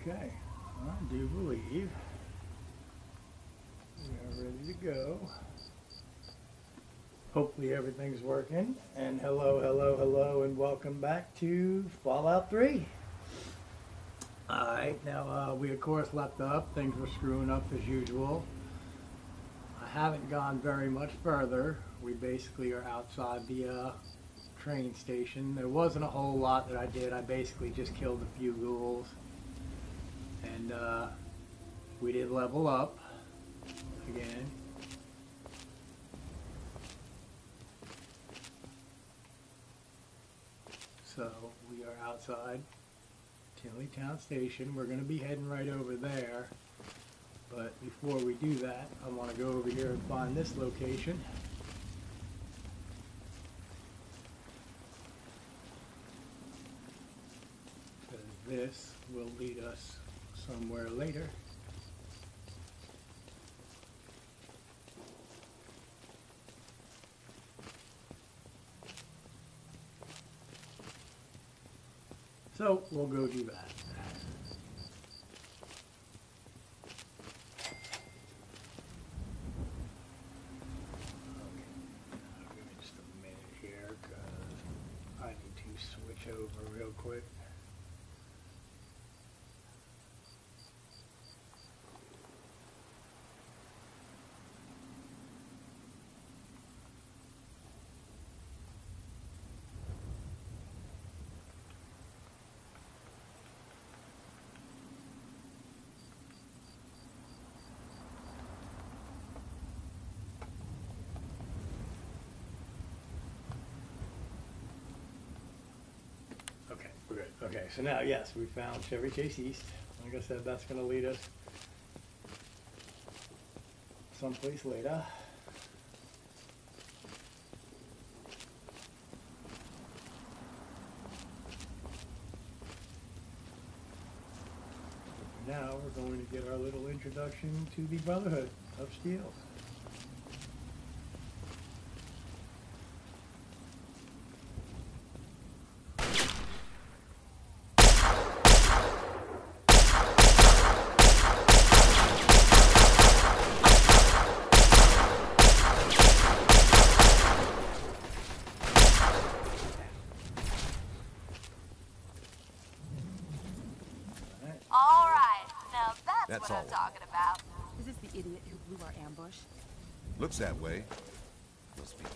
Okay, I do believe we are ready to go. Hopefully everything's working. And hello, and welcome back to Fallout 3. Alright, now we of course left up. Things were screwing up as usual. I haven't gone very much further. We basically are outside the train station. There wasn't a whole lot that I did. I basically just killed a few ghouls. And we did level up again. So we are outside Tinley Town Station. We're going to be heading right over there. But before we do that, I want to go over here and find this location. Because this will lead us somewhere later. So we'll go do that. Okay, give me just a minute here because I need to switch over real quick. We're good. Okay, so now, yes, we found Chevy Chase East. Like I said, that's going to lead us someplace later. Now we're going to get our little introduction to the Brotherhood of Steel. That's what I'm talking about. Is this the idiot who blew our ambush? Looks that way. Must be good.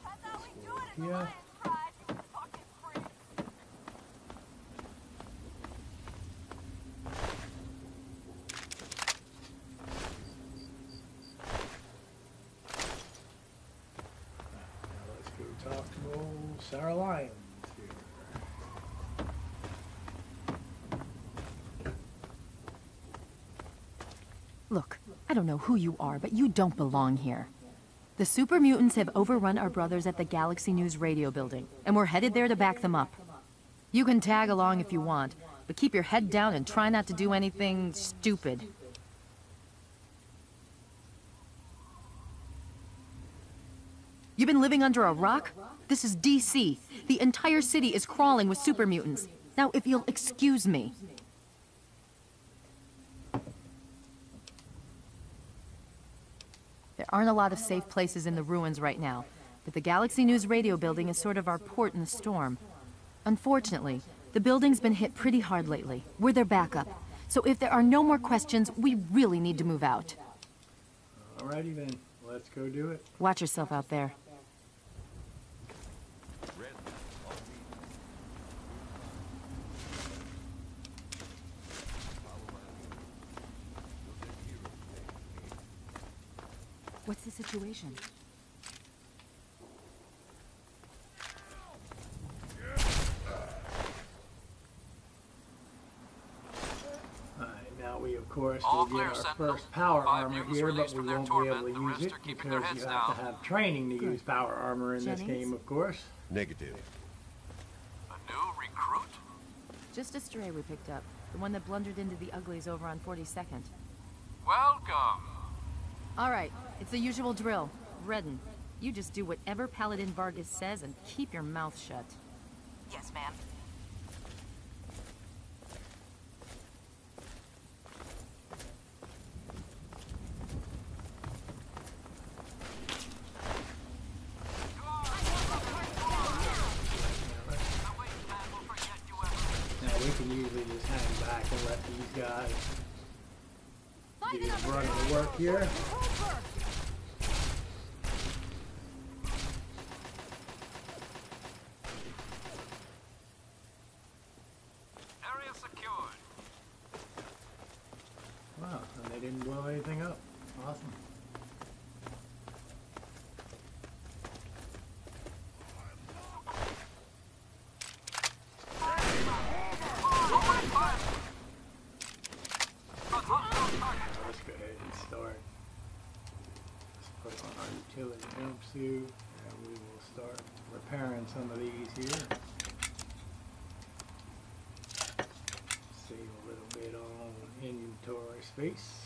That's how we do it in the Yeah. Lions Pride, you fucking freak. Now let's go talk to old Sarah Lyons here. Look, I don't know who you are, but you don't belong here. The super mutants have overrun our brothers at the Galaxy News radio building, and we're headed there to back them up. You can tag along if you want, but keep your head down and try not to do anything stupid. You've been living under a rock? This is DC. The entire city is crawling with super mutants. Now, if you'll excuse me. There aren't a lot of safe places in the ruins right now, but the Galaxy News radio building is sort of our port in the storm. Unfortunately, the building's been hit pretty hard lately. We're their backup. So if there are no more questions, we really need to move out. Alrighty then, let's go do it. Watch yourself out there. What's the situation? Alright, now we of course will get our first power armor here, but we won't be able to use it because you have to have training to use power armor in this game, of course. Negative. A new recruit? Just a stray we picked up. The one that blundered into the uglies over on 42nd. Welcome. All right, it's the usual drill. Redden, you just do whatever Paladin Vargas says and keep your mouth shut. Yes, ma'am. Now we can usually just hang back and let these guys do the brunt of the work here. Area secured. Wow, and they didn't blow anything up. Awesome. Let's go ahead and start. Let's put on our utility jumpsuit and we will start repairing some of these here. Save a little bit on inventory space.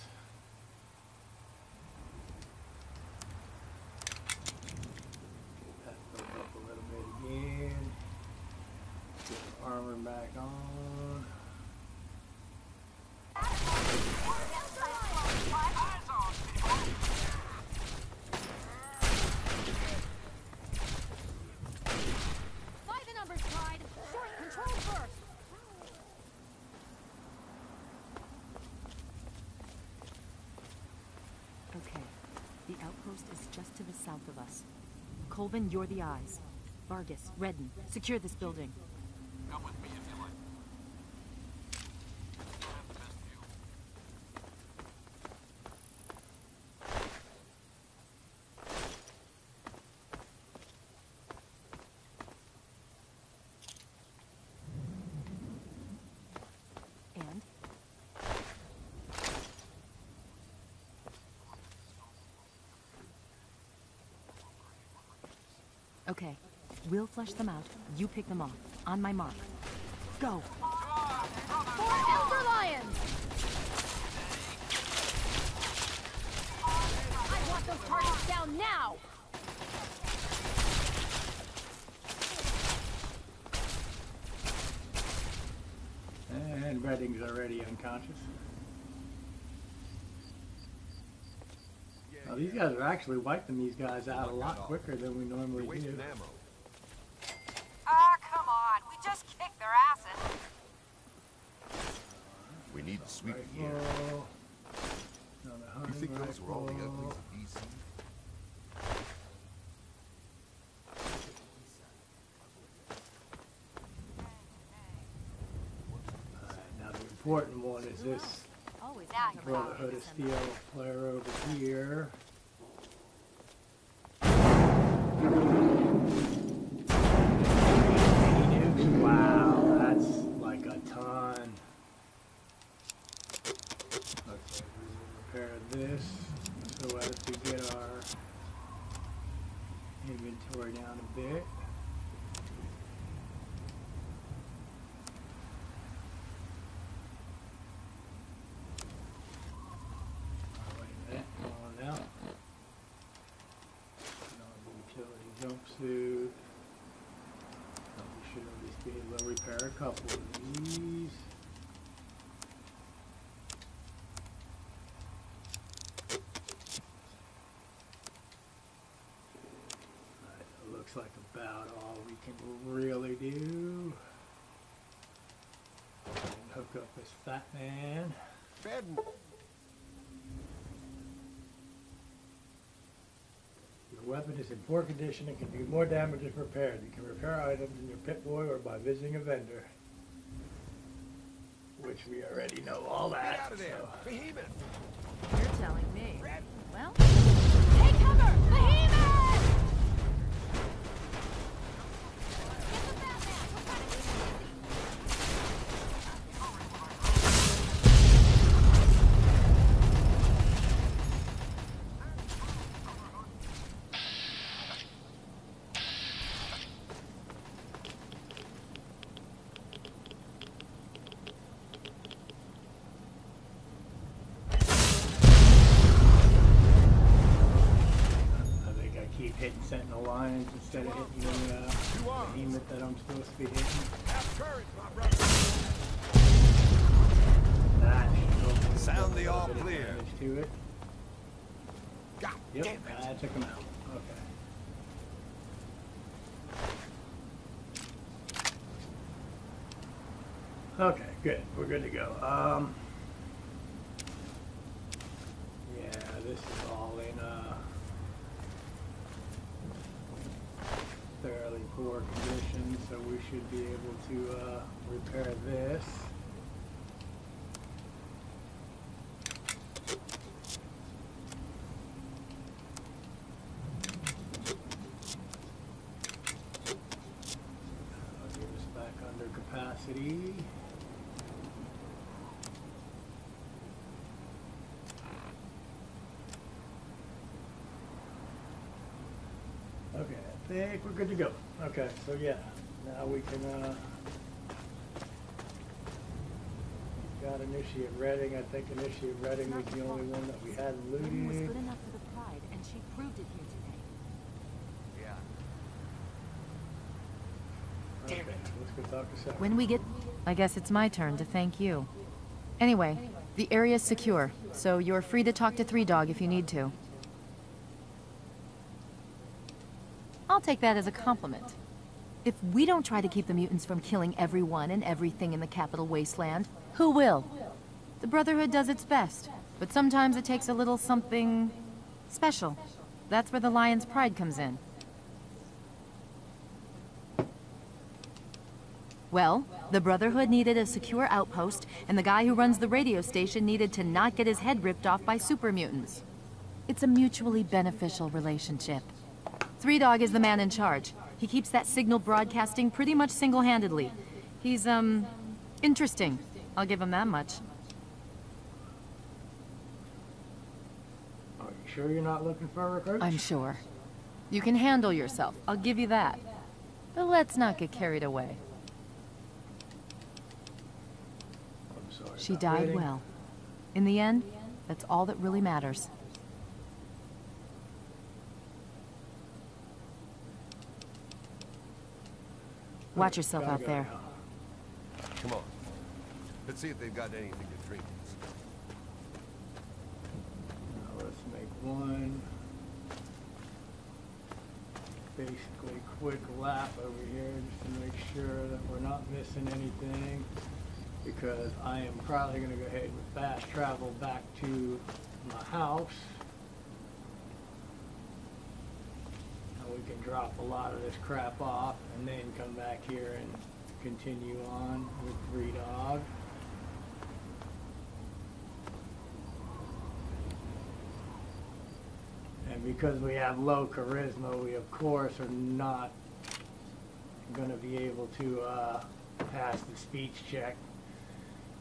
That built up a little bit again. Get the armor back on. By the numbers, Clyde. Short control first. Okay. The outpost is just to the south of us. Colvin, you're the eyes. Vargas, Redden, secure this building. Come with me if you like. You have the best view. And? Okay. We'll flush them out. You pick them off. On my mark. Go! For Elder Lions! I want those targets down now! And Redding's already unconscious. Now these guys are actually wiping these guys out a lot quicker than we normally do. Wasting ammo. Ah, come on. We just kicked their asses. We need to sweep the air. Rifle. Another You hunting think those were all the rifle. uglies of BC? Now the important one is this Always Now you're Brotherhood of Steel player over here. Wow, that's like a ton. Okay, we will repair this so as to get our inventory down a bit. Wait a minute, come on out. Put on the utility jumpsuit. We should at least be able to repair a couple of these. Alright, it looks like about all we can really do. And hook up this fat man. Fed. Your weapon is in poor condition and can do more damage if repaired. You can repair items in your pit boy or by visiting a vendor. Which we already know all that. Get out of there! so. Behemoth! You're telling me. Well, take cover! Behemoth! Get the Batman! We're trying to keep it easy. hitting sentinel lines instead of hitting the behemoth that I'm supposed to be hitting. That should hopefully Sound the give a all bit of clear. damage to it. God Yep, damn it. I took him out. Okay. Okay, good. We're good to go. Yeah, this is all in fairly poor condition, so we should be able to repair this. I'll get us back under capacity. Okay, I think we're good to go. Okay, so yeah, now we can, got Initiate Reading. I think Initiate Reading was the only one that we hadn't Reading was looted. good enough for the Pride, and she proved it here today. Okay, let's go talk to Sarah. When we get... I guess it's my turn to thank you. Anyway, the area's secure, so you're free to talk to Three Dog if you need to. I'll take that as a compliment. If we don't try to keep the mutants from killing everyone and everything in the capital wasteland, who will? The Brotherhood does its best, but sometimes it takes a little something special. That's where the Lion's Pride comes in. Well, the Brotherhood needed a secure outpost, and the guy who runs the radio station needed to not get his head ripped off by super mutants. It's a mutually beneficial relationship. Three Dog is the man in charge. He keeps that signal broadcasting pretty much single-handedly. He's, interesting. I'll give him that much. Are you sure you're not looking for a recruit? I'm sure. You can handle yourself, I'll give you that. But let's not get carried away. I'm sorry. She about died waiting. well. In the end, that's all that really matters. Watch yourself Gotta out go there. now. Come on. Let's see if they've got anything to drink. Now let's make one basically quick lap over here just to make sure that we're not missing anything, because I am probably going to go ahead and fast travel back to my house, and we can drop a lot of this crap off and then come back here and continue on with Three Dog. And because we have low charisma, we of course are not going to be able to pass the speech check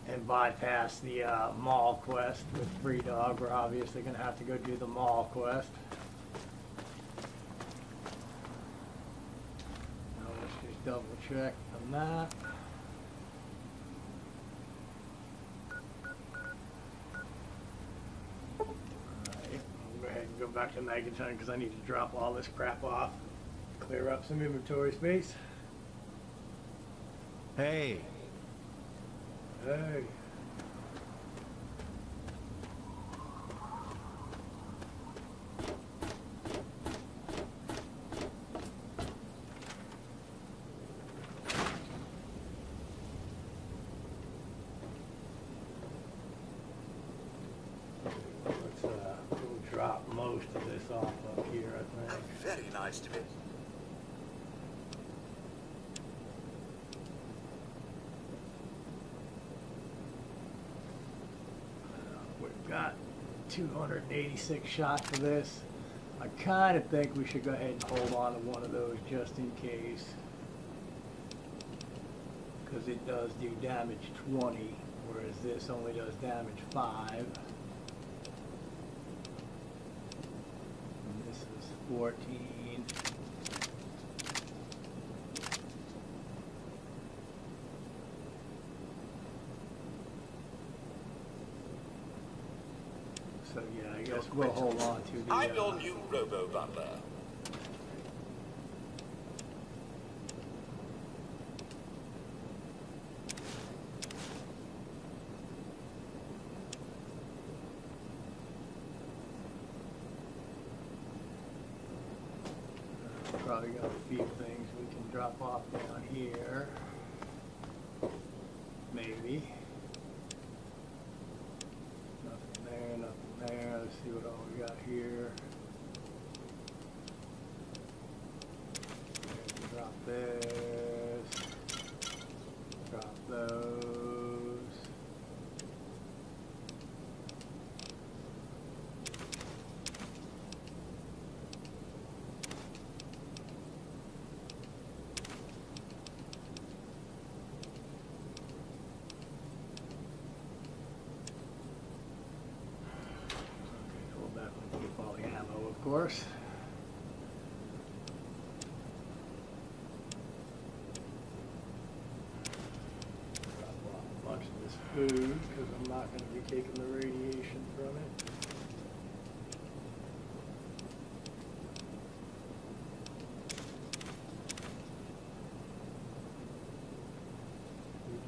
and bypass the mall quest with Free Dog. We're obviously going to have to go do the mall quest. Now let's just double check on that. Go ahead and go back to Megaton because I need to drop all this crap off, clear up some inventory space. Hey, Hey. We'll drop most of this off up here, I think. Very nice to be. We've got 286 shots of this. I kind of think we should go ahead and hold on to one of those just in case, because it does do damage 20, whereas this only does damage 5. And this is 14. So yeah, I guess we'll hold on to the I'm your new robo-butler. Probably got a few things we can drop off down here. Maybe. Nothing there, nothing there. Let's see what all we got here. Drop this. Drop those. Of course. Drop off a bunch of this food because I'm not going to be taking the radiation from it.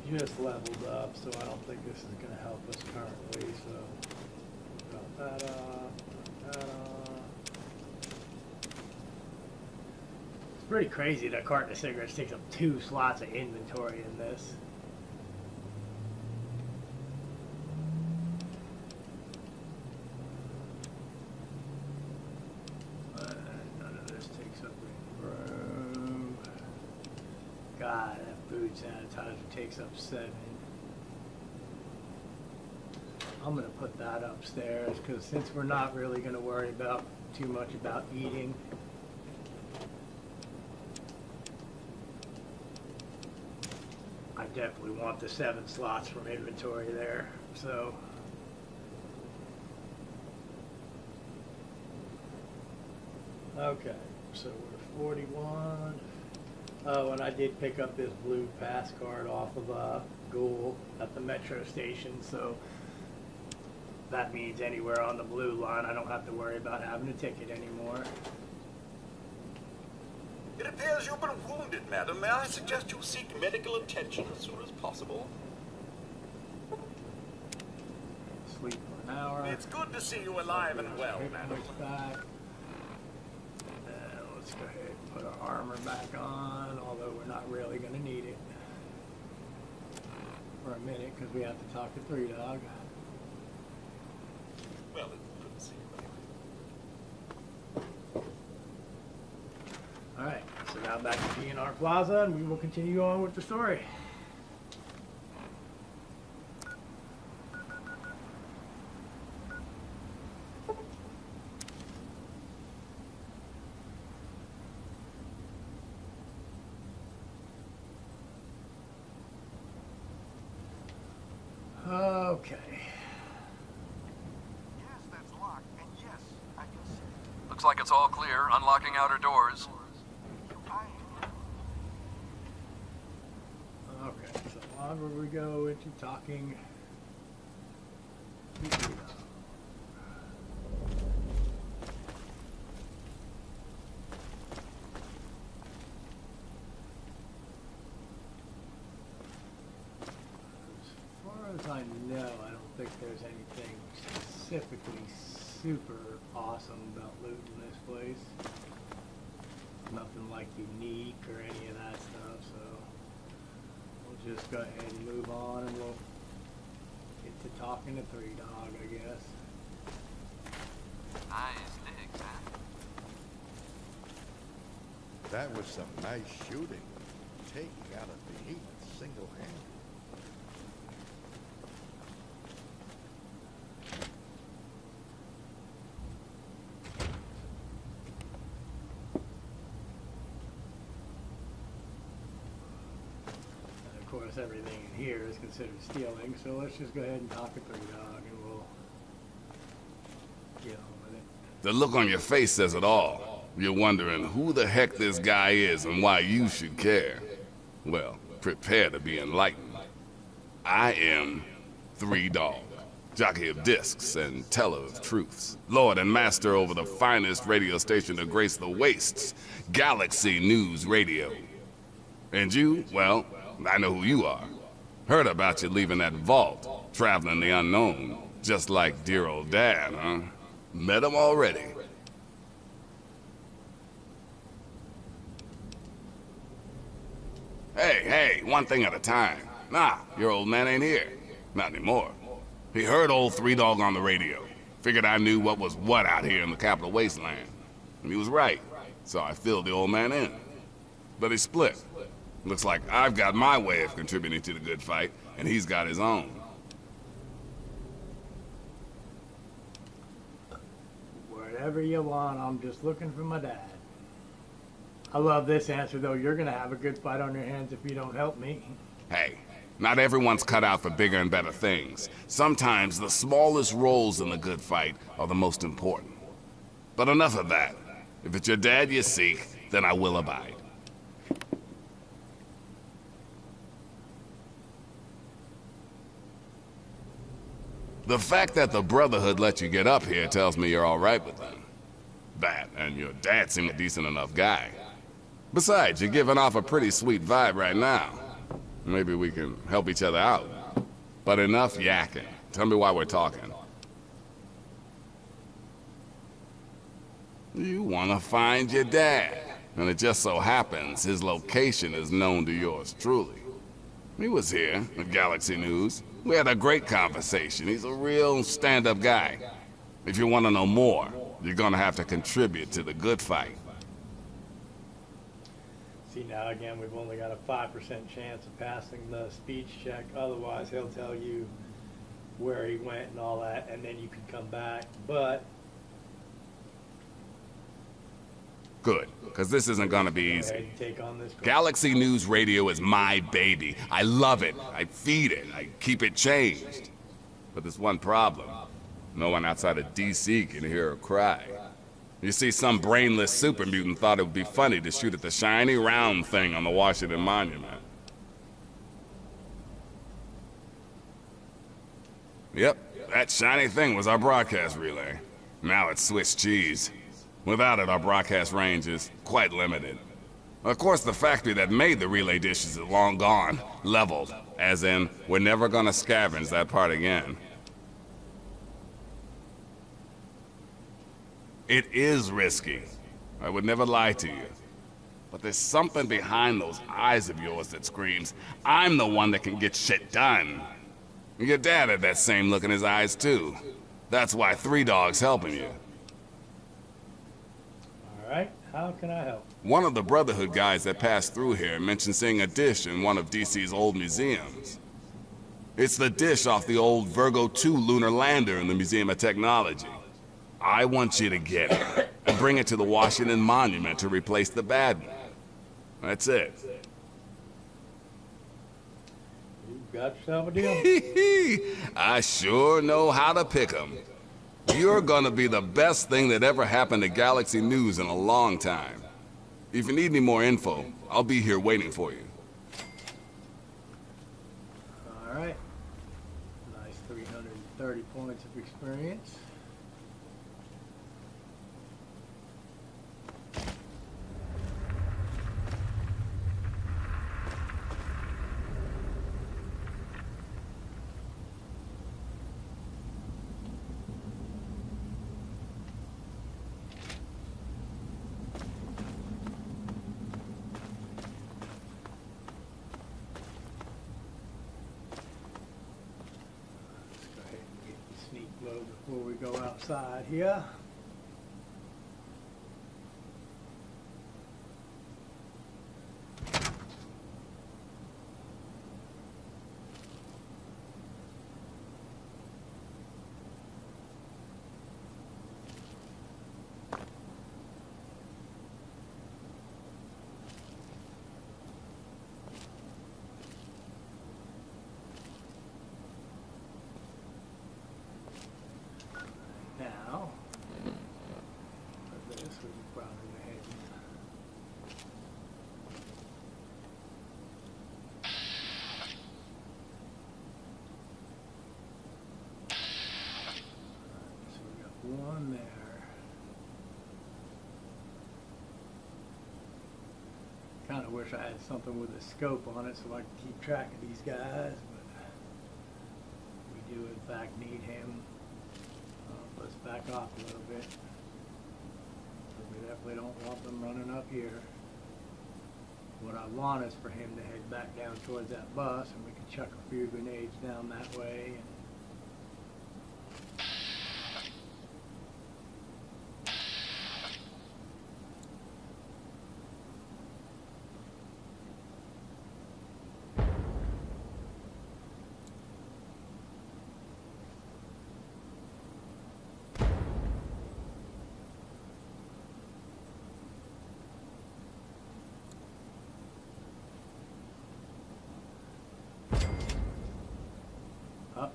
We just leveled up, so I don't think this is going to help us currently. So drop that off, drop that off. Pretty crazy that a carton of cigarettes takes up 2 slots of inventory in this. None of this takes up any room. God, that food sanitizer takes up 7. I'm gonna put that upstairs because since we're not really gonna worry about too much about eating, I definitely want the 7 slots from inventory there, so. Okay, so we're 41. Oh, and I did pick up this blue pass card off of Ghoul at the metro station, so that means anywhere on the blue line I don't have to worry about having a ticket anymore. It appears you've been wounded, madam. May I suggest you seek medical attention as soon as possible? Sleep for an hour. It's good to see you alive and well, madam. Back. Let's go ahead and put our armor back on, although we're not really going to need it for a minute because we have to talk to 3 Dog. Well, it's good to see you anyway. Alright, so now back to PNR Plaza, and we will continue on with the story. Okay. Yes, that's locked, and yes, I can see. Looks like it's all clear. Unlocking outer doors. Okay, so on where we go into talking. As far as I know, I don't think there's anything specifically super awesome about looting this place. Nothing like unique or any of that stuff, so we'll just go ahead and move on and we'll get to talking to 3 Dog, I guess. Nice digs, huh? That was some nice shooting. Taking out a behemoth single-handed. Of course, everything in here is considered stealing, so let's just go ahead and talk to 3 Dog and we'll get on with it. The look on your face says it all. You're wondering who the heck this guy is and why you should care. Well, prepare to be enlightened. I am 3 Dog, jockey of discs and teller of truths, lord and master over the finest radio station to grace the wastes, Galaxy News Radio. And you, well, I know who you are. Heard about you leaving that vault, traveling the unknown, just like dear old Dad, huh? Met him already. Hey, one thing at a time. Nah, your old man ain't here. Not anymore. He heard old Three Dog on the radio. Figured I knew what was what out here in the capital wasteland. And he was right, so I filled the old man in. But he split. Looks like I've got my way of contributing to the good fight, and he's got his own. Whatever you want, I'm just looking for my dad. I love this answer, though. You're gonna have a good fight on your hands if you don't help me. Hey, not everyone's cut out for bigger and better things. Sometimes the smallest roles in a good fight are the most important. But enough of that. If it's your dad you seek, then I will abide. The fact that the Brotherhood let you get up here tells me you're all right with them. That, and your dad seemed a decent enough guy. Besides, you're giving off a pretty sweet vibe right now. Maybe we can help each other out. But enough yakking. Tell me why we're talking. You want to find your dad. And it just so happens his location is known to yours truly. He was here at Galaxy News. We had a great conversation. He's a real stand-up guy. If you want to know more, you're gonna have to contribute to the good fight. See, now again, we've only got a 5% chance of passing the speech check. Otherwise, he'll tell you where he went and all that, and then you can come back. But good, because this isn't gonna be easy. go ahead and take on this. Galaxy News Radio is my baby. I love it. I feed it. I keep it changed. But there's one problem. No one outside of DC can hear her cry. You see, some brainless super mutant thought it would be funny to shoot at the shiny round thing on the Washington Monument. Yep, that shiny thing was our broadcast relay. Now it's Swiss cheese. Without it, our broadcast range is quite limited. Of course, the factory that made the relay dishes is long gone, leveled, as in, we're never gonna scavenge that part again. It is risky. I would never lie to you. But there's something behind those eyes of yours that screams, I'm the one that can get shit done. Your dad had that same look in his eyes, too. That's why Three Dog's helping you. All right, how can I help? One of the Brotherhood guys that passed through here mentioned seeing a dish in one of DC's old museums. It's the dish off the old Virgo 2 lunar lander in the Museum of Technology. I want you to get it and bring it to the Washington Monument to replace the bad one. That's it. You've got yourself a deal. I sure know how to pick 'em. You're gonna be the best thing that ever happened to Galaxy News in a long time. If you need any more info, I'll be here waiting for you. All right. Nice 330 points of experience. Before we go outside here. Now, for this, we can probably go ahead and so we got one there. Kind of wish I had something with a scope on it so I could keep track of these guys, but we do in fact need him. Let's back off a little bit. We definitely don't want them running up here. What I want is for him to head back down towards that bus, and we can chuck a few grenades down that way. And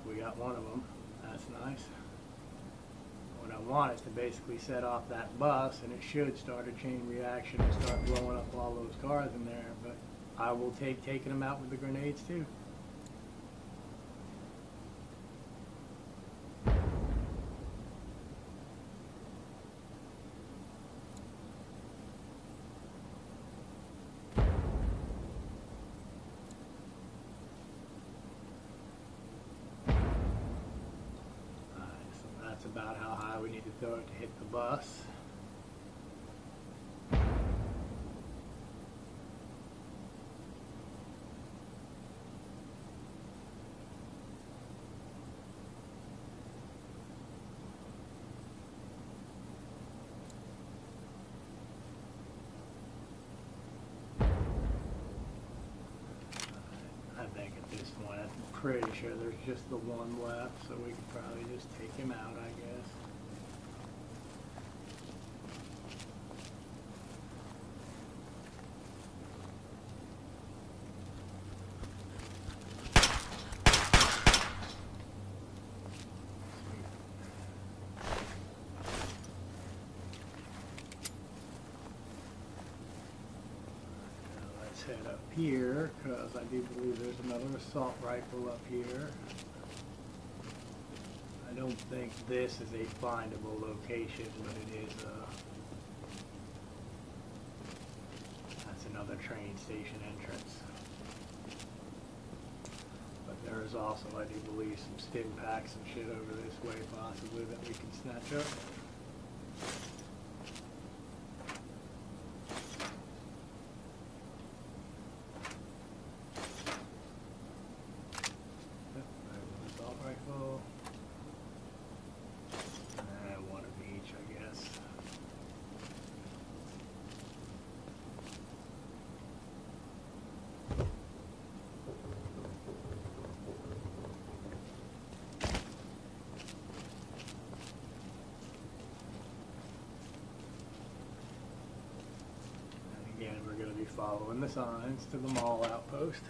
we got one of them. That's nice. What I want is to basically set off that bus, and it should start a chain reaction and start blowing up all those cars in there. But I will take taking them out with the grenades too. About how high we need to throw it to hit the bus. I think at this point, I'm pretty sure there's just the one left, so we could probably just take him out, I guess. Head up here, because I do believe there's another assault rifle up here. I don't think this is a findable location, but it is that's another train station entrance. But there is also, I do believe, some stim packs and shit over this way possibly that we can snatch up. One of each, I guess. And again, we're going to be following the signs to the mall outpost.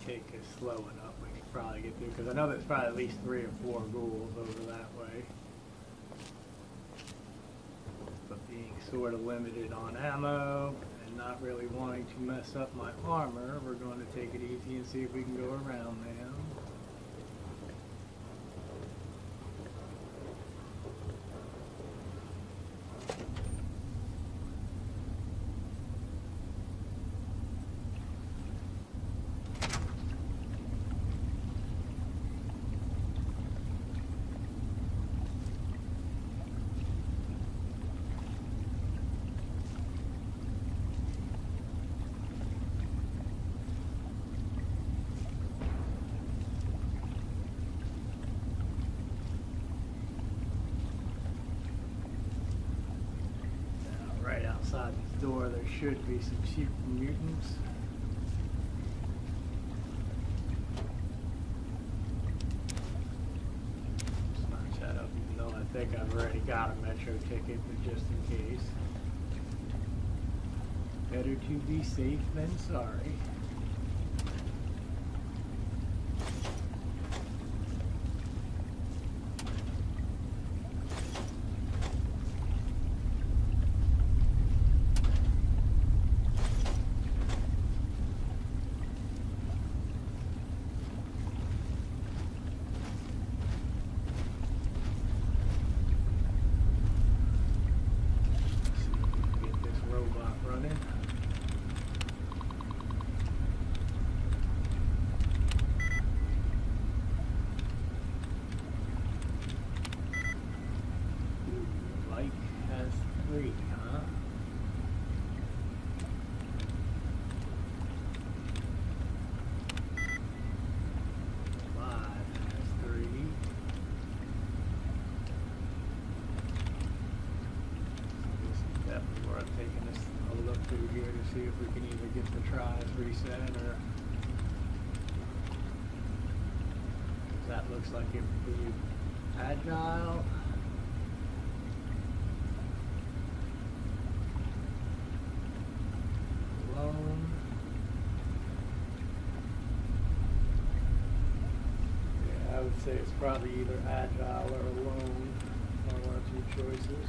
Take is slow enough, we can probably get through, because I know there's probably at least 3 or 4 ghouls over that way. But being sort of limited on ammo and not really wanting to mess up my armor, we're going to take it easy and see if we can go around them. Outside this door there should be some super mutants. think I've already got a Metro ticket, but just in case. Better to be safe than sorry. See if we can either get the tries reset or that looks like it would be agile. Alone. Yeah, I would say it's probably either agile or alone on our two choices.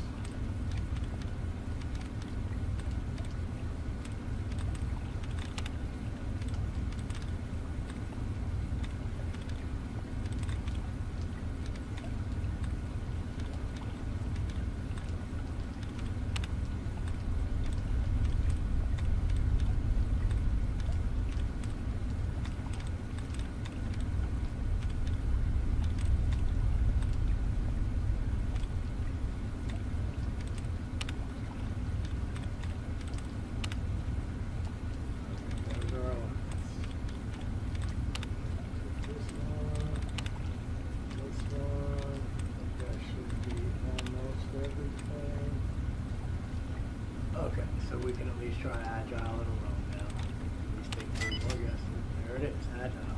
So we can at least try agile and alone now. At least take 3 more guesses. There it is, agile.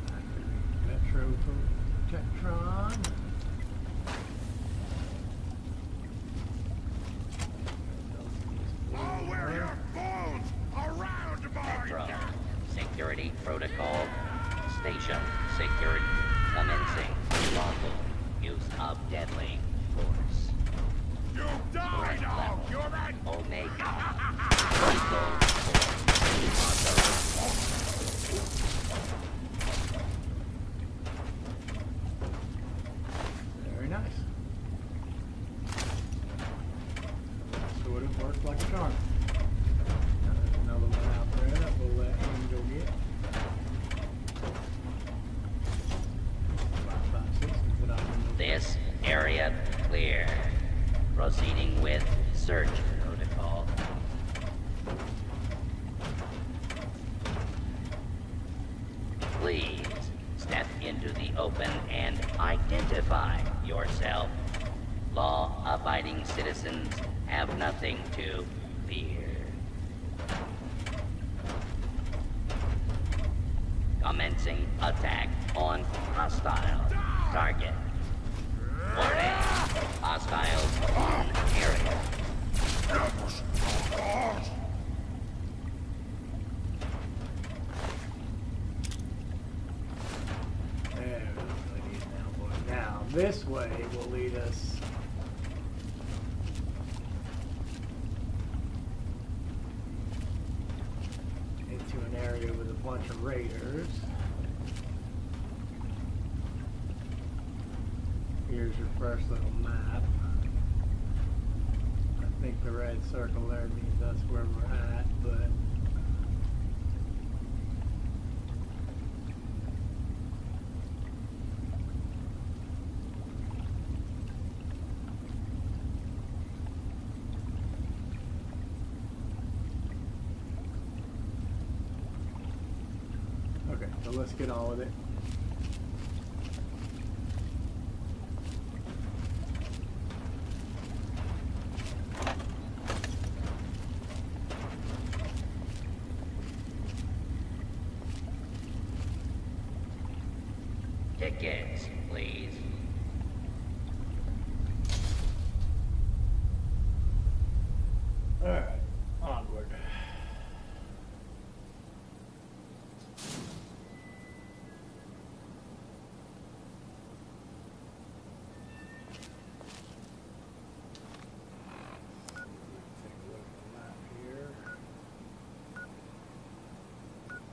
Activate Metro from Tektron. Lower your phones around my Metro. Security protocol. Station security. Commencing. Lawful. Use of deadly force. You die now, human! Omega. Very nice. So would it work like a charm? Now there's another one out there that we'll let him go get. 556 is it out in the This area clear. Proceeding with search protocol. Please step into the open and identify yourself. Law-abiding citizens have nothing to fear. Commencing attack on hostile target. Warning. Hostiles in area. There, we don't really need it now, boy. Now, this way will lead us into an area with a bunch of raiders. Here's your first little map. I think the red circle there means that's where we're at, but okay, so let's get on with it. Tickets, please. Alright, onward.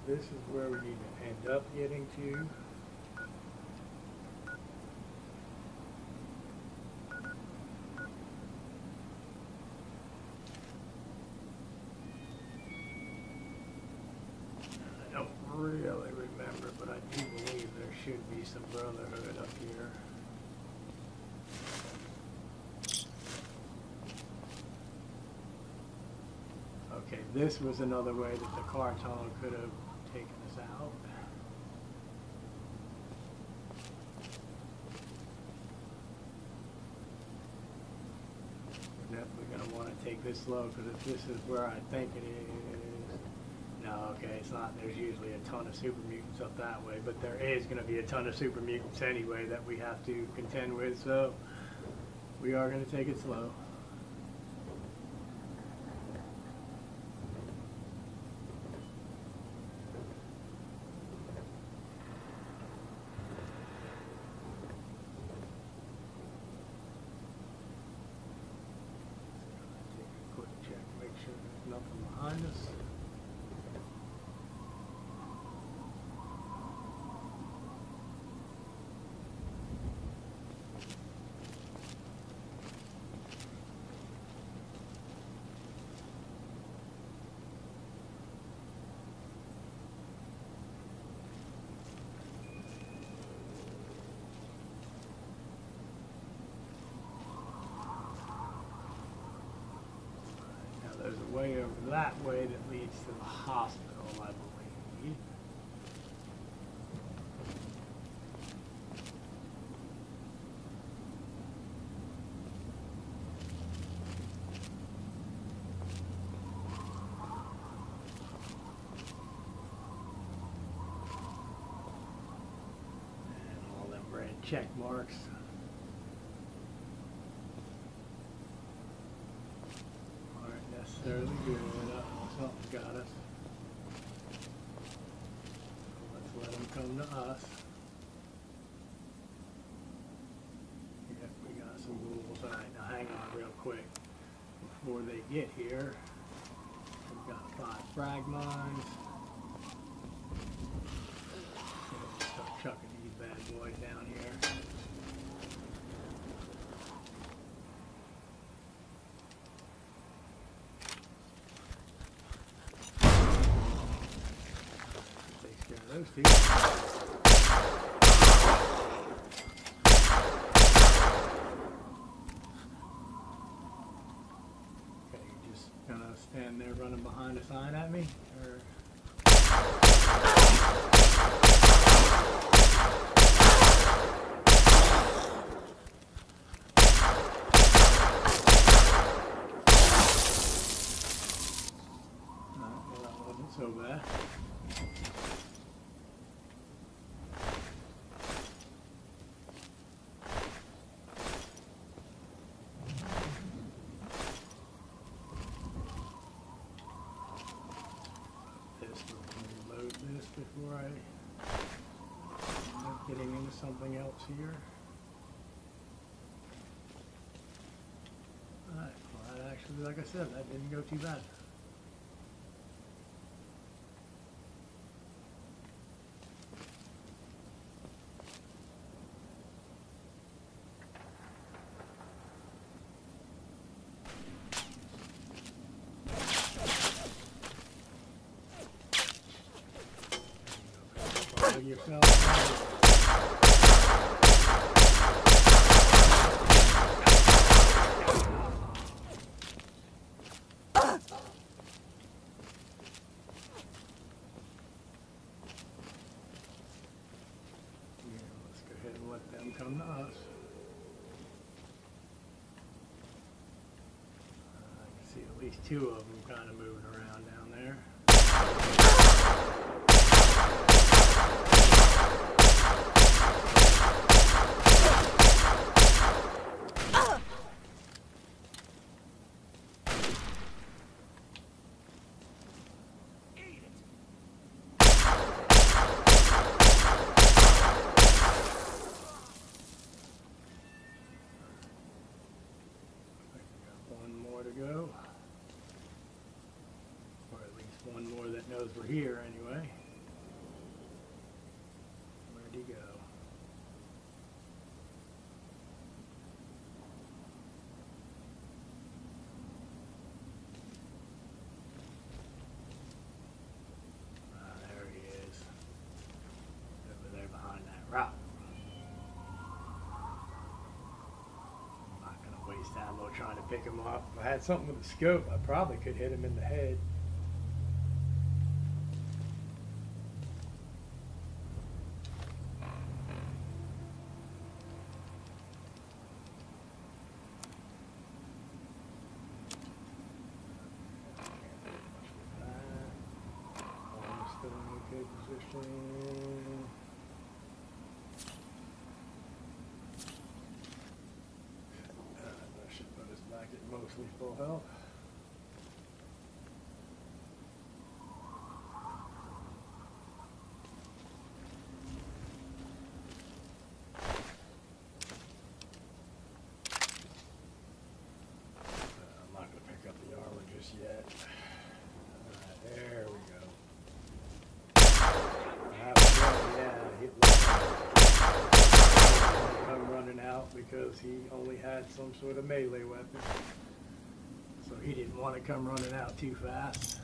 This is where we need to end up getting to. I don't really remember, but I do believe there should be some brotherhood up here. Okay, this was another way that the cartel could have taken us out. We're definitely going to want to take this slow, because if this is where I think it is. No, okay, it's not. There's usually a ton of super mutants up that way, but there is going to be a ton of super mutants anyway that we have to contend with, so we are going to take it slow. Behind us. There's a way over that way that leads to the hospital, I believe. And all them red check marks. Necessarily good. Something's got us. Let's let them come to us. Yep, we got some rules. Alright, now hang on real quick. Before they get here, we've got 5 frag mines. Start chucking these bad boys down here. Those two. Okay, you just gonna stand there running behind a sign at me, or? Well, that wasn't so bad. Before I end up getting into something else here. Alright, well that actually, like I said, that didn't go too bad. Yourself. Let's go ahead and let them come to us. I can see at least 2 of them kind of moving around down there. knows we're here anyway. Where'd he go? There he is. Over there behind that rock. I'm not going to waste ammo trying to pick him up. If I had something with a scope, I probably could hit him in the head. I should put us back at mostly full health. I'm not going to pick up the armor just yet. Alright, there we go. Come running out because he only had some sort of melee weapon, so he didn't want to come running out too fast.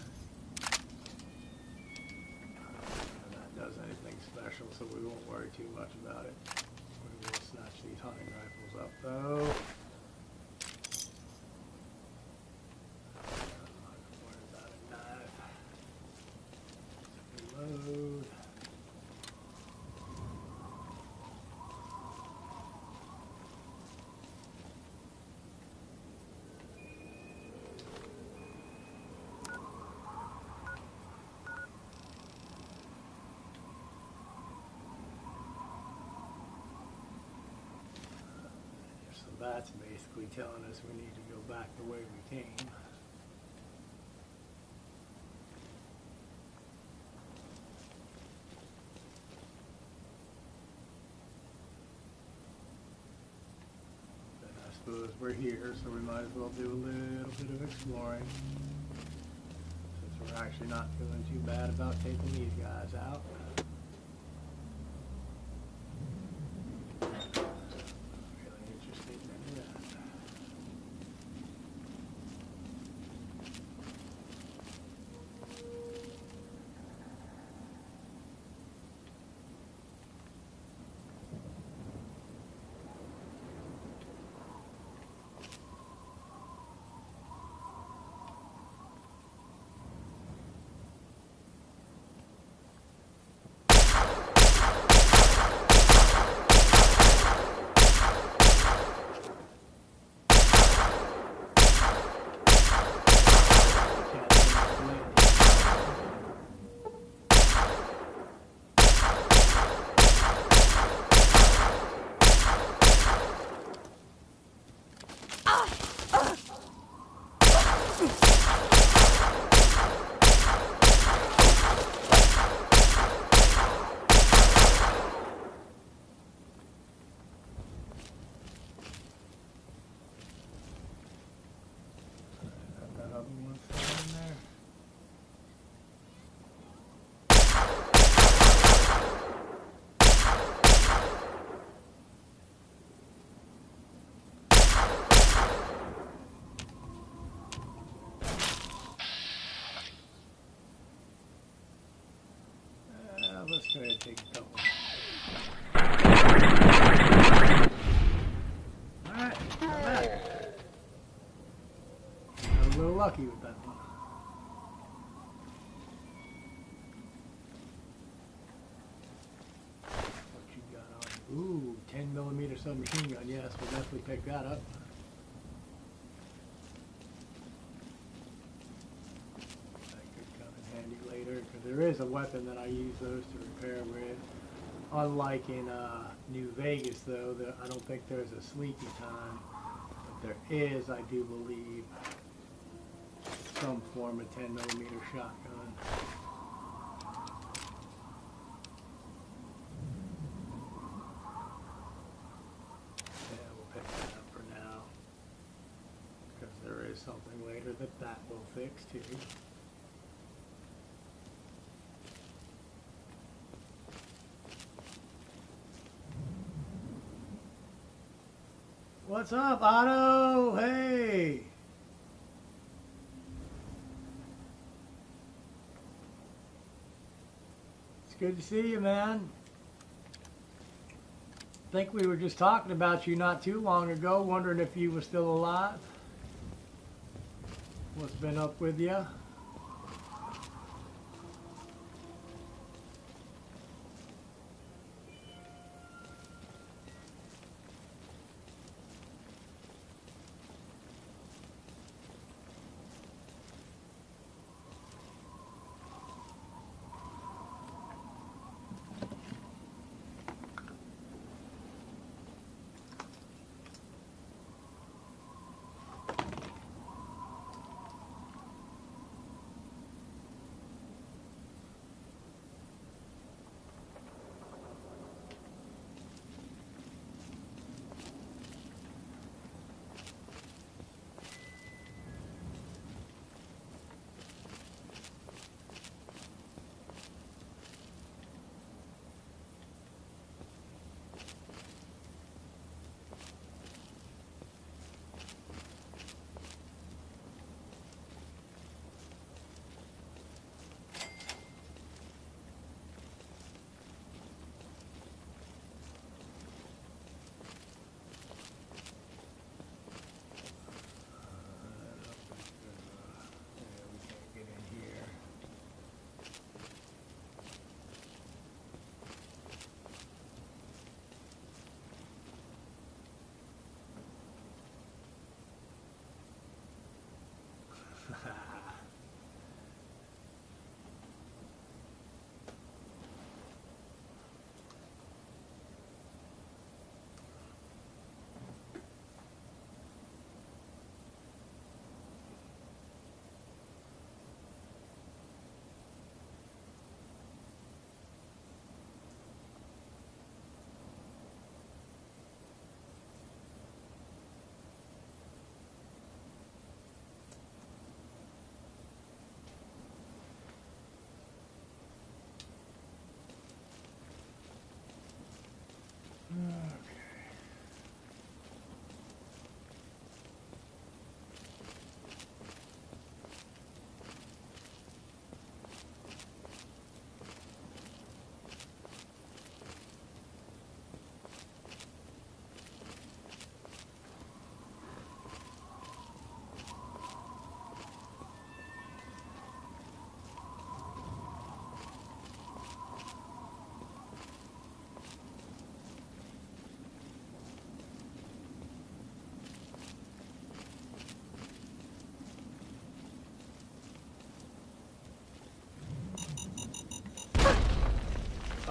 That does anything special, so we won't worry too much about it. We will snatch these hunting rifles up though. I'm not going to worry about a knife. Reload. So that's basically telling us we need to go back the way we came. Then I suppose we're here, so we might as well do a little bit of exploring. Since we're actually not feeling too bad about taking these guys out. Let's go ahead and take a couple. Alright, I'm back. I was a little lucky with that one. What you got on? Ooh, 10mm submachine gun. Yes, we'll definitely pick that up. Because there is a weapon that I use those to repair with. Unlike in New Vegas, though, I don't think there's a sleepy time, but there is, I do believe, some form of 10mm shotgun. Yeah, we'll pick that up for now, because there is something later that will fix too. What's up, Otto? Hey. It's good to see you, man. I think we were just talking about you not too long ago, wondering if you were still alive. What's been up with you?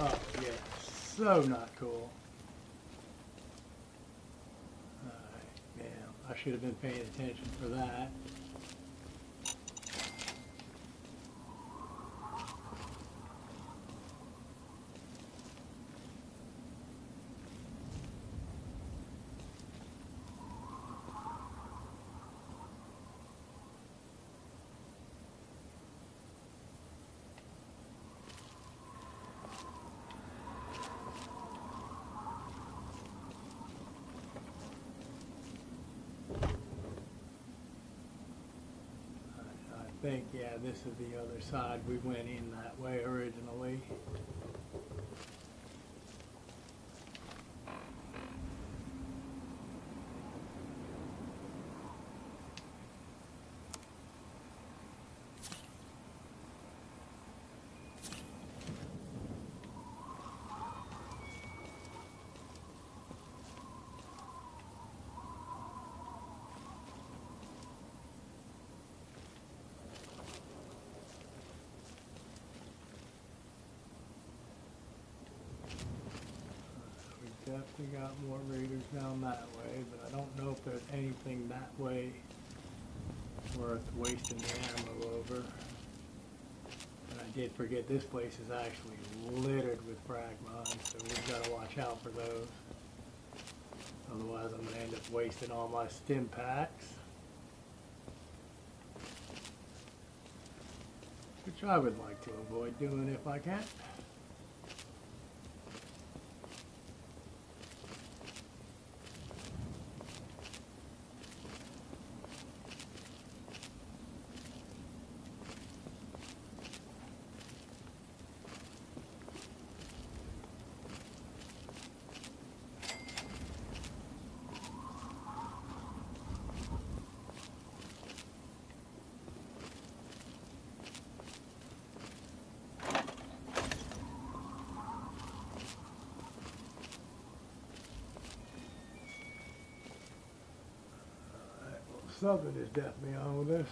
Oh, yeah. So not cool. Alright, damn. I should have been paying attention for that. I think, yeah, this is the other side. We went in that way originally. Definitely got more readers down that way, but I don't know if there's anything that way worth wasting the ammo over. And I did forget this place is actually littered with frag mines, so we've got to watch out for those. Otherwise I'm going to end up wasting all my stim packs. Which I would like to avoid doing if I can. Something is definitely on with this.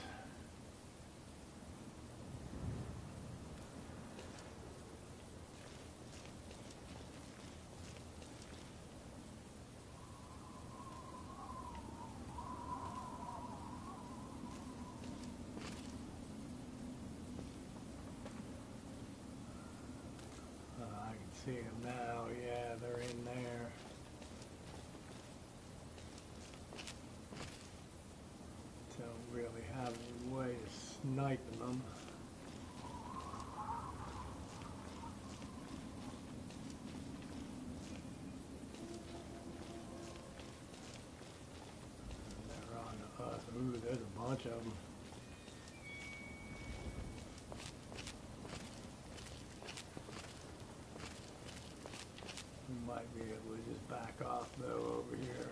I can see them now. Yeah, they're in there. Don't really have any way of sniping them. They're on to us. Ooh, there's a bunch of them. We might be able to just back off though over here.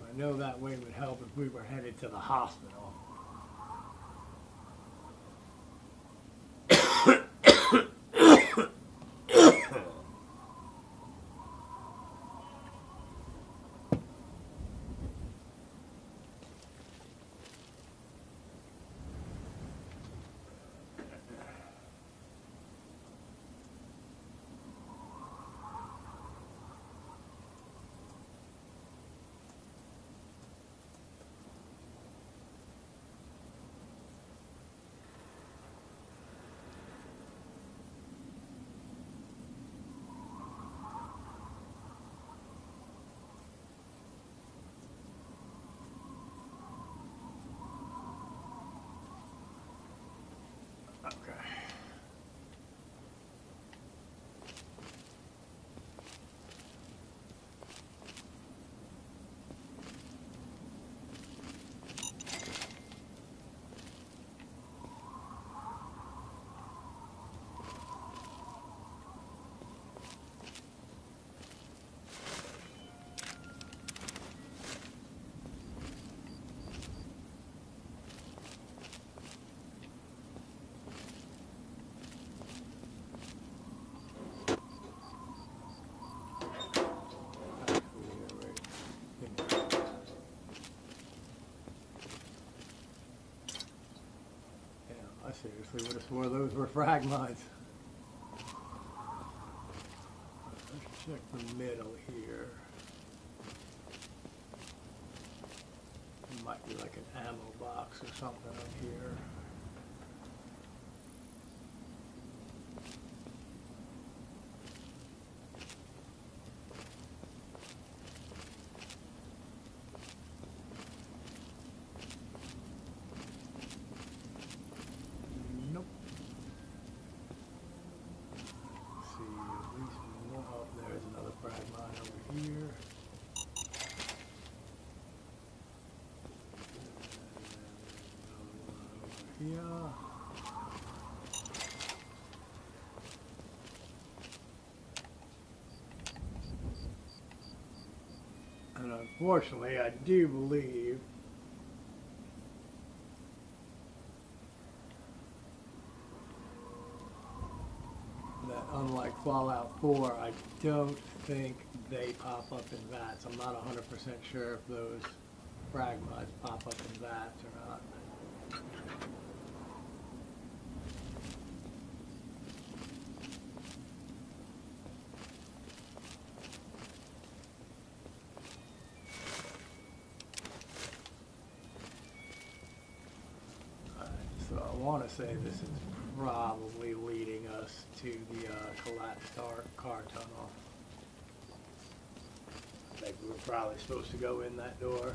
I know that way would help if we were headed to the hospital. Okay. I seriously would have swore those were frag mines. Let's check the middle here. It might be like an ammo box or something up here. Yeah. And unfortunately, I do believe that unlike Fallout 4, I don't think they pop up in vats. I'm not 100% sure if those frag mods pop up in vats or not. So I want to say this is probably leading us to the collapsed car tunnel. I think we were probably supposed to go in that door.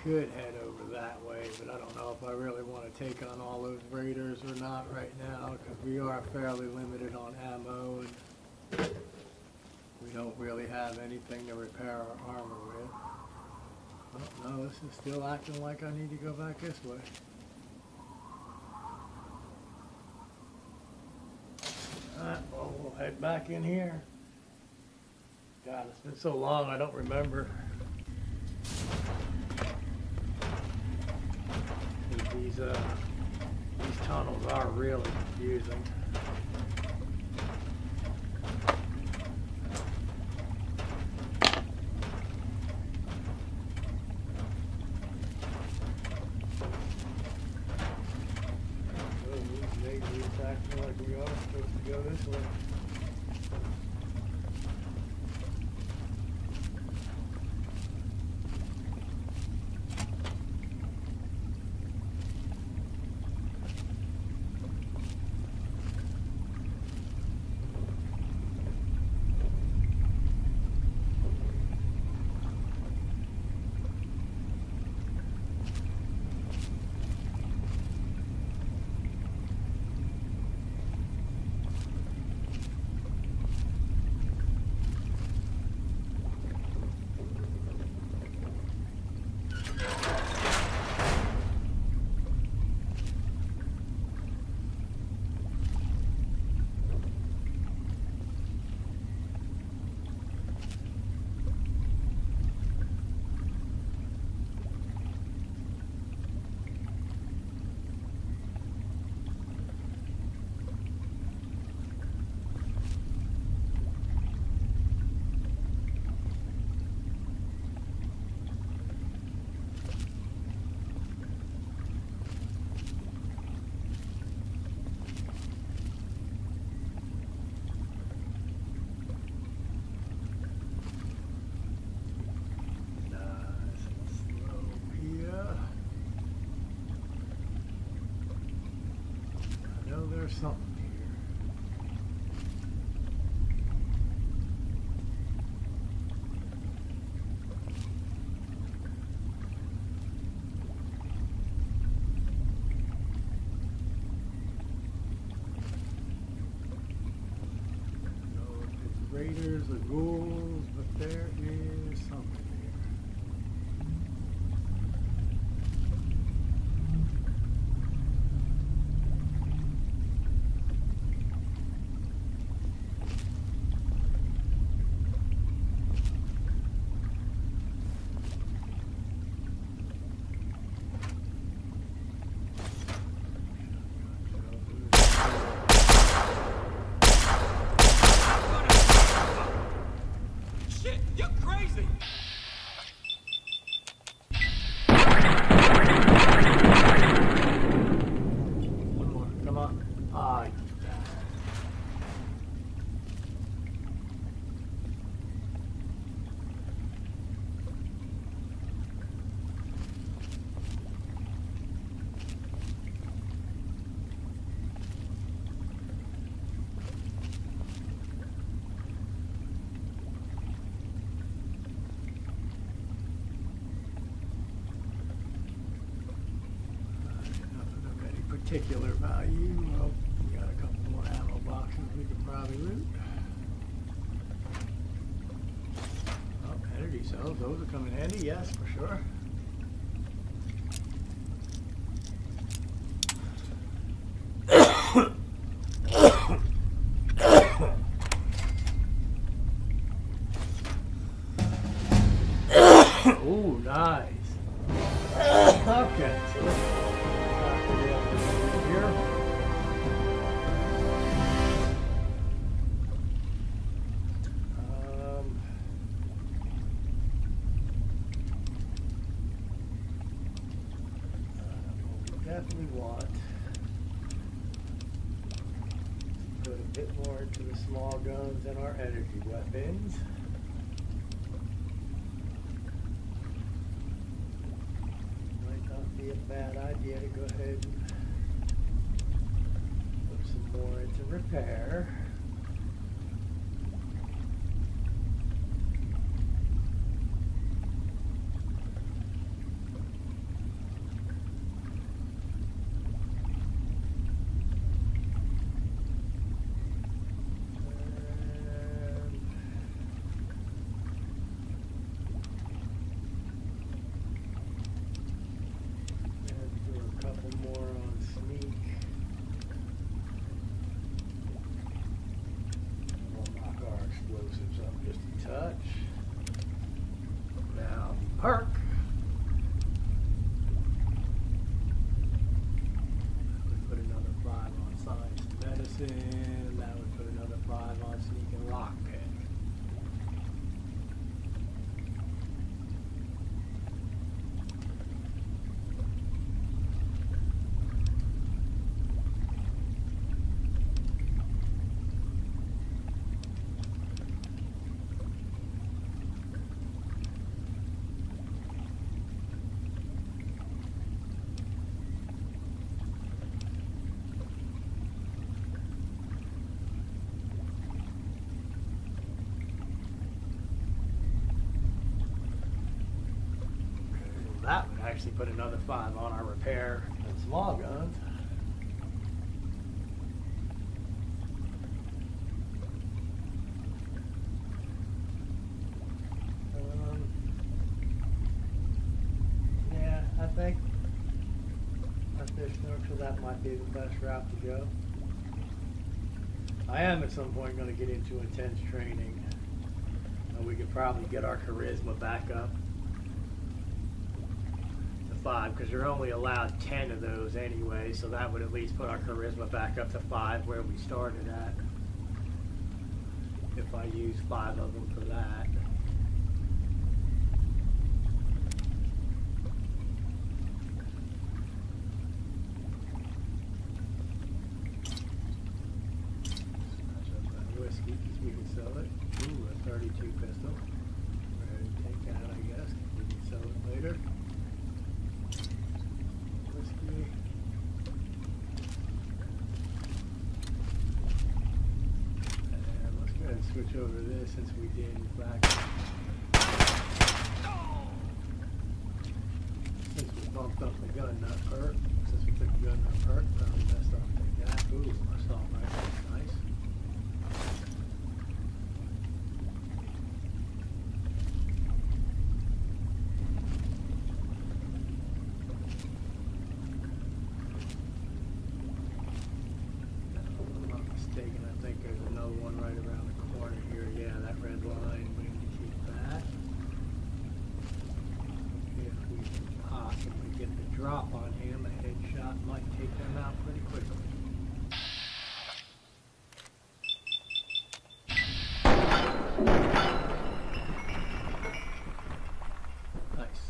Could head over that way, but I don't know if I really want to take on all those raiders or not right now, because we are fairly limited on ammo, and we don't really have anything to repair our armor with. Oh, no, this is still acting like I need to go back this way. Alright, well, we'll head back in here. God, it's been so long, I don't remember. These tunnels are really confusing. Maybe it's acting like we are supposed to go this way. There's something here. I don't know if it's raiders or ghouls, but there is something. Particular value. Well, we got a couple more ammo boxes we could probably loot. Oh, energy cells, those are coming handy, yes, for sure. Ooh, nice. Okay, so let's here. We definitely want to put a bit more into the small guns and our energy weapons. Might not be a bad idea to go ahead and put some more into repair. actually put another 5 on our repair and small guns. Yeah, I think at this juncture that might be the best route to go. I am at some point going to get into intense training. We could probably get our charisma back up to 5 because you're only allowed 10 of those anyway, so that would at least put our charisma back up to 5 where we started at. If I use 5 of them for that. Whiskey, because we can sell it. Ooh, a 32 pistol. Ready to take that, I guess. We can sell it later. Whiskey. And let's go ahead and switch over to this since we did, in fact. Since we bumped up the gun nut perk. Since we took the gun nut perk, probably best off take that. Ooh, assault rifle. Nice. Drop on him, a headshot might take them out pretty quickly. Nice.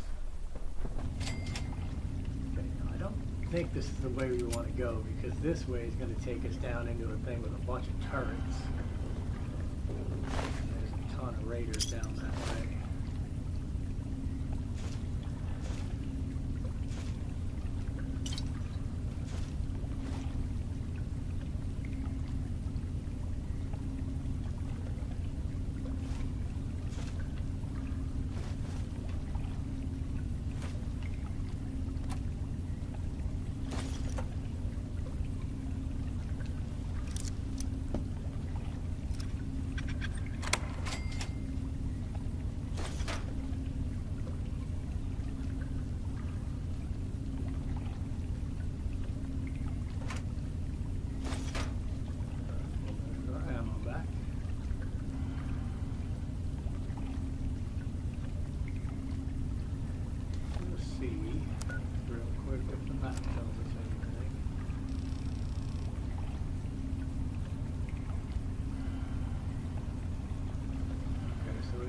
Okay, now I don't think this is the way we want to go because this way is going to take us down into a thing with a bunch of turrets. There's a ton of raiders down that way.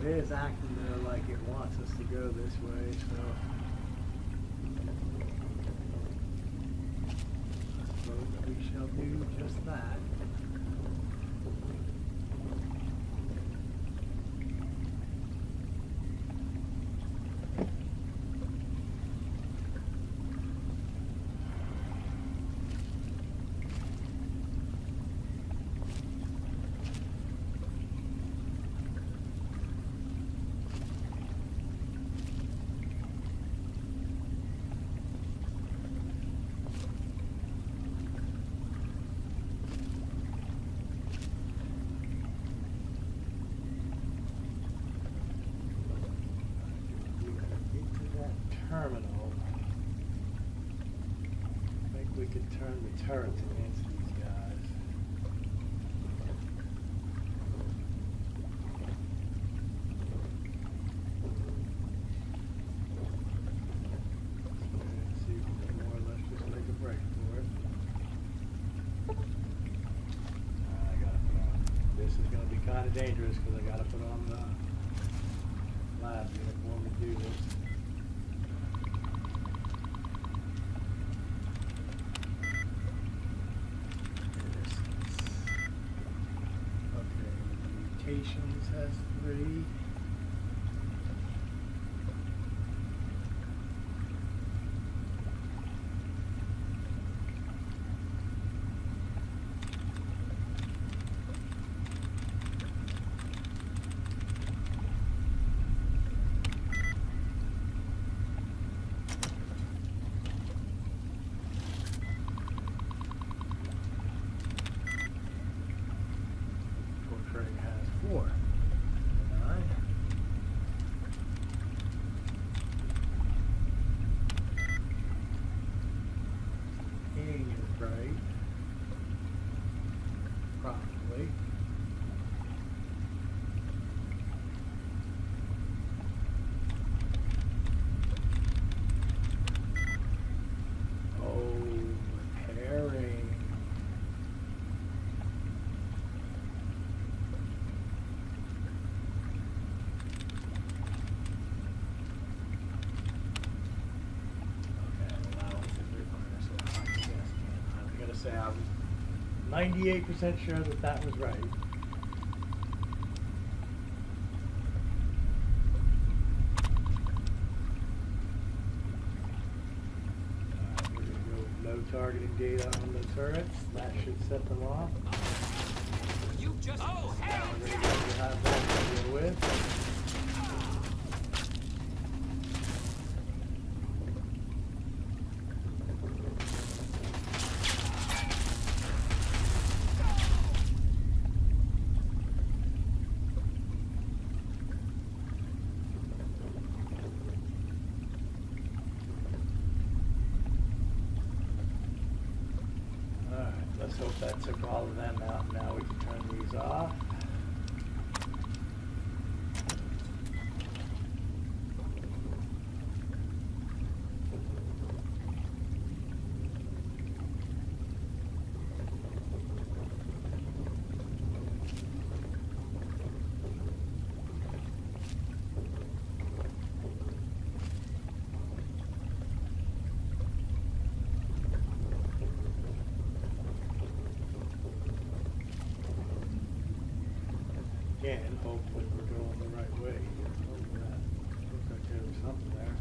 It is acting there like it wants us to go this way, so I suppose that we shall do just that. Terminal. I think we could turn the turrets against these guys. Let's see if we can more or less just make a break for it. I gotta put on. This is going to be kind of dangerous because I gotta put on the lab uniform to do this. Mutations has 3. correctly. Oh, repairing. I gotta say, I'm 98% sure that that was right. We're gonna go with no targeting data on the turrets. That should set them off. You just... Oh, hey! We're gonna go have that to deal with. Let's hope that took all of them out. Now we can turn these off. Again, hopefully we're going the right way. Hopefully that looks like there was something there.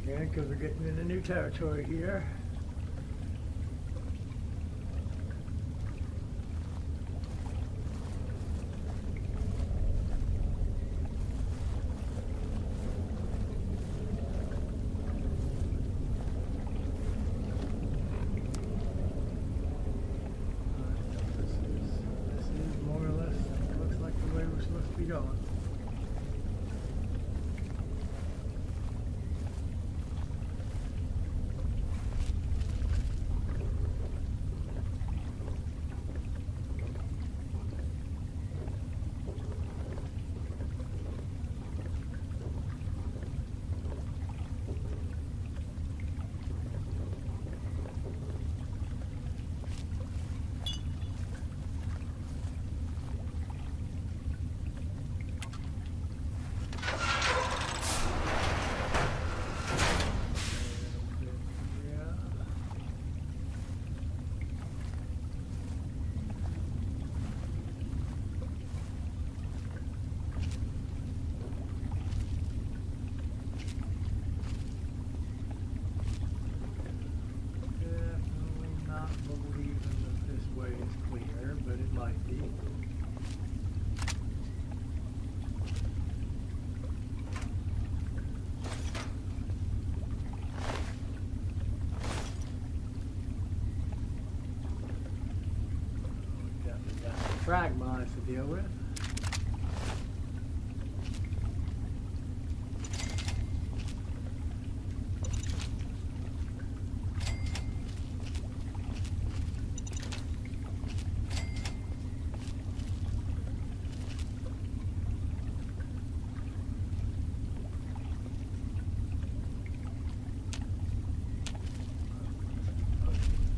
Again, because we're getting into new territory here. This is more or less, looks like the way we're supposed to be going. Frag mines to deal with.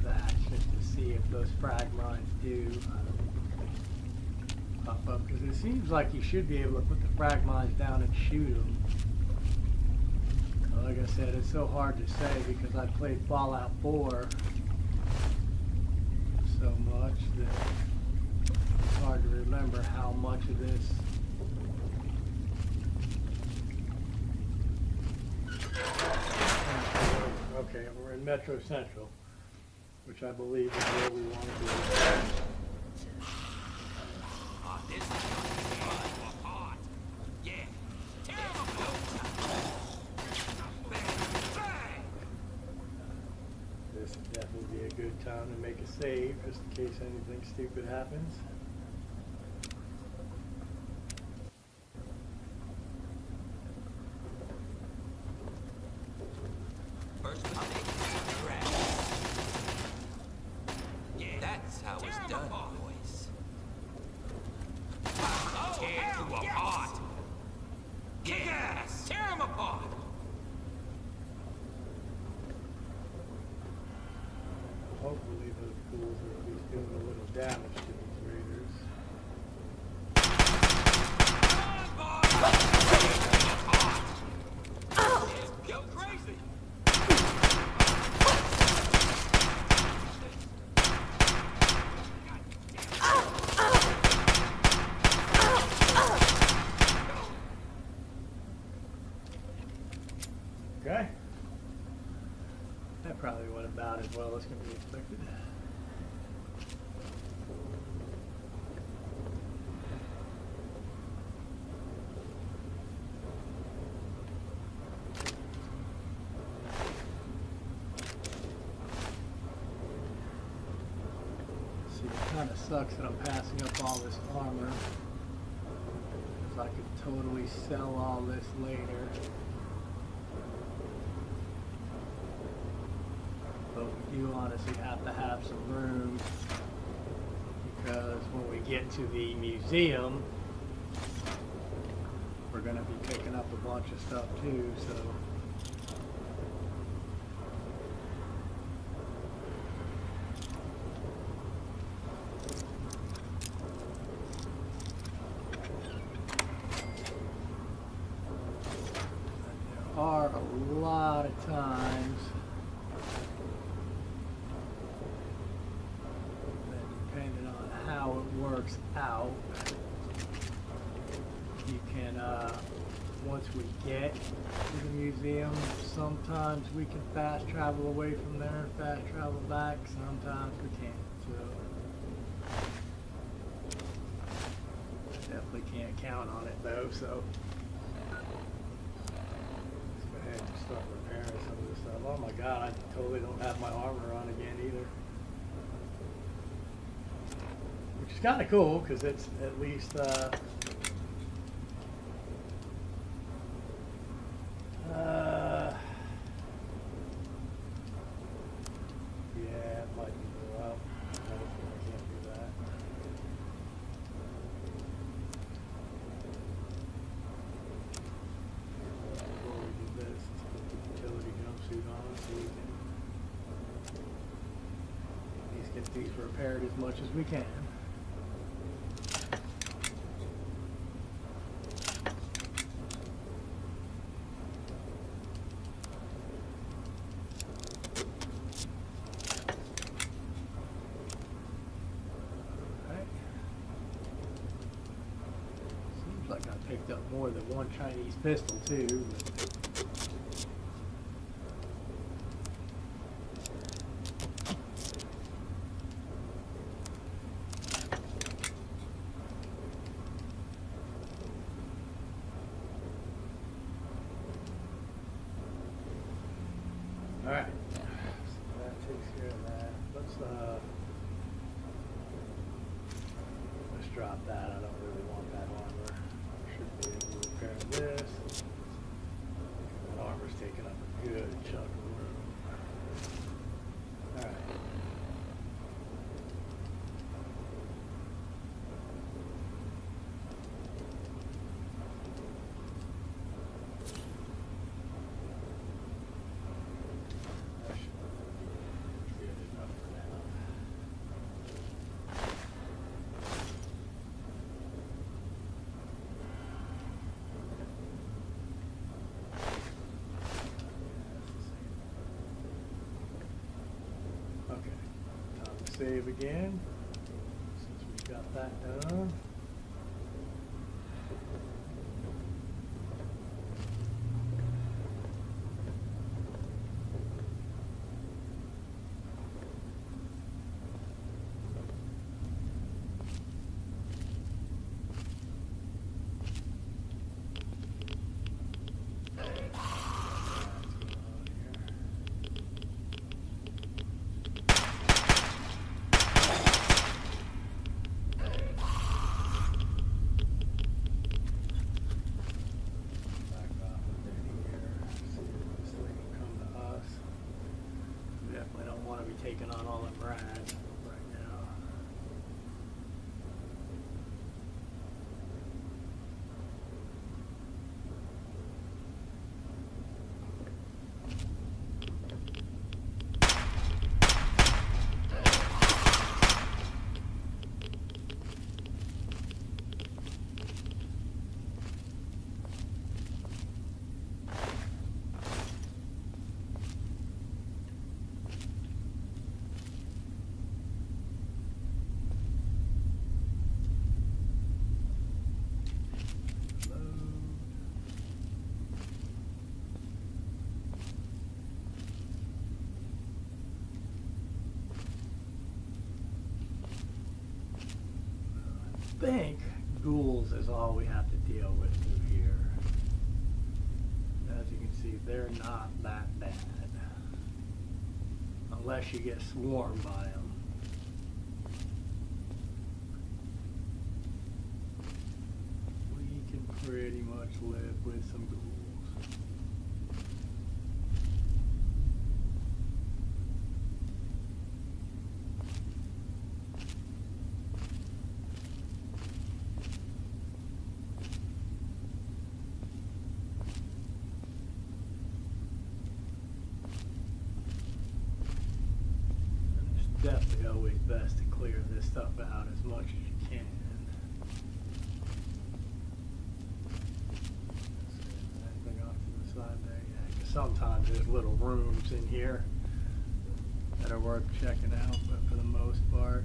That just to see if those frag mines do pop up, because it seems like you should be able to put the frag mines down and shoot them. Like I said, it's so hard to say because I played Fallout 4 so much that it's hard to remember how much of this okay, we're in Metro Central, which I believe is where we want to be. This to save just in case anything stupid happens. First mistake, crash. Yeah, that's how it's done, boys. Tear you apart. Yes, tear him apart. Hopefully those fools are at least doing a little damage to these raiders. Go crazy. Okay. That probably went about as well as can be expected. See, it kind of sucks that I'm passing up all this armor, because I could totally sell all this later. But we do honestly have to have some room, because when we get to the museum, we're going to be picking up a bunch of stuff too, so. There are a lot of times depending on how it works out, you can, once we get to the museum, sometimes we can fast travel away from there and fast travel back, sometimes we can't, so definitely can't count on it though, so let's go ahead and start repairing some of this stuff. Oh my god, I totally don't have my armor on again either. Which is kind of cool, because it's at least, yeah, it might be well. I can't do that. Before we do this, let's put the utility jumpsuit on so we can at least get these repaired as much as we can. Like I picked up more than one Chinese pistol too. All right, so that takes care of that. Let's drop that. I don't really want that armor. Should be able to repair this. That armor's taking up a good chunk of room. Alright. That should be good enough for now. Okay, time to save again, since we got that done. taking on all them rats right now. I think ghouls is all we have to deal with through here. As you can see, they're not that bad. Unless you get swarmed by them. We can pretty much live with some ghouls. Definitely always best to clear this stuff out as much as you can. Anything off to the side there? Yeah, 'cause sometimes there's little rooms in here that are worth checking out, but for the most part,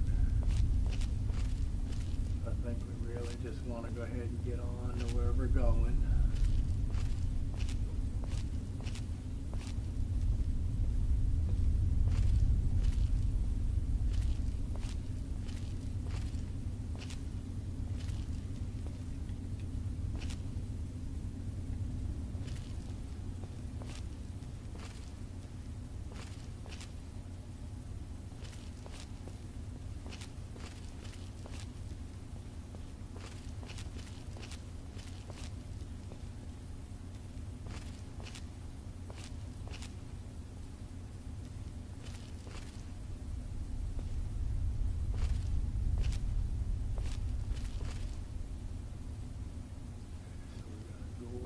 I think we really just want to go ahead and get on to where we're going.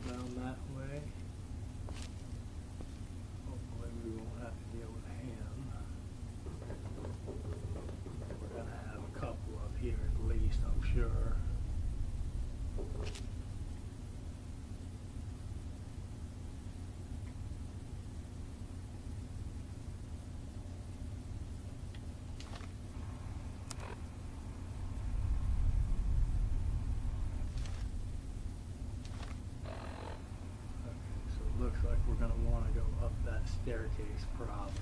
Down that way. Hopefully we won't have to deal with him. We're gonna have a couple up here at least, I'm sure. Looks like we're going to want to go up that staircase probably.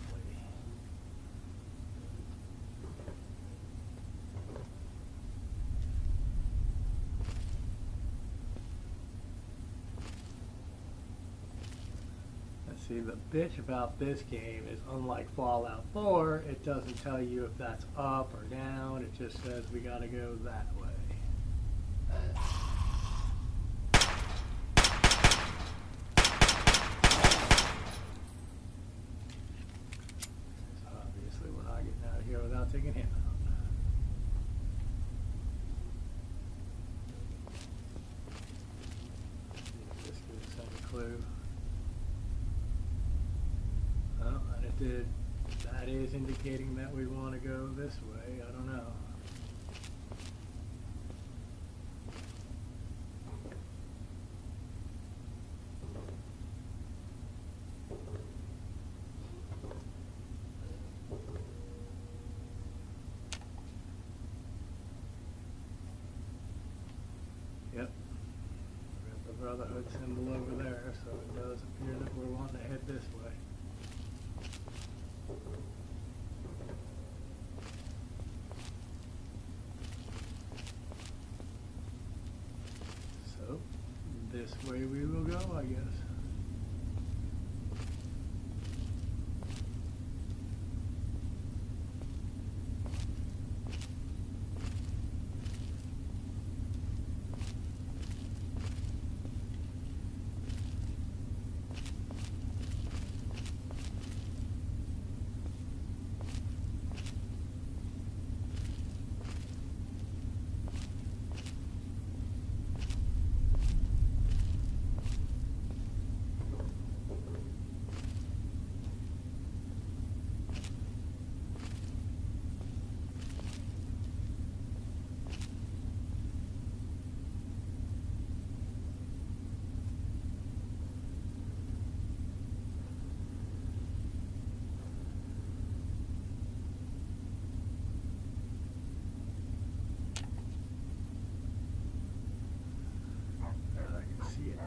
Let's see, the bitch about this game is unlike Fallout 4, it doesn't tell you if that's up or down, it just says we got to go that way. Without taking him out. See if this gives us any clue. Oh, and it did. That is indicating that we want to go this way. I don't know. Yep. We got the Brotherhood symbol over there, so it does appear that we're wanting to head this way. So, this way we will go, I guess.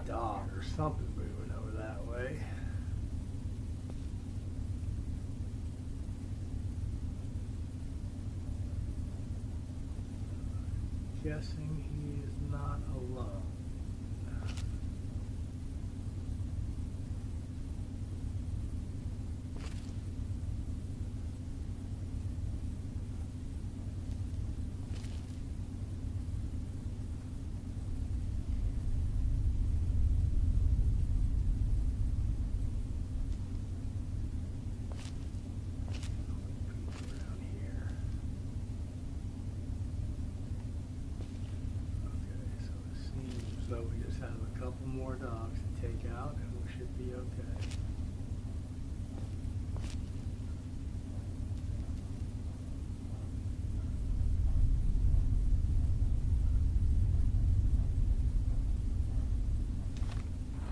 dog or something moving over that way. Guessing he is not alone. So we just have a couple more dogs to take out and we should be okay.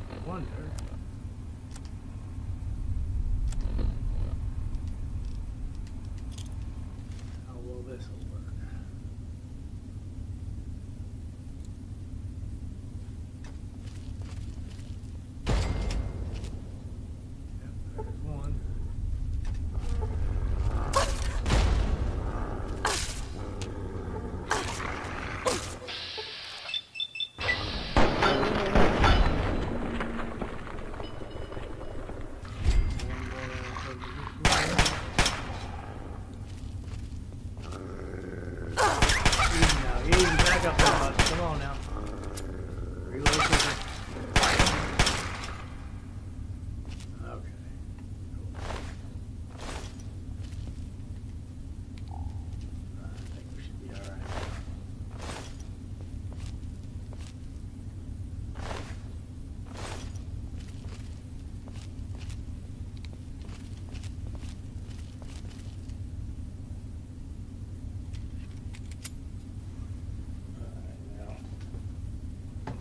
I wonder. How well this will work. Come on now. Reload quicker. Okay. Cool. I think we should be alright.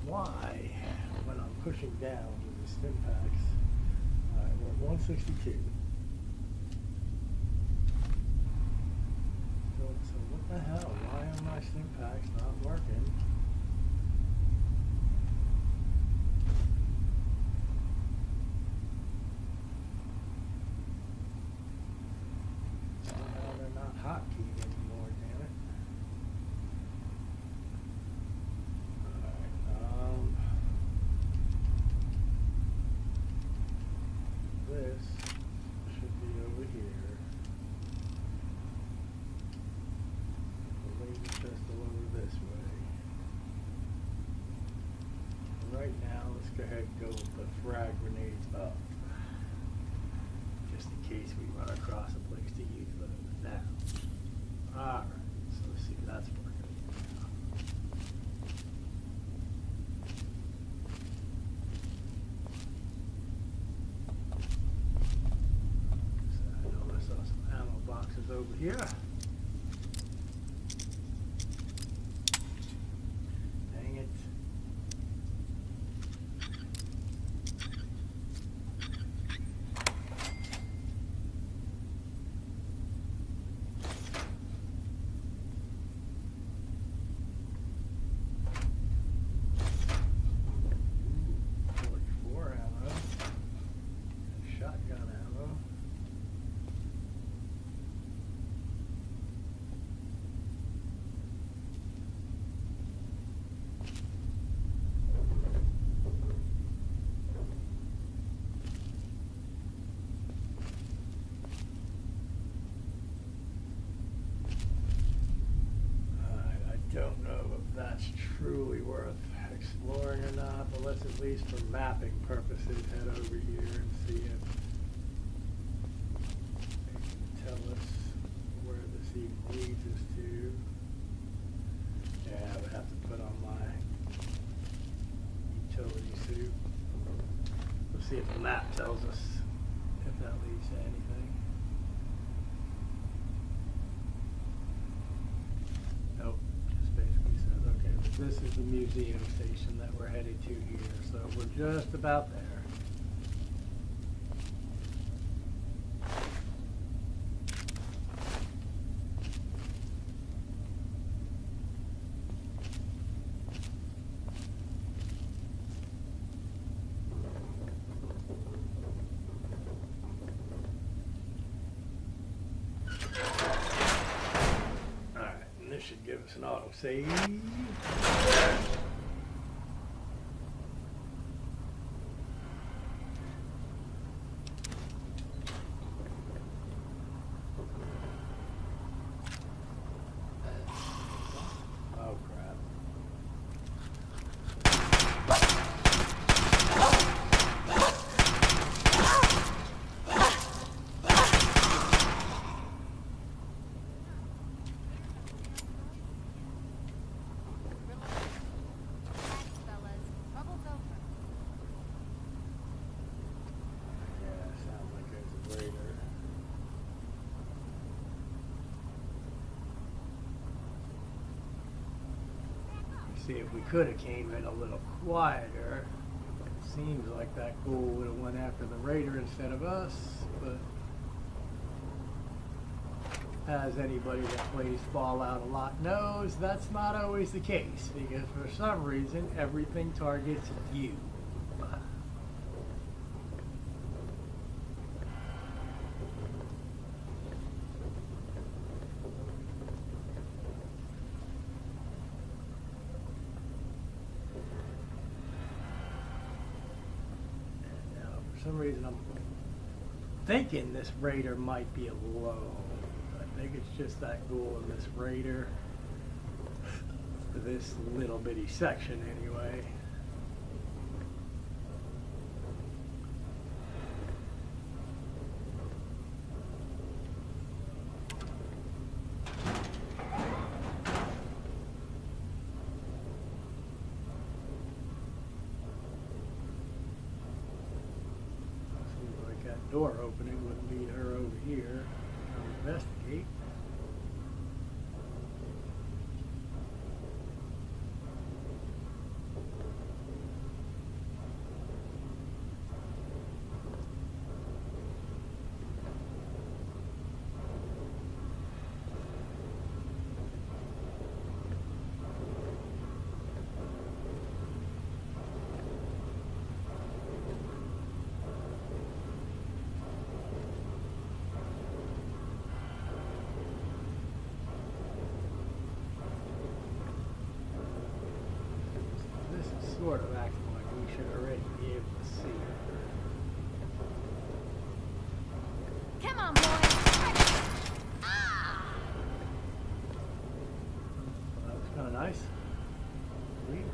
Why, when I'm pushing down with the stim packs, we're at 162. So what the hell? Why are my stim packs not working? Somehow they're not hotkeyed anymore, damn it. This should be over here. The laser pistol over this way. Right now, let's go ahead and go with the frag grenades up. Just in case we run across a place to use those now. Alright, so let's see if that's working. Over here. Dang it. Ooh, 44 ammo. Shotgun ammo. Don't know if that's truly worth exploring or not, but let's at least for mapping purposes head over here and see if they can tell us where this even leads us to. Yeah, I would have to put on my utility suit. Let's see if the map tells us if that leads to anything. Nope. This is the museum station that we're headed to here, so we're just about there. X and auto save. Oh crap. See if we could have came in a little quieter. It seems like that ghoul would have went after the raider instead of us, but as anybody that plays Fallout a lot knows, that's not always the case, because for some reason everything targets you. For some reason I'm thinking this raider might be alone. I think it's just that ghoul and this raider for this little bitty section anyway. Door opening would lead her over here to investigate. Sort of acting like we should already be able to see her. Come on, boy. That was kind of nice. Sweet.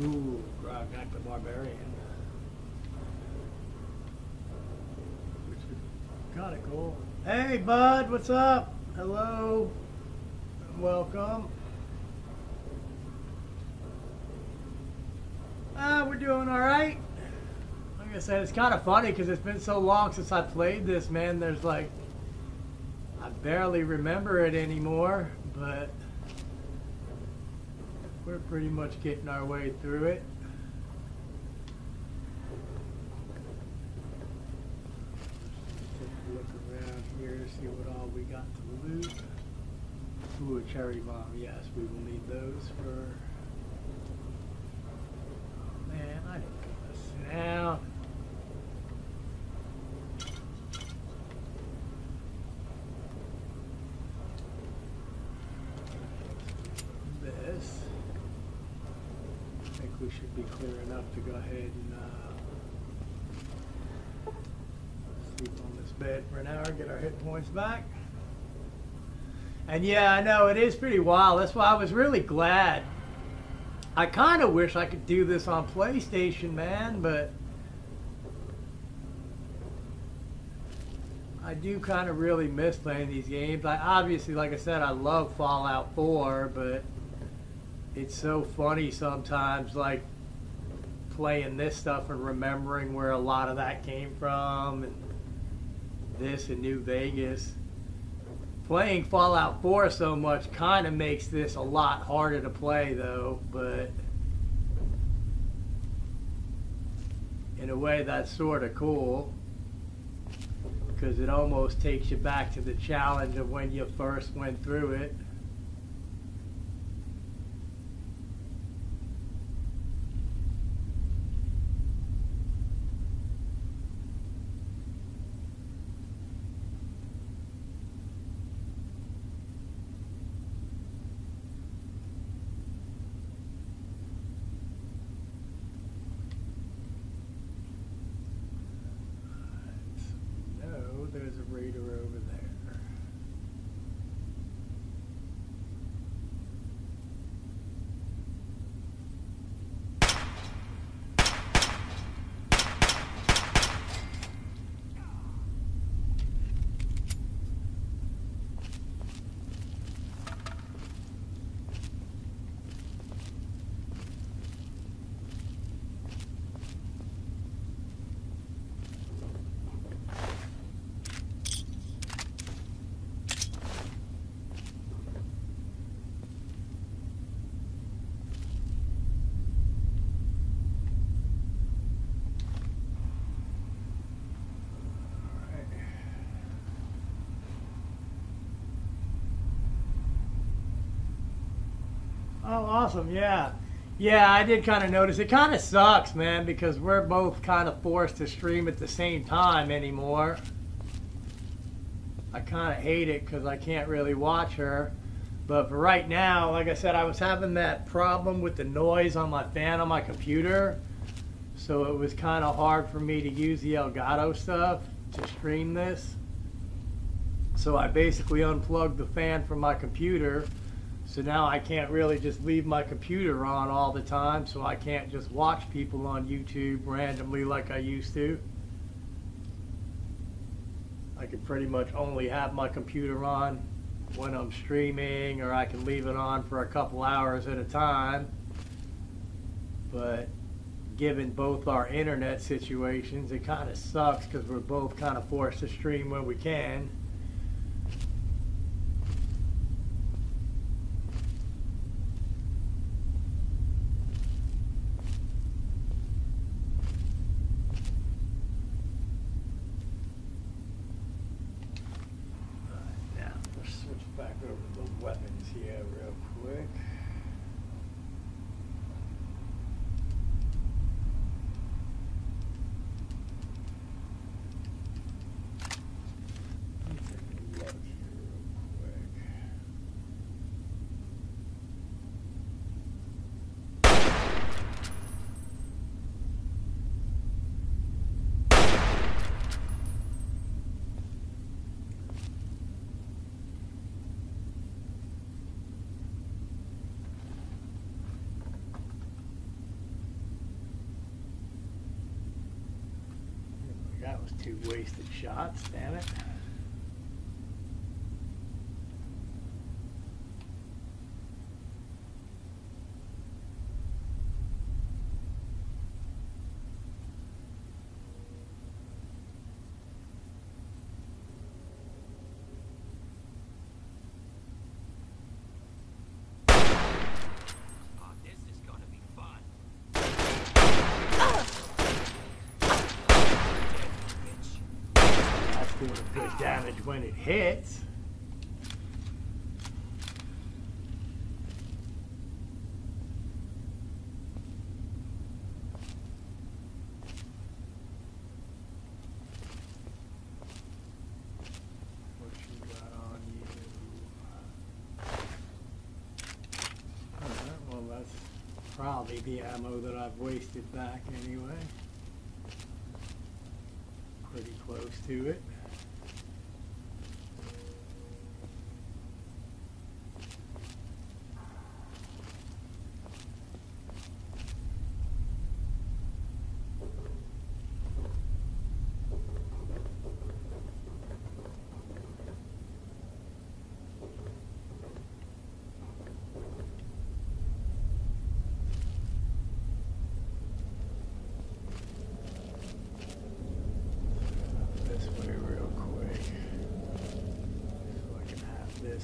Ooh, Grognak the Barbarian. Got it, cool. Hey, bud, what's up? Hello. Welcome. We're doing all right. Like I said, it's kind of funny because it's been so long since I played this, man. There's like, I barely remember it anymore, but we're pretty much getting our way through it. See what all we got to loot. Ooh, a cherry bomb. Yes, we will need those for... Oh, man, I didn't put this down. This. I think we should be clear enough to go ahead and sleep on this bed for an hour, get our hit points back. And yeah, I know, it is pretty wild. That's why I was really glad. I kind of wish I could do this on PlayStation, man, but I do kind of really miss playing these games. I obviously, like I said, I love Fallout 4, but it's so funny sometimes, like, playing this stuff and remembering where a lot of that came from, and this in New Vegas. Playing Fallout 4 so much kind of makes this a lot harder to play though, but in a way that's sort of cool because it almost takes you back to the challenge of when you first went through it. there's a raider over there. Oh, awesome, yeah. Yeah, I did kind of notice. It kind of sucks, man, because we're both kind of forced to stream at the same time anymore. I kind of hate it because I can't really watch her. But for right now, like I said, I was having that problem with the noise on my fan on my computer. So it was kind of hard for me to use the Elgato stuff to stream this. So I basically unplugged the fan from my computer. So now I can't really just leave my computer on all the time, so I can't just watch people on YouTube randomly like I used to. I can pretty much only have my computer on when I'm streaming, or I can leave it on for a couple hours at a time. But given both our internet situations, it kind of sucks because we're both kind of forced to stream when we can. Back over to the weapons here real quick. That was 2 wasted shots, damn it. Doing good damage when it hits. What you got on you? Alright, well that's probably the ammo that I've wasted back anyway. Pretty close to it.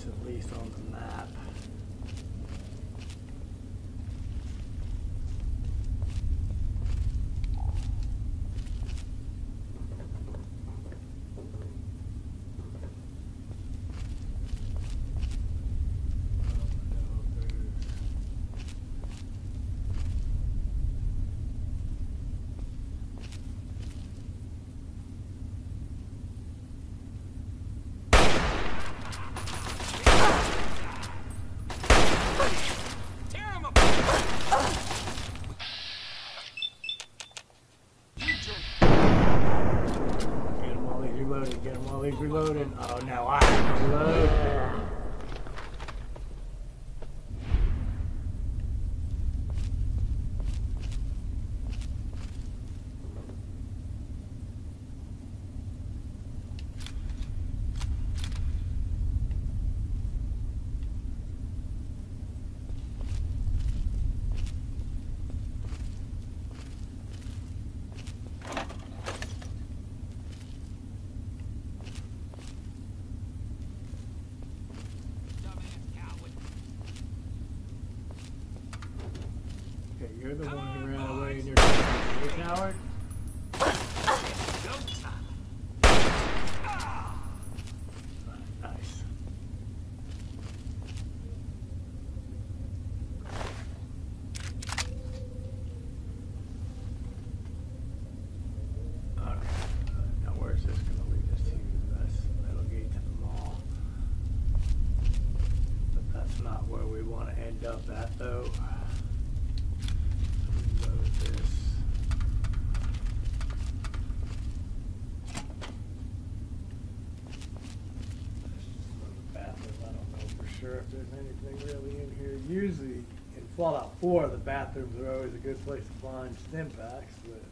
At least on the map. he's reloading. Oh, now I have to reload. You're the one who ran away and you're a coward. Nice. Okay. Now where's this going to lead us to? That's metal gate to the mall. But that's not where we want to end up at, though. If there's anything really in here. Usually in Fallout 4 the bathrooms are always a good place to find stim packs, but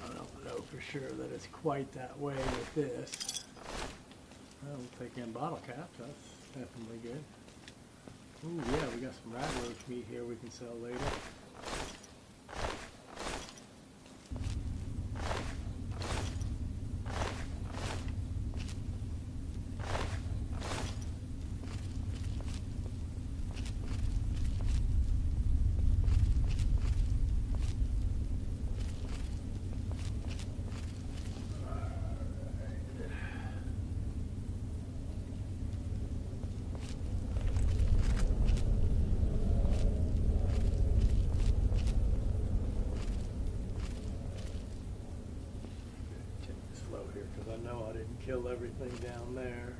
I don't know for sure that it's quite that way with this. We'll take in bottle caps, that's definitely good. Ooh yeah, we got some rat roach meat here we can sell later. Because I know I didn't kill everything down there.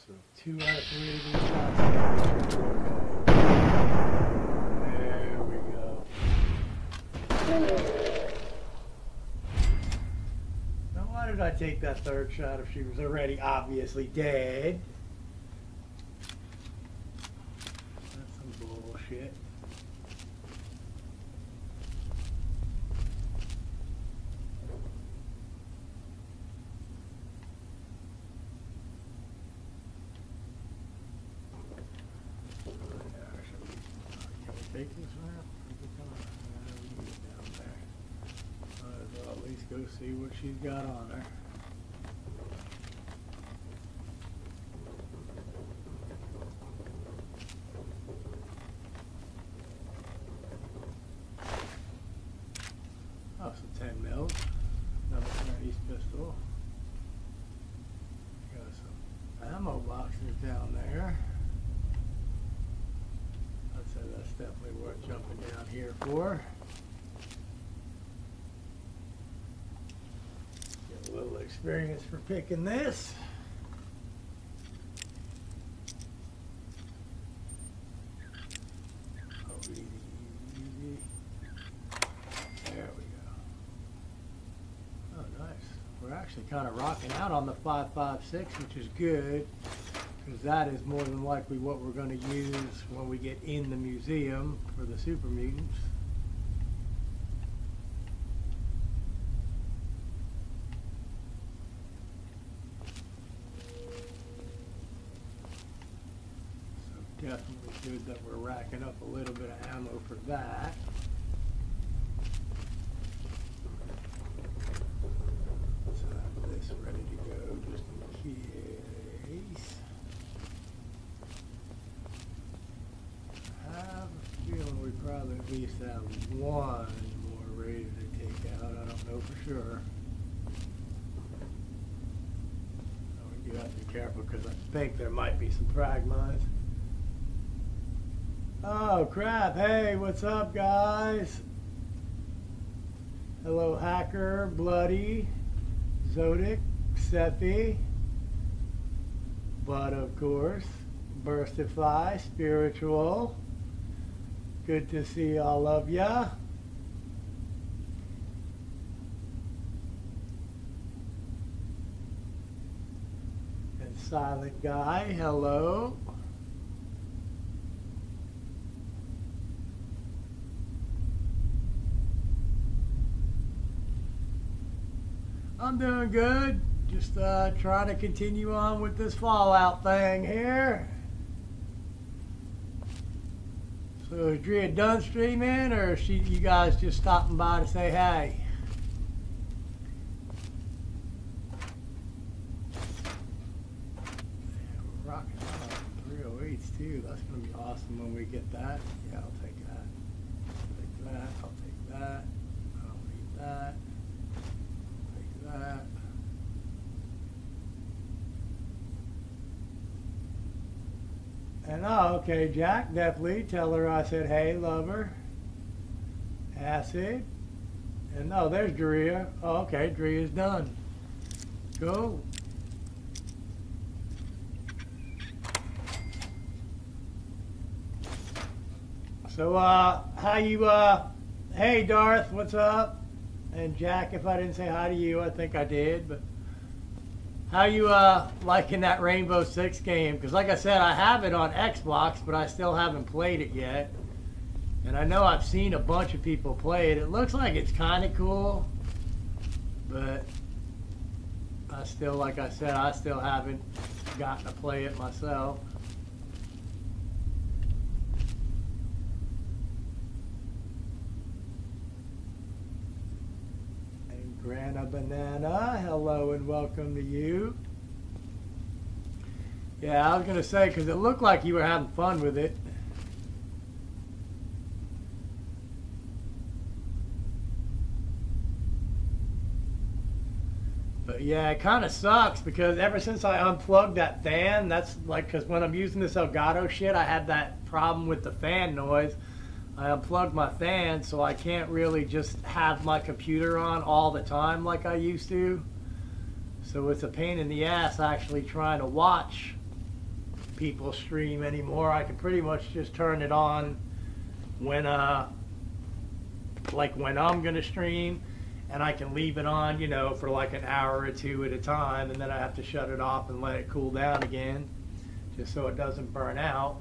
So 2 out of 3 of these shots. There we go. Now why did I take that third shot if she was already obviously dead? That's some bullshit. Take this map. We can get down there. Might as well at least go see what she's got on her. Oh, so 10 mils. Another East pistol. Got some ammo boxes down there. So that's definitely worth jumping down here for. Get a little experience for picking this. Oh, easy, easy. There we go. Oh, nice. We're actually kind of rocking out on the 5.56, which is good. Because that is more than likely what we're going to use when we get in the museum for the super mutants. So definitely good that we're racking up a little bit of ammo for that. Let's have this ready to go just in case. have one more raider to take out. I don't know for sure. You have to be careful because I think there might be some frag mines. Oh crap, hey, what's up guys? Hello Hacker, Bloody, Zodic, Seppi, Bud of course, Burstify, Spiritual. Good to see all of ya. Silent Guy, hello. I'm doing good. Just trying to continue on with this Fallout thing here. So is Drea done streaming, or is you guys just stopping by to say hey? Too. That's going to be awesome when we get that. Yeah, I'll take that. I'll take that. I'll take that. I'll need that. Take that. And oh, okay, Jack, definitely. Tell her I said, hey, love her. Acid. And no, there's Drea. Oh, okay, Drea's done. Cool. So, how you, hey Darth, what's up? And Jack, if I didn't say hi to you, I think I did, but how you, liking that Rainbow Six game? Because like I said, I have it on Xbox, but I still haven't played it yet. And I know I've seen a bunch of people play it. It looks like it's kind of cool, but I still, like I said, I still haven't gotten to play it myself. Grana Banana, hello and welcome to you. Yeah, I was going to say, because it looked like you were having fun with it. But yeah, it kind of sucks because ever since I unplugged that fan, that's like, because when I'm using this Elgato shit, I had that problem with the fan noise. I unplugged my fan, so I can't really just have my computer on all the time like I used to. So it's a pain in the ass actually trying to watch people stream anymore. I can pretty much just turn it on when like when I'm gonna stream, and I can leave it on, you know, for like an hour or two at a time, and then I have to shut it off and let it cool down again, just so it doesn't burn out.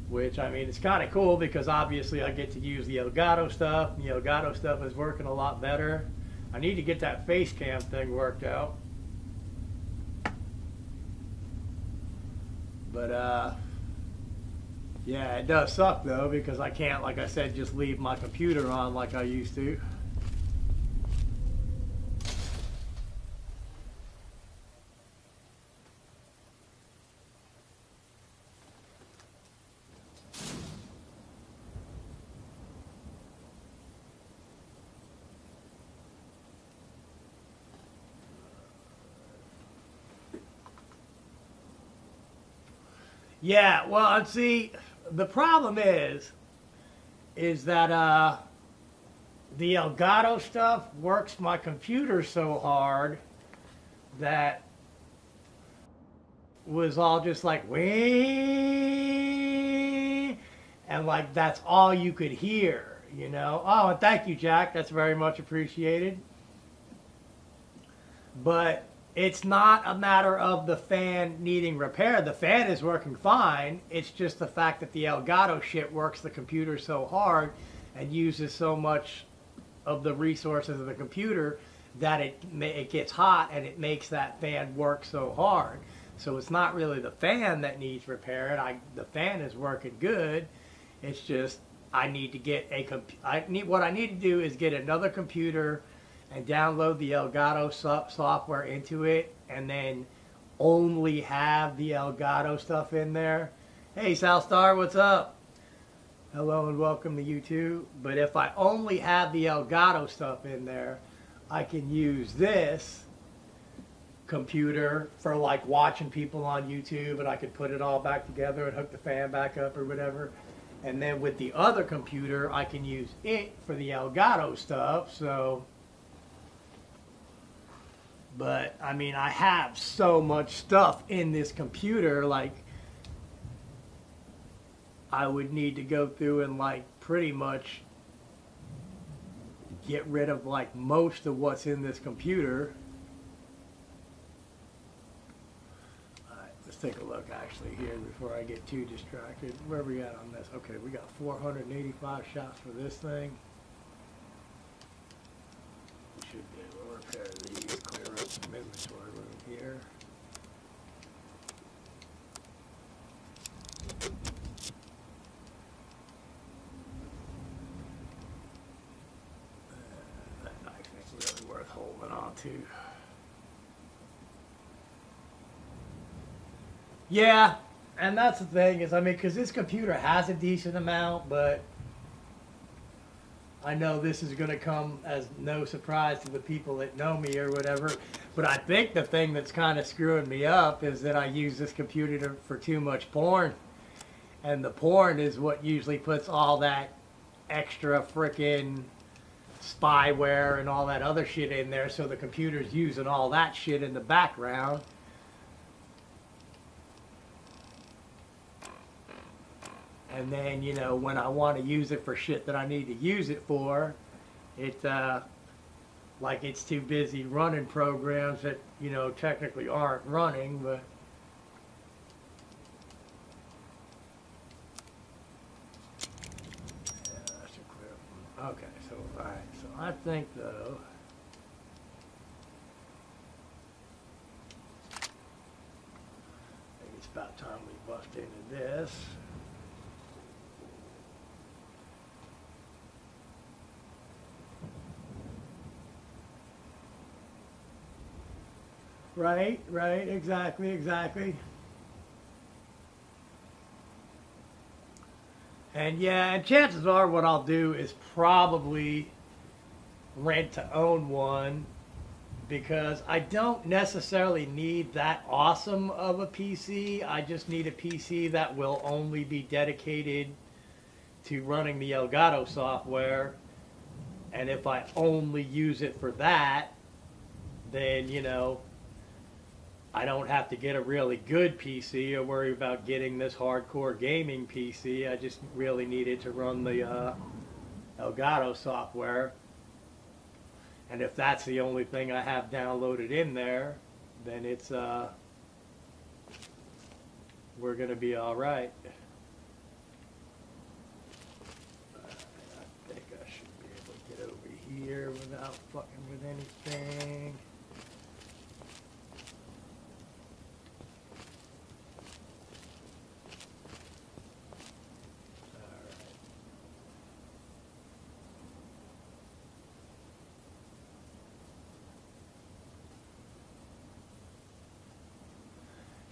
Which, I mean, it's kind of cool because obviously I get to use the Elgato stuff. The Elgato stuff is working a lot better. I need to get that face cam thing worked out. But, yeah, it does suck though because I can't, like I said, just leave my computer on like I used to. Yeah, well, and see, the problem is that the Elgato stuff works my computer so hard that was all just like, wee, and like that's all you could hear, you know? Oh, and thank you, Jack. That's very much appreciated. But it's not a matter of the fan needing repair. The fan is working fine. It's just the fact that the Elgato shit works the computer so hard and uses so much of the resources of the computer that it gets hot and it makes that fan work so hard. So it's not really the fan that needs repaired. The fan is working good. It's just I need to get what I need to do is get another computer and download the Elgato software into it, and then only have the Elgato stuff in there. Hey, Southstar, what's up? Hello and welcome to YouTube. But if I only have the Elgato stuff in there, I can use this computer for like watching people on YouTube, and I could put it all back together and hook the fan back up or whatever. And then with the other computer, I can use it for the Elgato stuff. So, but I mean, I have so much stuff in this computer, like I would need to go through and like pretty much get rid of like most of what's in this computer. Alright, let's take a look actually here before I get too distracted. Where are we at on this? Okay, we got 485 shots for this thing. We should be able to repair these, clear up some inventory room here. Holding on to. Yeah, and that's the thing is, I mean, because this computer has a decent amount, but I know this is going to come as no surprise to the people that know me or whatever, but I think the thing that's kind of screwing me up is that I use this computer for too much porn, and the porn is what usually puts all that extra frickin' spyware and all that other shit in there, so the computer's using all that shit in the background. And then, you know, when I want to use it for shit that I need to use it for, it like it's too busy running programs that, you know, technically aren't running, but yeah, that should clear. Okay, so alright. I think, though, maybe it's about time we bust into this. Right, exactly. And yeah, and chances are what I'll do is probably rent to own one, because I don't necessarily need that awesome of a PC. I just need a PC that will only be dedicated to running the Elgato software, and if I only use it for that, then, you know, I don't have to get a really good PC or worry about getting this hardcore gaming PC. I just really need it to run the Elgato software. And if that's the only thing I have downloaded in there, then it's, we're going to be all right. I think I should be able to get over here without fucking with anything.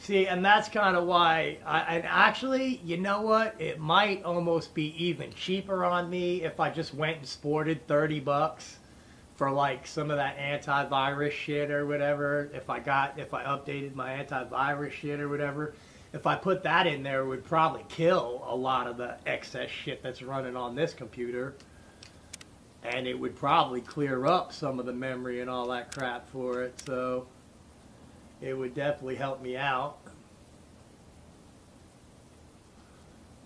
See, and that's kind of why, and actually, you know what? It might almost be even cheaper on me if I just went and sported $30 for like some of that antivirus shit or whatever. If I updated my antivirus shit or whatever, if I put that in there, it would probably kill a lot of the excess shit that's running on this computer. And it would probably clear up some of the memory and all that crap for it, so it would definitely help me out.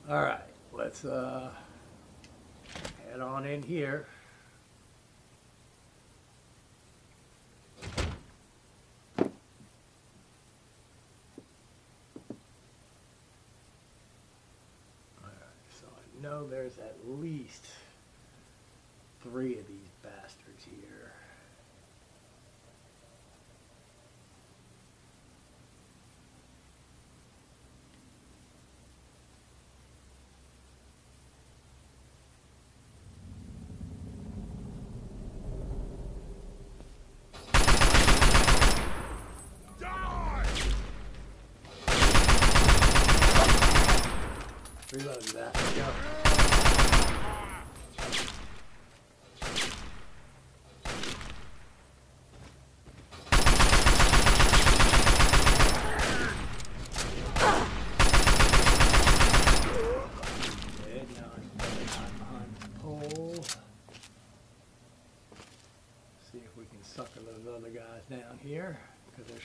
Alright, let's head on in here. Alright, so I know there's at least 3 of these bastards here. Reload that. Go.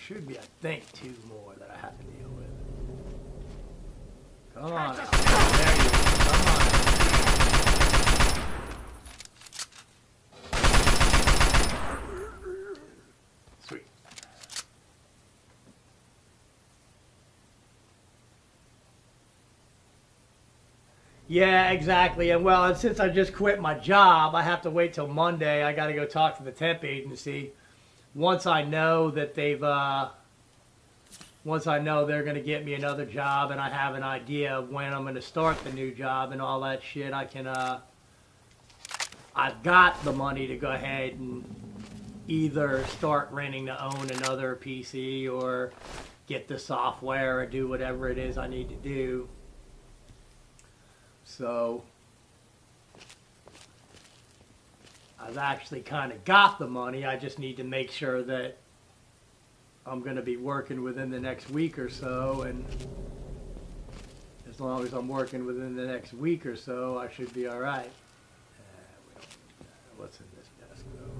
should be, I think, 2 more that I have to deal with. Come on. There you go. Come on. Sweet. Yeah, exactly. And well, and since I just quit my job, I have to wait till Monday. I got to go talk to the temp agency. Once I know that once I know they're going to get me another job and I have an idea of when I'm going to start the new job and all that shit, I can, I've got the money to go ahead and either start renting to own another PC or get the software or do whatever it is I need to do. So I've actually kind of got the money. I just need to make sure that I'm going to be working within the next week or so, and as long as I'm working within the next week or so, I should be all right. What's in this desk, though?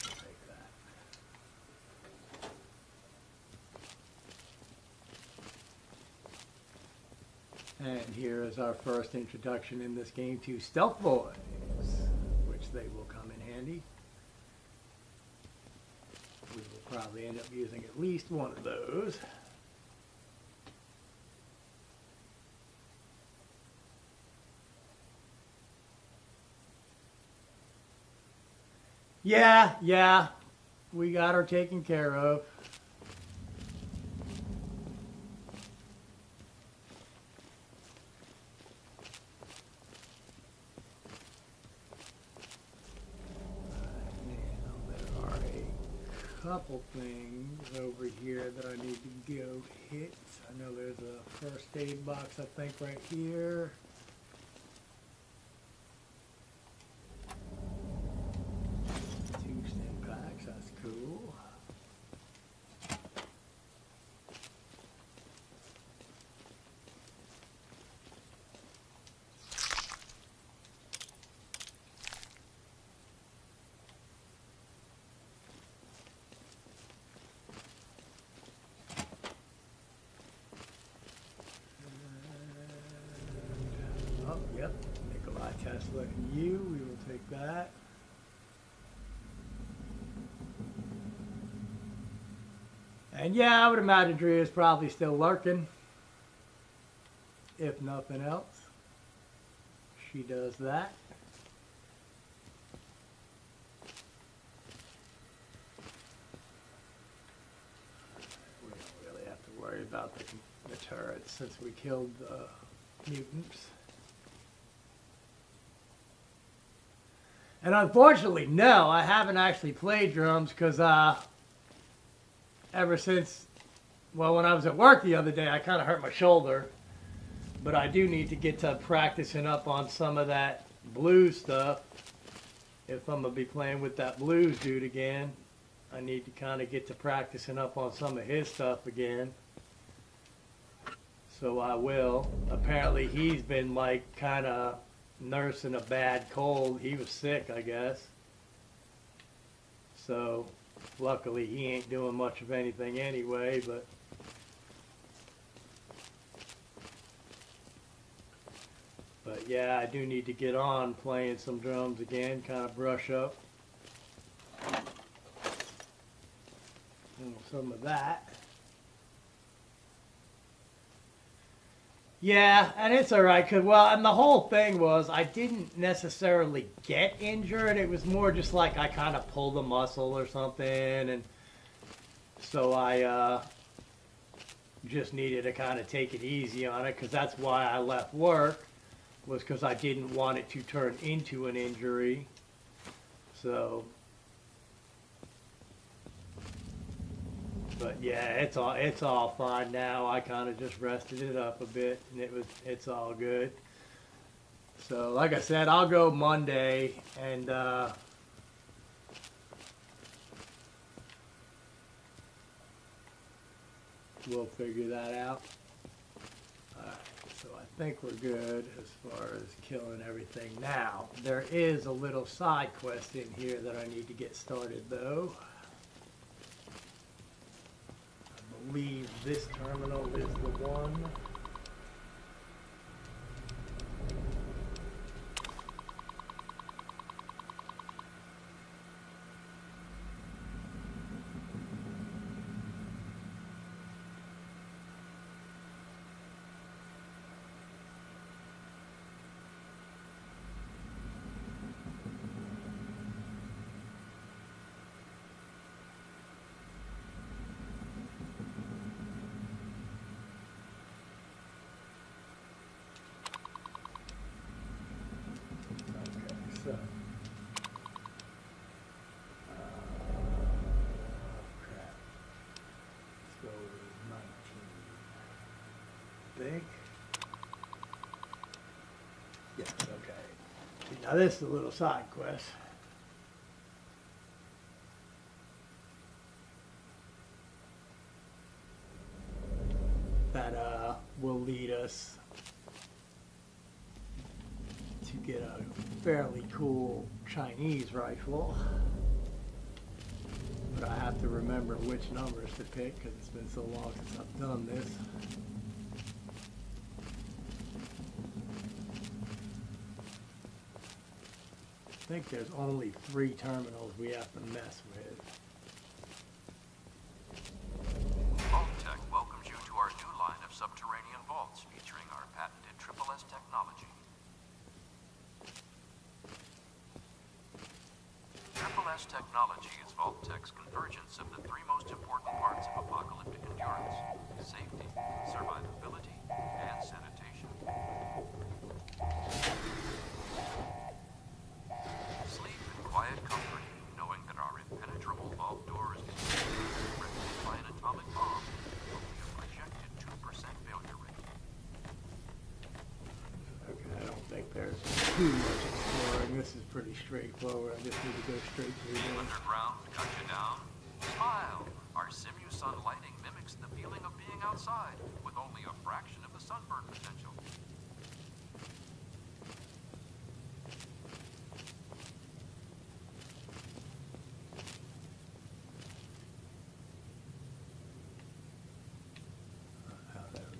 I'll take that. And here is our first introduction in this game to Stealth Boys, which they will come in handy. We will probably end up using at least one of those. Yeah, we got her taken care of. Couple things over here that I need to go hit. I know there's a first aid box, I think, right here. Two stim packs, that's cool. Yep, Nikolai Tesla and you, we will take that. And yeah, I would imagine Drea's probably still lurking. If nothing else, she does that. We don't really have to worry about the turrets since we killed the mutants. And unfortunately, no, I haven't actually played drums because ever since, well, when I was at work the other day, I kind of hurt my shoulder. But I do need to get to practicing up on some of that blues stuff. If I'm going to be playing with that blues dude again, I need to kind of get to practicing up on some of his stuff again. So I will. Apparently he's been like kind of nursing a bad cold. He was sick, I guess. So luckily he ain't doing much of anything anyway, but yeah, I do need to get on playing some drums again, kind of brush up on some of that. Yeah, and it's alright, cause well, and the whole thing was I didn't necessarily get injured. It was more just like I kind of pulled a muscle or something, and so I just needed to kind of take it easy on it, because that's why I left work, was because I didn't want it to turn into an injury. So, but yeah, it's all fine now. I kind of just rested it up a bit, and it's all good. So, like I said, I'll go Monday, and we'll figure that out. Alright, so I think we're good as far as killing everything. Now, there is a little side quest in here that I need to get started, though. this terminal is the one. So, crap. Let's go with 19. Think. Yes, okay. Now this is a little side quest. That will lead us to get a fairly cool Chinese rifle, but I have to remember which numbers to pick because it's been so long since I've done this. I think there's only 3 terminals we have to mess with. Vault-Tec welcomes you to our new line of subterranean vaults featuring our patented SSS technology. SSS technology is Vault-Tec's convergence of the 3 most important parts of apocalyptic endurance: safety, survivability, and sanitation. Sleep in quiet comfort, knowing that our impenetrable vault doors can be threatened by an atomic bomb, only a projected 2% failure rate. Okay, I don't think there's too much exploring. This is pretty straightforward. I just need to go straight through this. Underground, cut you down. Smile. Our Simu-Sun lighting mimics the feeling of being outside, with only a fraction of the sunburn potential.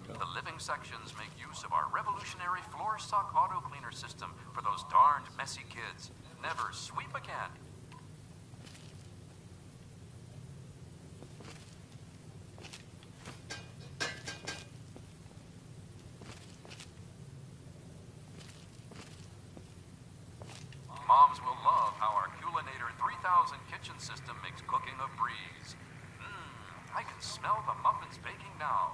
The living sections make use of our revolutionary floor sock auto cleaner system for those darned messy kids. Never sweep again. Moms will love how our Culinator 3000 kitchen system makes cooking a breeze. I can smell the muffins baking now.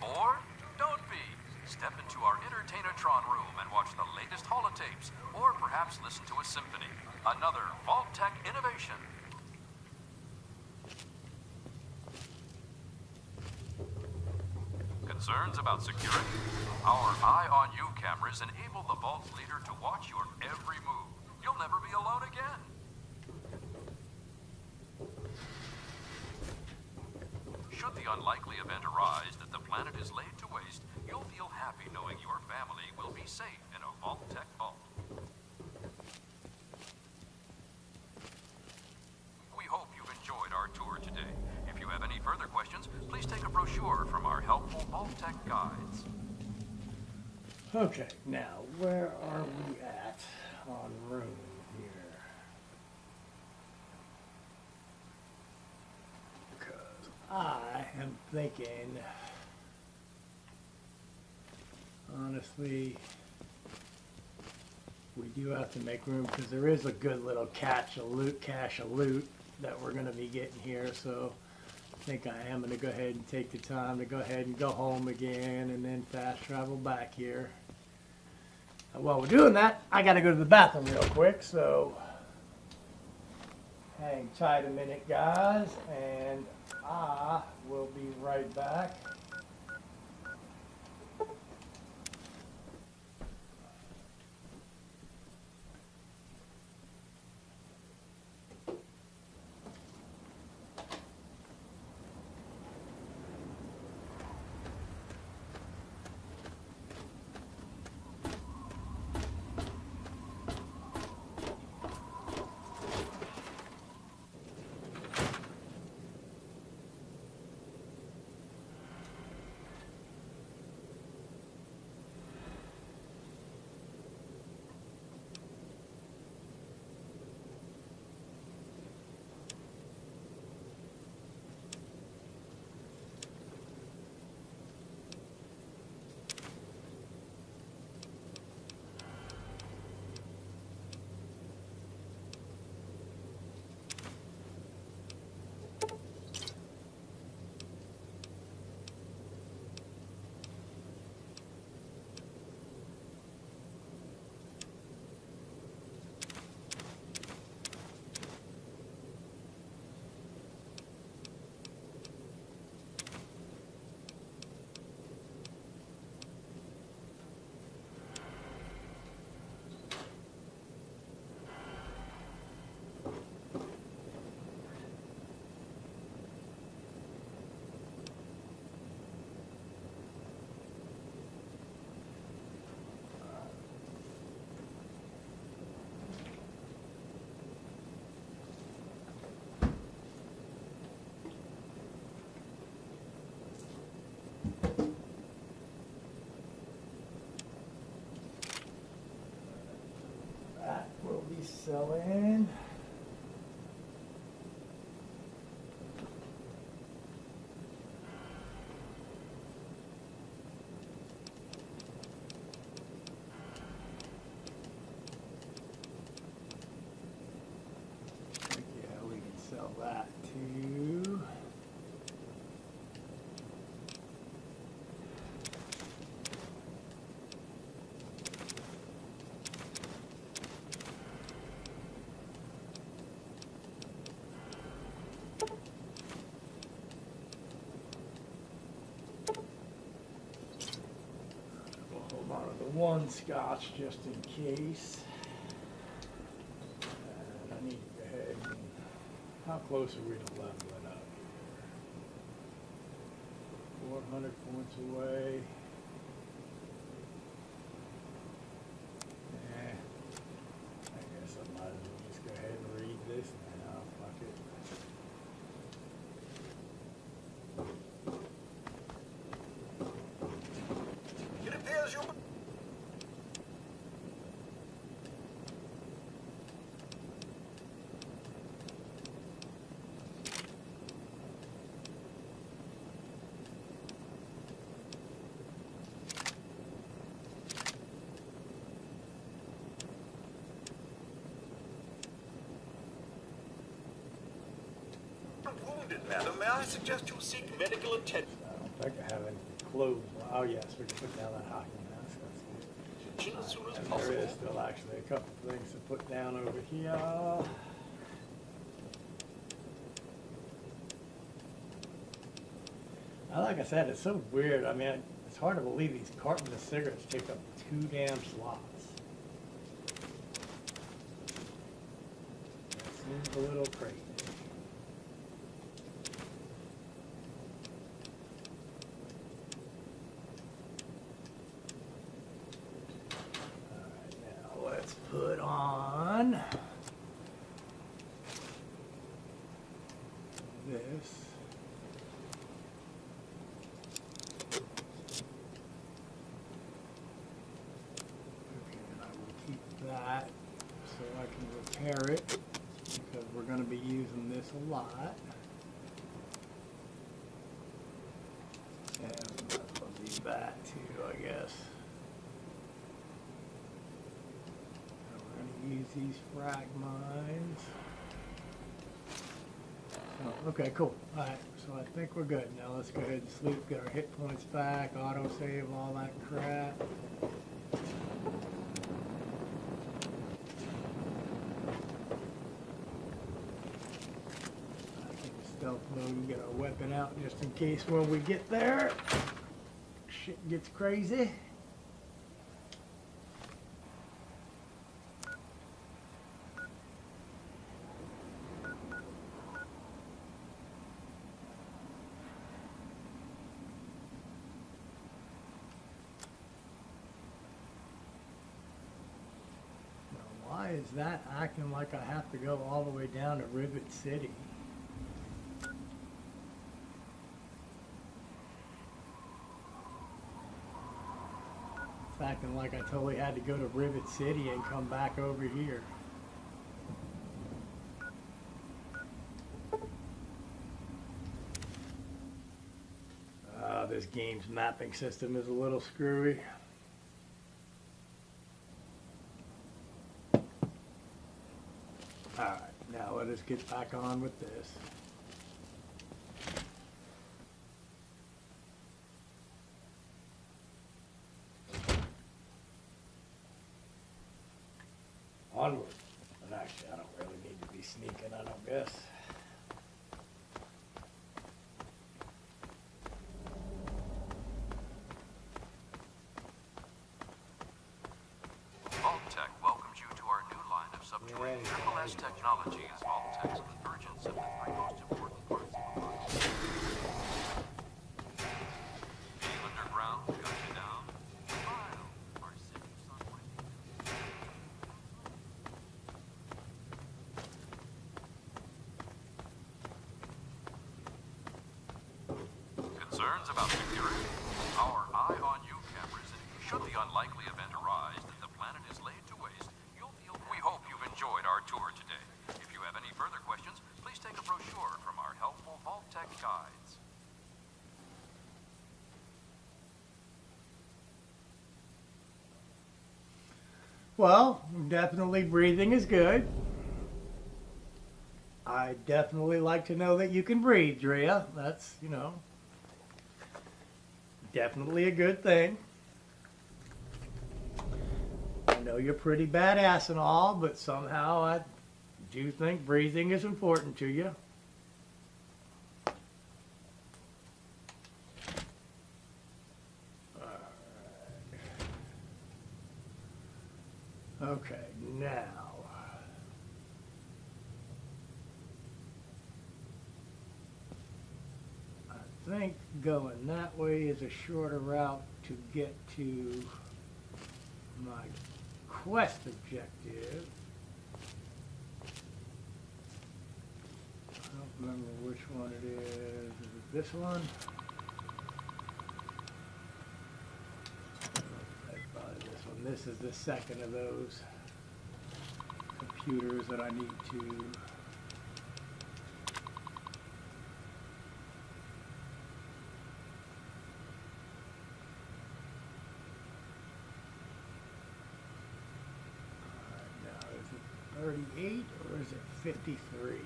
Or don't be. Step into our Entertainatron room and watch the latest holotapes, or perhaps listen to a symphony. Another Vault-Tec innovation. Concerns about security? Our Eye on You cameras enable the Vault leader to watch your every move. You'll never be alone again. Should the unlikely event arise that the planet is laid to waste, you'll feel happy knowing your family will be safe in a Vault-Tec vault. We hope you've enjoyed our tour today. If you have any further questions, please take a brochure from our helpful Vault-Tec guides. Okay, now where are we at on room here? Because I am thinking, honestly, we do have to make room because there is a good little cache of loot that we're going to be getting here. So I think I am going to go ahead and take the time to go ahead and go home again and then fast travel back here. While we're doing that, I got to go to the bathroom real quick, so hang tight a minute, guys, and I will be right back. cell in. Yeah, we can sell that too. One scotch just in case. And I need to go ahead and, how close are we to leveling up here? 400 points away. I guess I might as well just go ahead and read this now. Fuck it. It appears you... wounded, madam. May I suggest you seek medical attention? I don't think I have anything closed. Oh yes, we can put down that hockey mask. That's good. As soon as And possible. there is still actually a couple of things to put down over here. Like I said, it's so weird. I mean, it's hard to believe these cartons of cigarettes take up 2 damn slots. It seems a little crazy. All right, now let's put on this. That so I can repair it because we're going to be using this a lot. And I'll do that too, I guess. And we're going to use these frag mines. Oh, okay, cool. Alright, so I think we're good. Now let's go ahead and sleep, get our hit points back, autosave, all that crap. Stealth mode and get our weapon out just in case when we get there shit gets crazy. Now, why is that acting like I have to go all the way down to Rivet City? Acting like I totally had to go to Rivet City and come back over here. This game's mapping system is a little screwy. Alright, now let us get back on with this. Onward. But actually, I don't really need to be sneaking, I don't guess. Vault-Tec welcomes you to our new line of subterranean Triple S technology as Vault-Tec's convergence of the three most important parts of the body. Being underground got you down. Smile. Our city sunlight. Concerns about security? Our Eye on You cameras, should the unlikely event arise that the planet is laid to waste, we hope you've enjoyed our Well, definitely breathing is good. I definitely like to know that you can breathe, Drea. That's, you know, definitely a good thing. I know you're pretty badass and all, but somehow I do think breathing is important to you. Okay, now. I think going that way is a shorter route to get to my quest objective. I don't remember which one it is. Is it this one? This is the second of those computers that I need to now is it 38 or is it 53?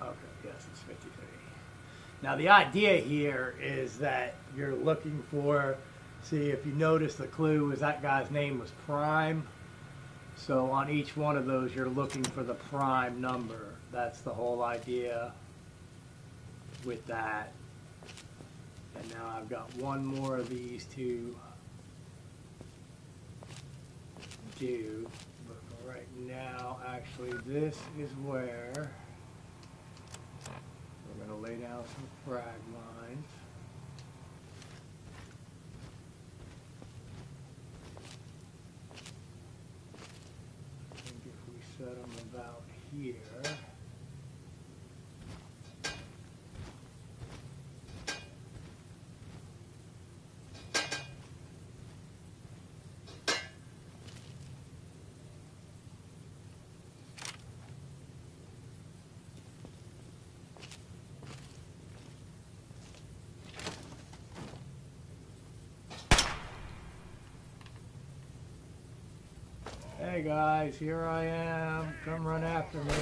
Okay, yes, it's 53. Now the idea here is that you're looking for, see if you notice the clue is that guy's name was Prime. So on each one of those you're looking for the prime number. That's the whole idea with that. And now I've got one more of these to do. But for right now, actually this is where we're going to lay down some frag lines. I think if we set them about here, hey guys, here I am. Come run after me.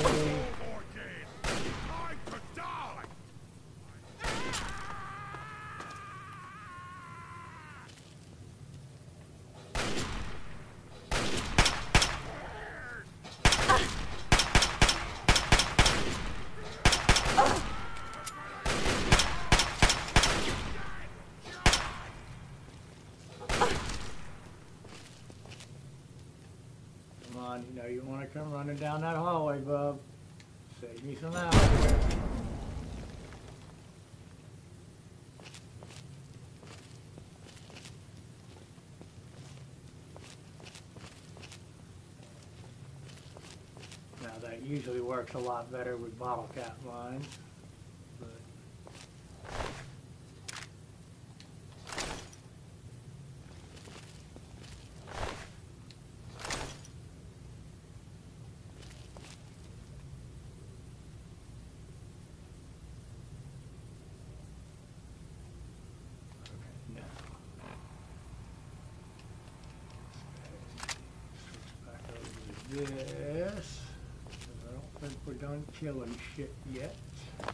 You know you want to come running down that hallway, bub. Save me some hours here. Now that usually works a lot better with bottle cap lines. This, I don't think we're done killing shit yet. I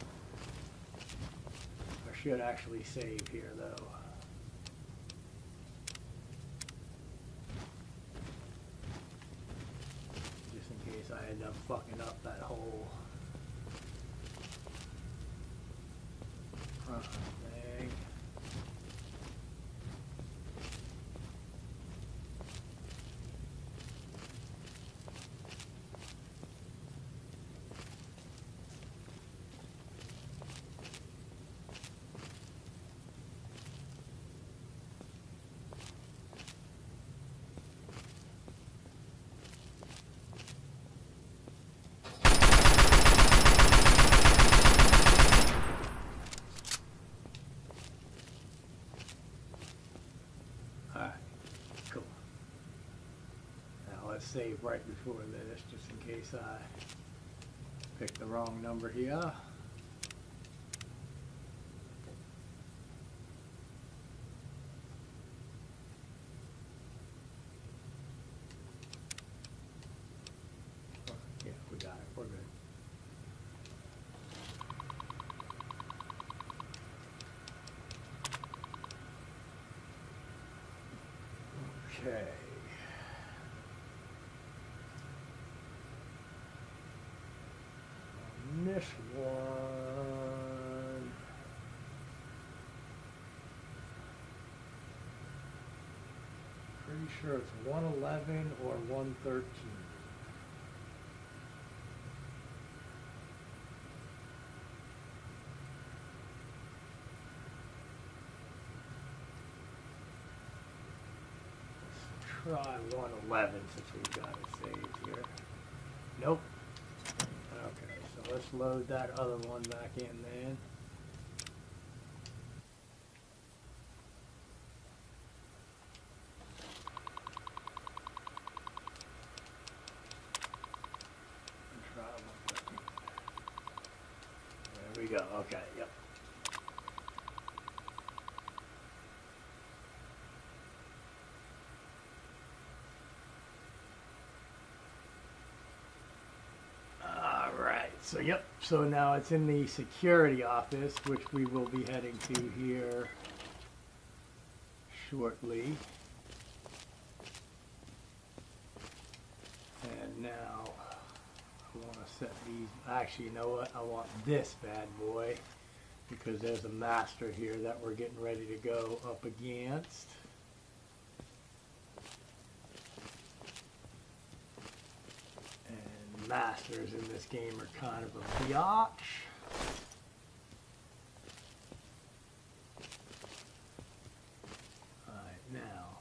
should actually save here though. Just in case I end up fucking up that whole front thing. Save right before this, just in case I pick the wrong number here. Okay. On this one, pretty sure it's 111 or 113. Try 111 since we've got it saved here. Nope. Okay, so let's load that other one back in then. And try 113. There we go. Okay, yep. So yep, so now it's in the security office, which we will be heading to here shortly. And now I want to set these, actually you know what, I want this bad boy because there's a master here that we're getting ready to go up against. Masters in this game are kind of a biatch. Alright, now,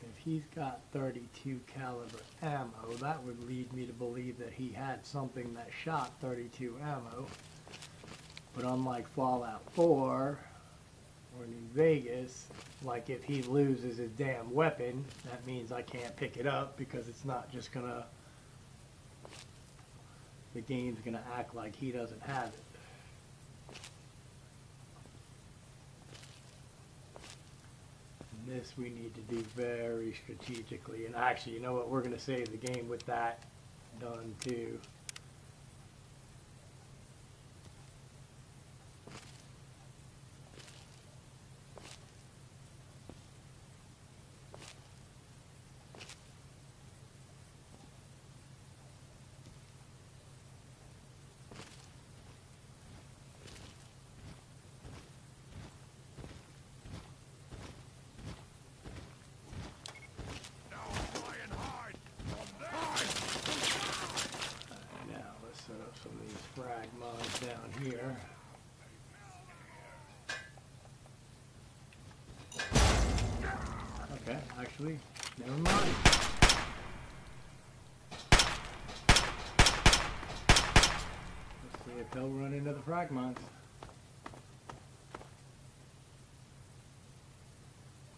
if he's got 32 caliber ammo, that would lead me to believe that he had something that shot 32 ammo. But unlike Fallout 4 or New Vegas, like if he loses his damn weapon, that means I can't pick it up because it's not just gonna, the game's gonna act like he doesn't have it. And this we need to do very strategically. And actually, you know what? We're gonna save the game with that done too. Frag mods down here. Okay, actually, never mind. Let's see if he'll run into the frag mods.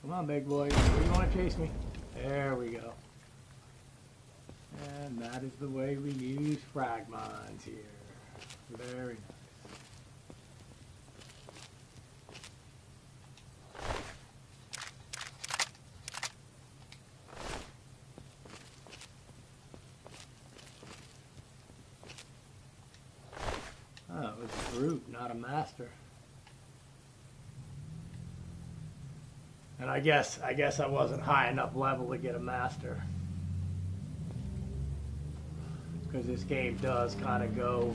Come on, big boy. Where you want to chase me? There we go. And that is the way we use frag mines here. Very nice. Oh, it was a brute, not a master. And I guess I wasn't high enough level to get a master. Because this game does kind of go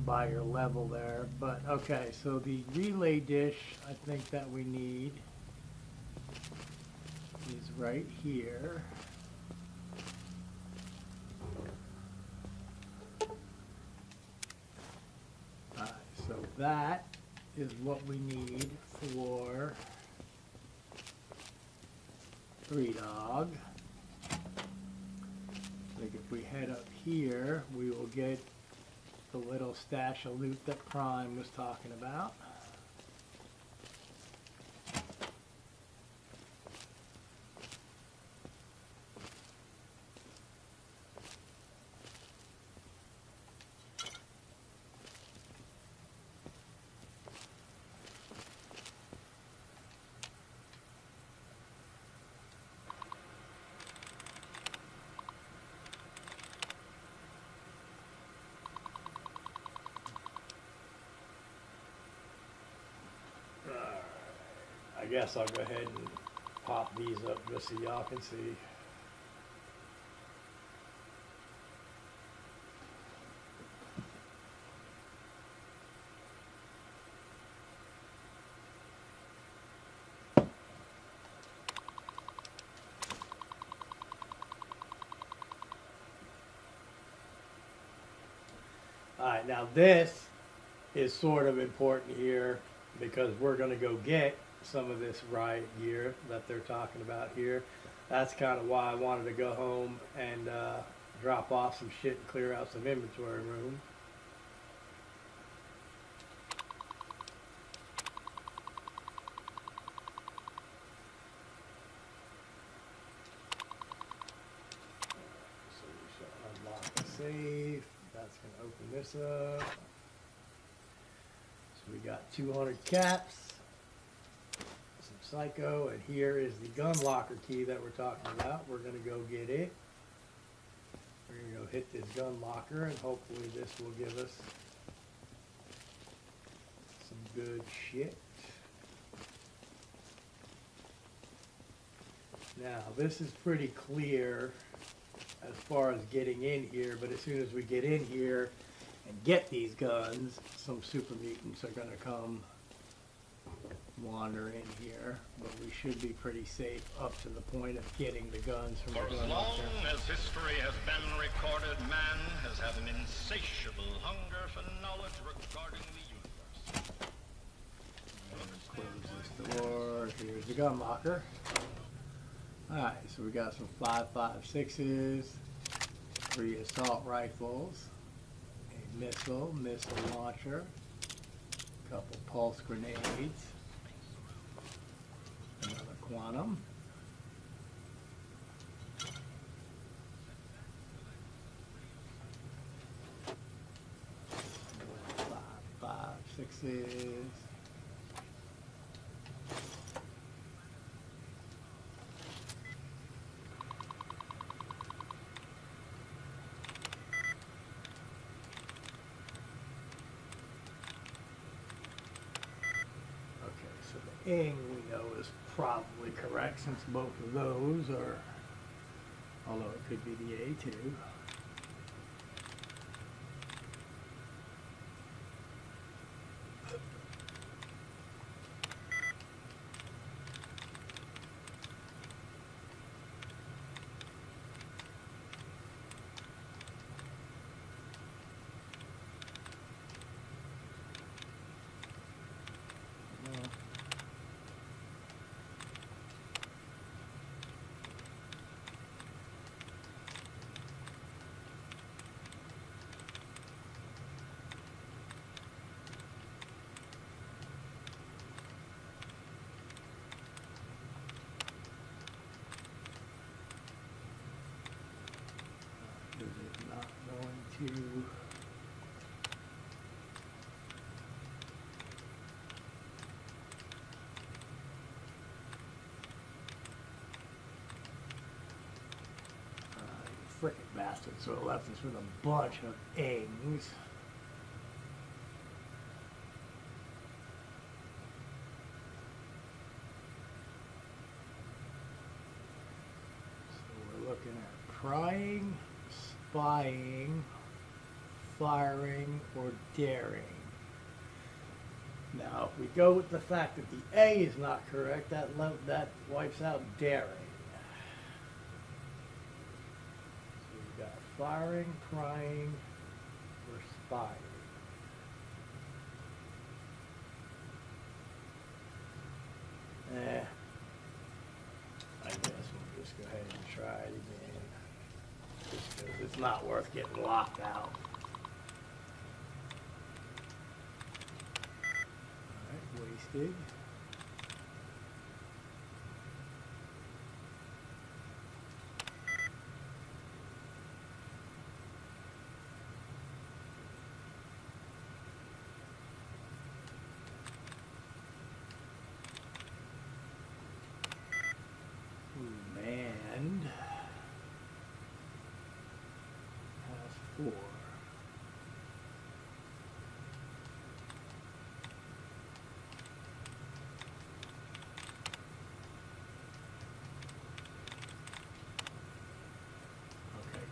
by your level there. But okay, so the relay dish I think that we need is right here. Alright, so that is what we need for 3Dog. I think if we head up here, we will get the little stash of loot that Prime was talking about. I guess I'll go ahead and pop these up just so y'all can see. Alright, now this is sort of important here because we're going to go get some of this riot gear that they're talking about here. That's kind of why I wanted to go home and drop off some shit and clear out some inventory room. So we shall unlock the safe. That's going to open this up. So we got 200 caps, some psycho, and here is the gun locker key that we're talking about. We're going to go get it. We're going to go hit this gun locker, and hopefully this will give us some good shit. Now, this is pretty clear as far as getting in here, but as soon as we get in here and get these guns, some super mutants are going to come wander in here, but we should be pretty safe up to the point of getting the guns from For as long as history has been recorded, man has had an insatiable hunger for knowledge regarding the universe. Close this door. Here's the gun locker. Alright, so we got some 5.56s, 3 assault rifles, a missile launcher, a couple pulse grenades, another quantum, 5.56s. Ing we know is probably correct since both of those are, although it could be the A2. To frickin' bastard, so it left us with a bunch of Ings. So we're looking at prying, spying, firing, or daring. Now, if we go with the fact that the A is not correct, that wipes out daring. So we've got firing, prying, or spying. I guess we'll just go ahead and try it again. Just 'cause it's not worth getting locked out. Wasted. And has 4.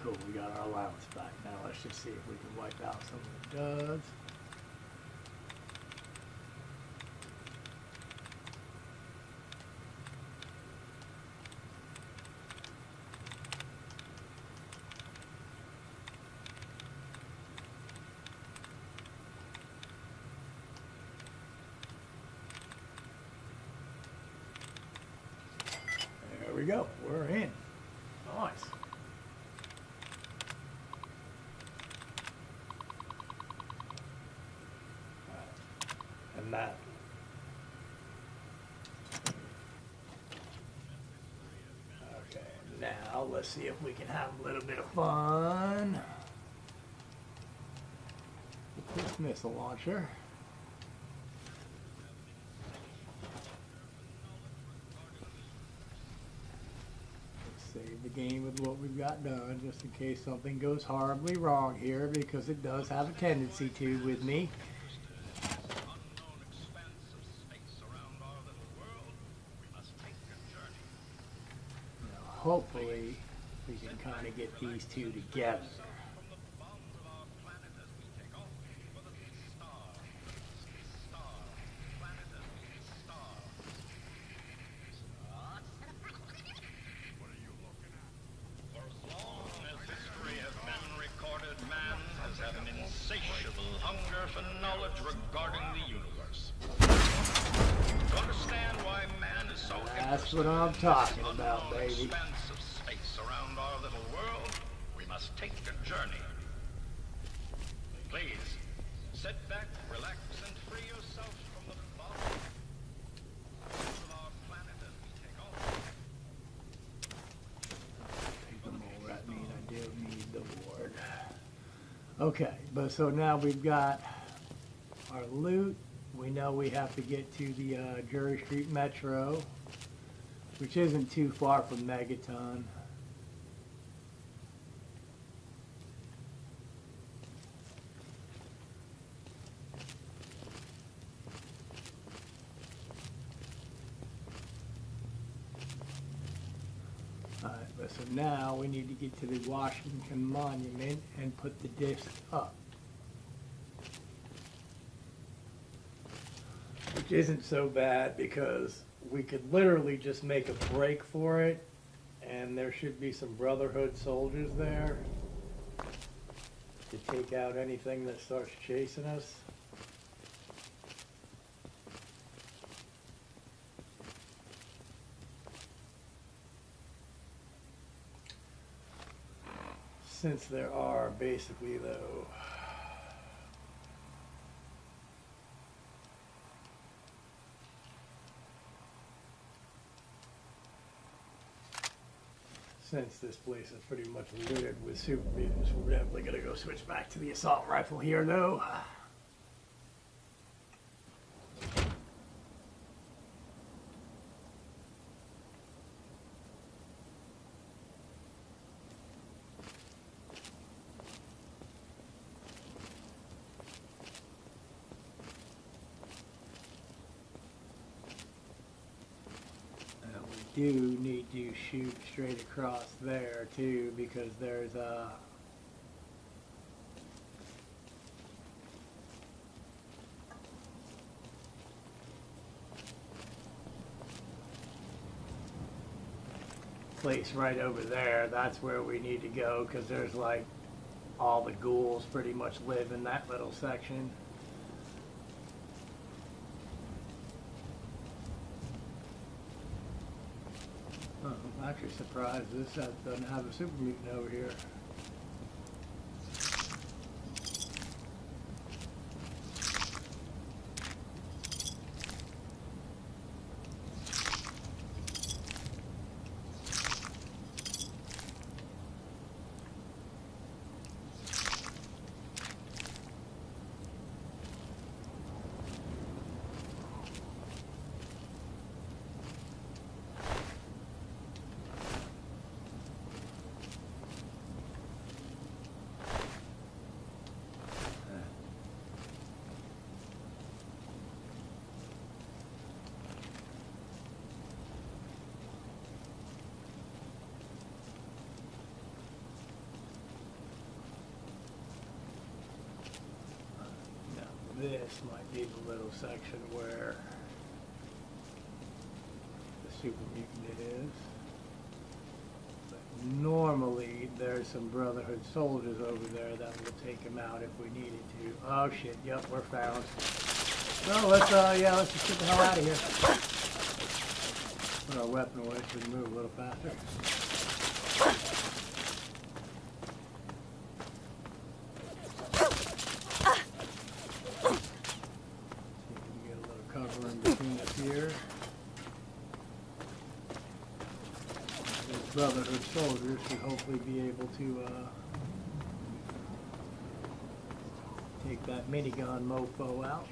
Cool, we got our allowance back. Now let's just see if we can wipe out some of the duds. There we go, we're in. Nice. And that. Okay, now let's see if we can have a little bit of fun with this missile launcher. Save the game with what we've got done, just in case something goes horribly wrong here, because it does have a tendency to with me. Now, hopefully, we can kind of get these two together. Insatiable hunger for knowledge regarding the universe. To understand why man is so That's what I'm talking about, baby. expanse of space around our little world, we must take a journey. Please, sit back, relax, and free yourself from the bottom of our planet as we take off. Take them all at me, I do need the ward. Okay, but so now we've got our loot. We know we have to get to the Drury Street Metro, which isn't too far from Megaton. Alright, but so now we need to get to the Washington Monument and put the disc up. Which isn't so bad because we could literally just make a break for it, and there should be some Brotherhood soldiers there to take out anything that starts chasing us. Since there are basically, though, since this place is pretty much littered with super mutants, we're definitely going to go switch back to the assault rifle here, though. Do need to shoot straight across there too, because there's a place right over there. That's where we need to go, because there's like all the ghouls pretty much live in that little section. I'm actually surprised this doesn't have a super mutant over here. This might be the little section where the super mutant is. But normally there's some Brotherhood soldiers over there that will take him out if we needed to. Oh shit, yep, we're found. So let's let's just get the hell out of here. Put our weapon away so we can move a little faster. Here. These Brotherhood soldiers should hopefully be able to take that minigun mofo out.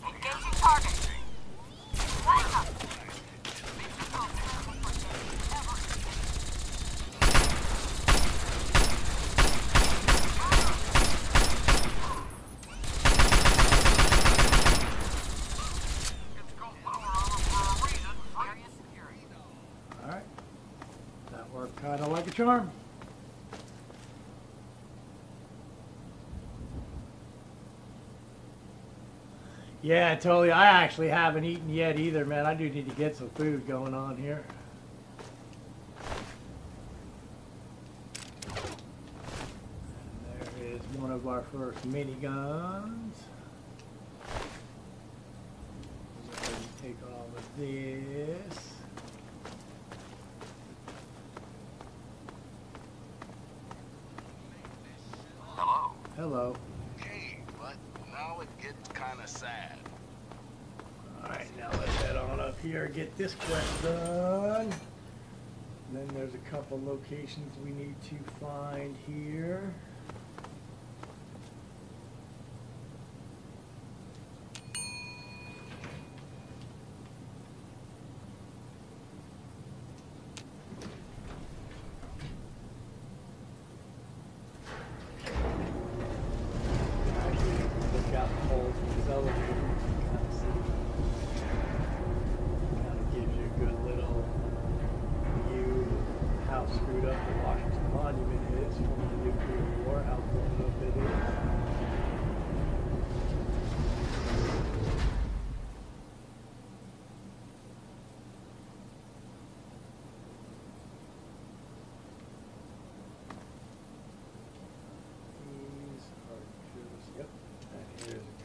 Engaging target. Flank up. Kind of like a charm. Yeah, totally. I actually haven't eaten yet either, man. I do need to get some food going on here. And there is one of our first miniguns. Go ahead and take all of this. Hello. Okay, but now it gets kind of sad. Alright, now let's head on up here and get this quest done. And then there's a couple locations we need to find here.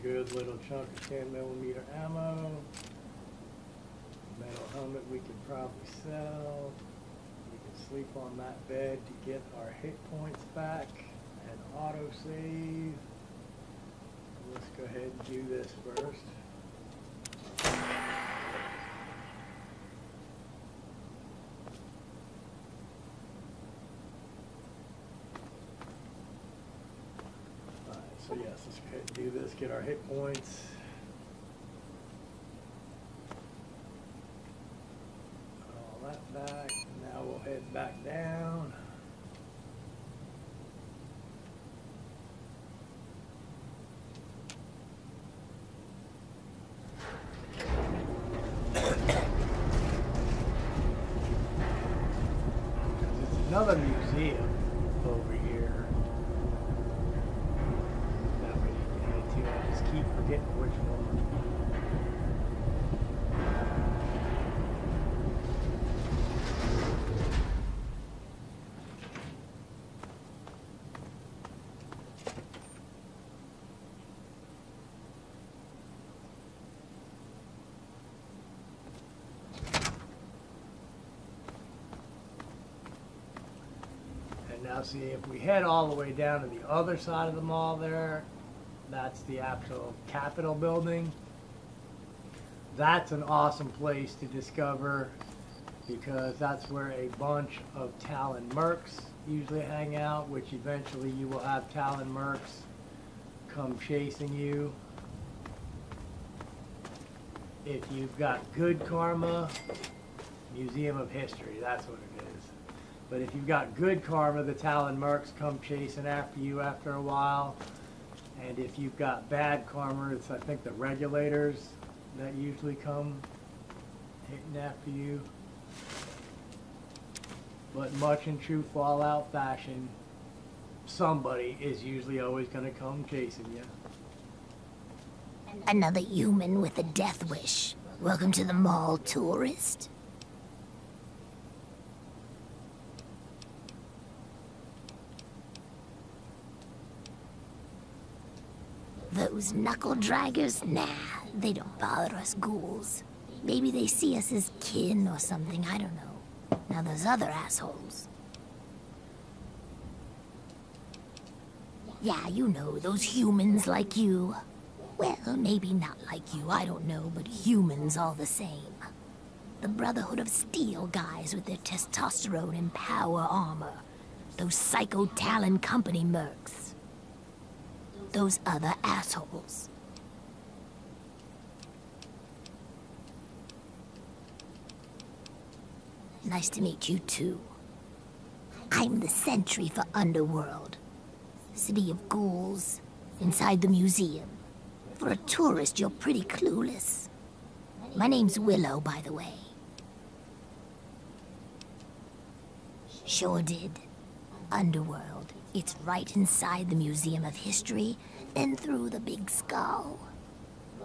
Good little chunk of 10mm ammo. Metal helmet we can probably sell. We can sleep on that bed to get our hit points back and auto save. Let's go ahead and do this first. So yes, let's go ahead and do this, get our hit points. Put all that back. Now we'll head back down. There's another museum over here. I just keep forgetting which one. And now see, if we head all the way down to the other side of the mall there, that's the actual Capitol building. That's an awesome place to discover because that's where a bunch of Talon mercs usually hang out, which eventually you will have Talon mercs come chasing you. If you've got good karma, Museum of History, that's what it is. But if you've got good karma, the Talon mercs come chasing after you after a while. And if you've got bad karma, it's I think the regulators that usually come hitting after you. But much in true Fallout fashion, somebody is usually always going to come chasing you. Another human with a death wish. Welcome to the mall, tourist. Those knuckle draggers? Nah, they don't bother us ghouls. Maybe they see us as kin or something, I don't know. Now those other assholes. Yeah, you know, those humans like you. Well, maybe not like you, I don't know, but humans all the same. The Brotherhood of Steel guys with their testosterone and power armor. Those Psycho Talon Company mercs. Those other assholes. Nice to meet you too. I'm the sentry for Underworld. City of ghouls, inside the museum. For a tourist, you're pretty clueless. My name's Willow, by the way. Sure did. Underworld. It's right inside the Museum of History, and through the big skull.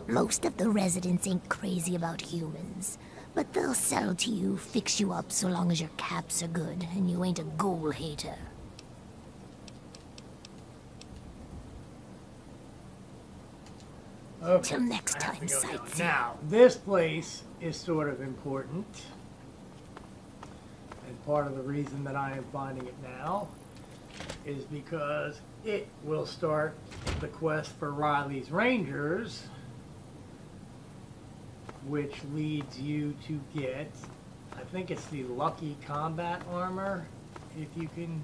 Most of the residents ain't crazy about humans, but they'll sell to you, fix you up so long as your caps are good, and you ain't a ghoul hater. Okay. Till next time, sightseer. Now, this place is sort of important. And part of the reason that I am finding it now is because it will start the quest for Riley's Rangers, which leads you to get, I think it's the Lucky Combat Armor, if you can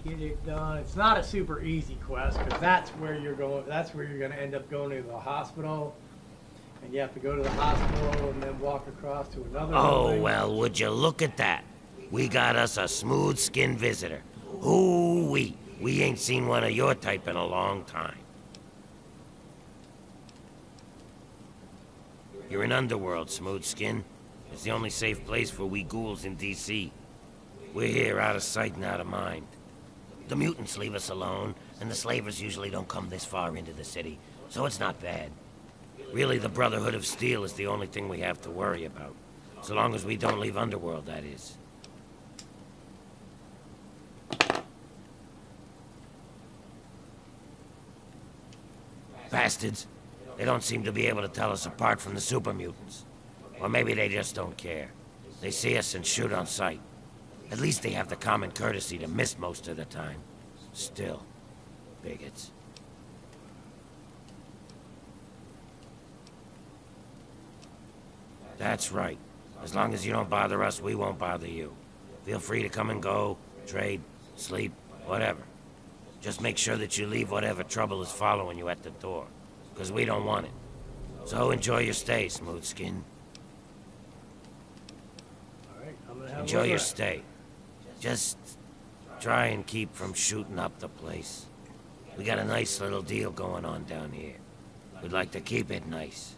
get it done. It's not a super easy quest because that's where you're going to end up going to the hospital, and you have to go to the hospital and then walk across to another building. Well, would you look at that? We got us a smooth-skinned visitor. Ooh-wee. We ain't seen one of your type in a long time. You're in Underworld, Smooth-Skin. It's the only safe place for we ghouls in D.C. We're here out of sight and out of mind. The mutants leave us alone, and the slavers usually don't come this far into the city, so it's not bad. Really, the Brotherhood of Steel is the only thing we have to worry about. So long as we don't leave Underworld, that is. Bastards. They don't seem to be able to tell us apart from the super mutants. Or maybe they just don't care. They see us and shoot on sight. At least they have the common courtesy to miss most of the time. Still, bigots. That's right. As long as you don't bother us, we won't bother you. Feel free to come and go, trade, sleep, whatever. Just make sure that you leave whatever trouble is following you at the door, because we don't want it. So enjoy your stay, Smooth-Skin. All right, I'm gonna have Enjoy your stay. Just try and keep from shooting up the place. We got a nice little deal going on down here. We'd like to keep it nice.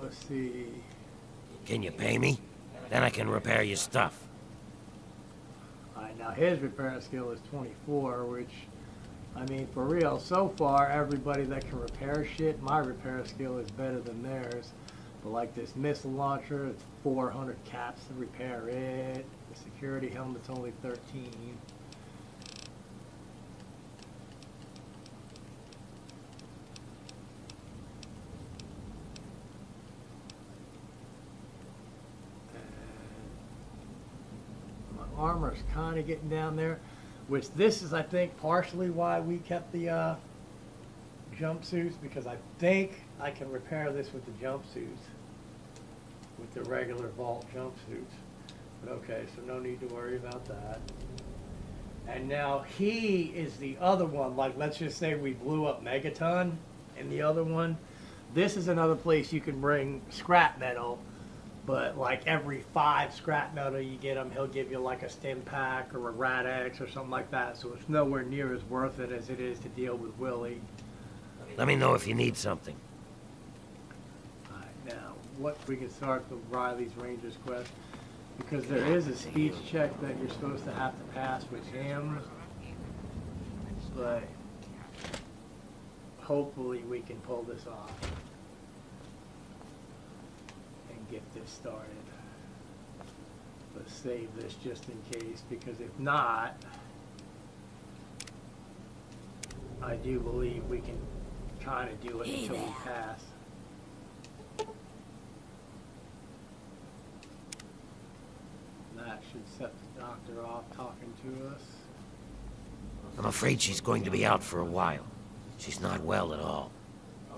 Let's see. Can you pay me? Then I can repair your stuff. Alright, now his repair skill is 24, which, I mean, for real, so far, everybody that can repair shit, my repair skill is better than theirs. But like this missile launcher, it's 400 caps to repair it. The security helmet's only 13. Armor's kind of getting down there, which this is, I think, partially why we kept the jumpsuits, because I think I can repair this with the jumpsuits, with the regular vault jumpsuits. But okay, so no need to worry about that. And now he is the other one, like let's just say we blew up Megaton in the other one. This is another place you can bring scrap metal. But like every 5 scrap metal you get him, he'll give you like a stim pack or a Rad-X or something like that. So it's nowhere near as worth it as it is to deal with Willie. Let me know if you need something. Alright, now what we can start the Riley's Rangers quest, because there is a speech check that you're supposed to have to pass with him, but hopefully we can pull this off and get this started. Let's save this just in case, because if not, I do believe we can kind of do it until we pass. That should set the doctor off talking to us. I'm afraid she's going to be out for a while. She's not well at all.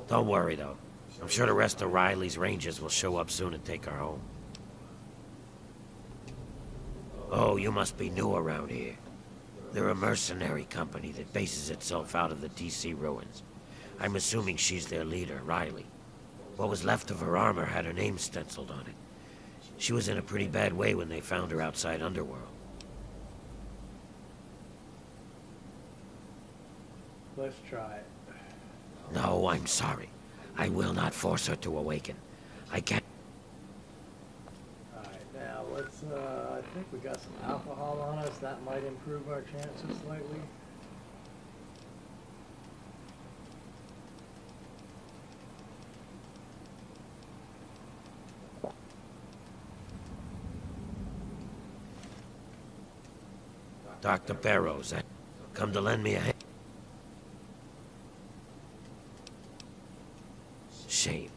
Don't worry, though. I'm sure the rest of Riley's Rangers will show up soon and take her home. Oh, you must be new around here. They're a mercenary company that bases itself out of the DC ruins. I'm assuming she's their leader, Riley. What was left of her armor had her name stenciled on it. She was in a pretty bad way when they found her outside Underworld. Let's try it. No, I'm sorry. I will not force her to awaken. I can't... Alright, now let's, I think we got some alcohol on us. That might improve our chances slightly. Dr. Barrows, come to lend me a hand. Shame.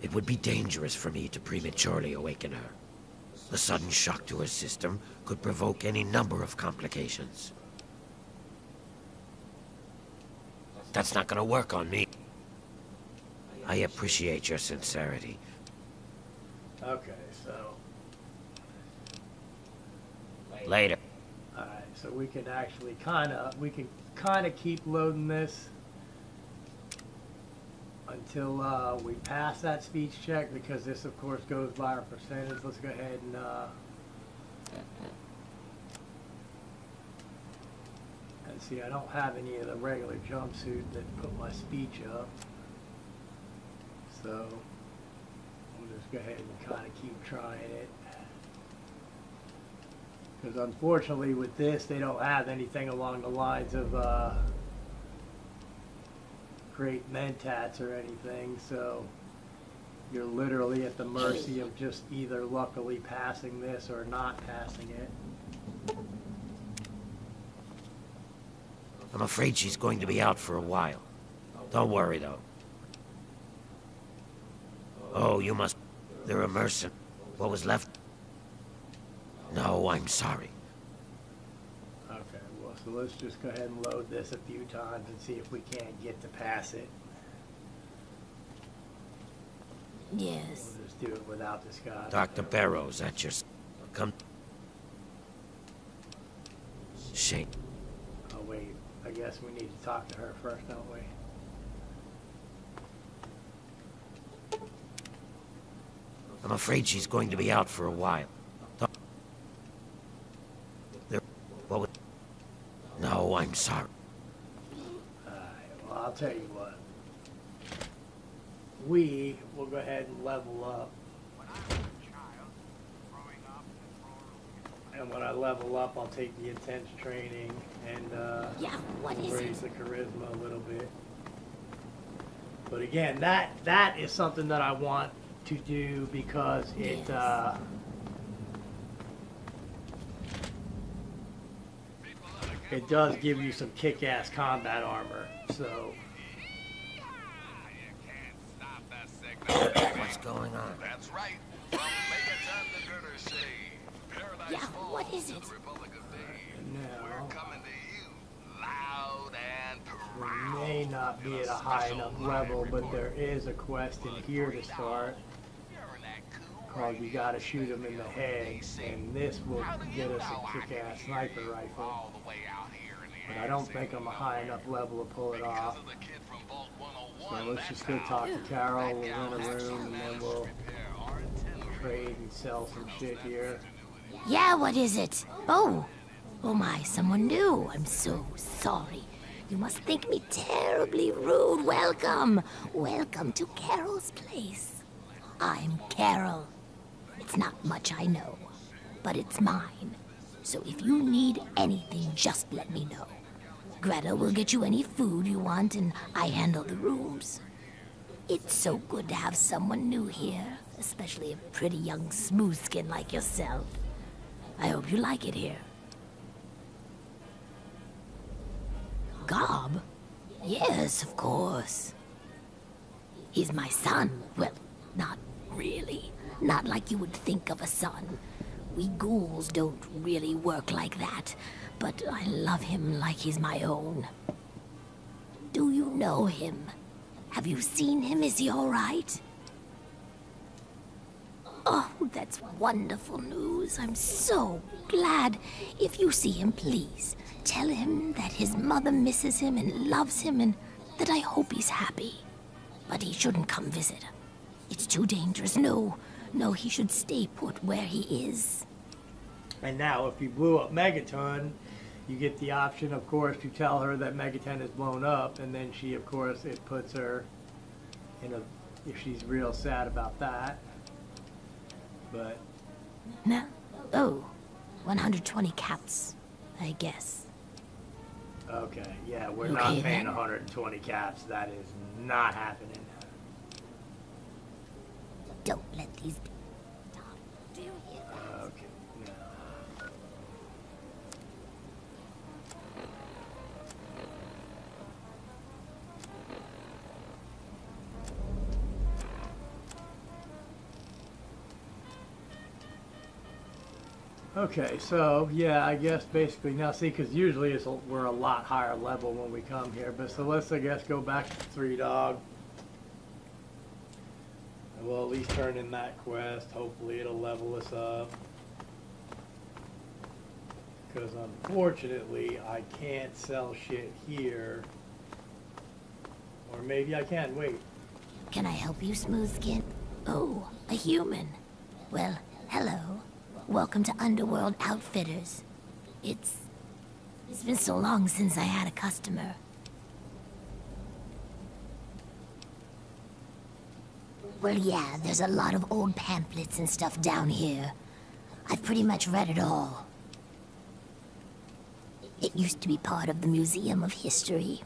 It would be dangerous for me to prematurely awaken her. The sudden shock to her system could provoke any number of complications. That's not gonna work on me. I appreciate your sincerity. Okay, so... Later. Alright, so we can actually we can keep loading this until we pass that speech check, because this of course goes by our percentage. Let's go ahead and see, I don't have any of the regular jumpsuit that put my speech up, so we'll just go ahead and kind of keep trying it. Because unfortunately with this, they don't have anything along the lines of great mentats or anything, so you're literally at the mercy of just either luckily passing this or not passing it. I'm afraid she's going to be out for a while. Don't worry, though. Oh, you must... They're a mercenary. What was left... No, I'm sorry. Okay, well, so let's just go ahead and load this a few times and see if we can't get to pass it. Yes. We'll just do it without this guy. Dr. Barrows, at your... Come... Shame. Oh, wait. I guess we need to talk to her first, don't we? I'm afraid she's going to be out for a while. What was... No, I'm sorry. Alright, well, I'll tell you what. We will go ahead and level up. And when I level up, I'll take the intense training and raise the charisma a little bit. But again, that is something that I want to do because it it does give you some kick-ass combat armor. So what's going on? That's right. From Megaton to Girder Sea, Paradise Falls, what is it? the Republic of Dave. Now, We're coming to you, loud and we may not be at a high enough level, but there is a quest in here to start. Called you gotta shoot him in the head, and this will get us a kick-ass sniper rifle. But I don't think I'm a high enough level to pull it off. So let's just go talk to Carol, we'll rent a room, and then we'll trade and sell some shit here. Yeah, what is it? Oh my, someone new. I'm so sorry. You must think me terribly rude. Welcome. Welcome to Carol's place. I'm Carol. It's not much, I know, but it's mine. So if you need anything, just let me know. Greta will get you any food you want, and I handle the rooms. It's so good to have someone new here, especially a pretty young smooth skin like yourself. I hope you like it here. Gob? Yes, of course. He's my son. Well, not really. Not like you would think of a son. We ghouls don't really work like that, but I love him like he's my own. Do you know him? Have you seen him? Is he all right? Oh, that's wonderful news. I'm so glad. If you see him, please, tell him that his mother misses him and loves him and that I hope he's happy. But he shouldn't come visit. It's too dangerous. No, he should stay put where he is. And now, if you blew up Megaton, you get the option, of course, to tell her that Megaton is blown up, and then she, of course, it puts her in a, if she's real sad about that. But... No. Oh, 120 caps, I guess. Okay, yeah, we're Okay, not paying then. 120 caps. That is not happening. Don't let these... Do you hear that? Okay, no. Okay, so yeah, I guess basically now see, because usually we're a lot higher level when we come here, but so let's, I guess, go back to Three Dog. And we'll at least turn in that quest. Hopefully it'll level us up. Because unfortunately I can't sell shit here. Or maybe I can, wait. Can I help you, Smoothskin? Oh, a human. Well, hello. Welcome to Underworld Outfitters. It's been so long since I had a customer. Well, yeah, there's a lot of old pamphlets and stuff down here. I've pretty much read it all. It used to be part of the Museum of History.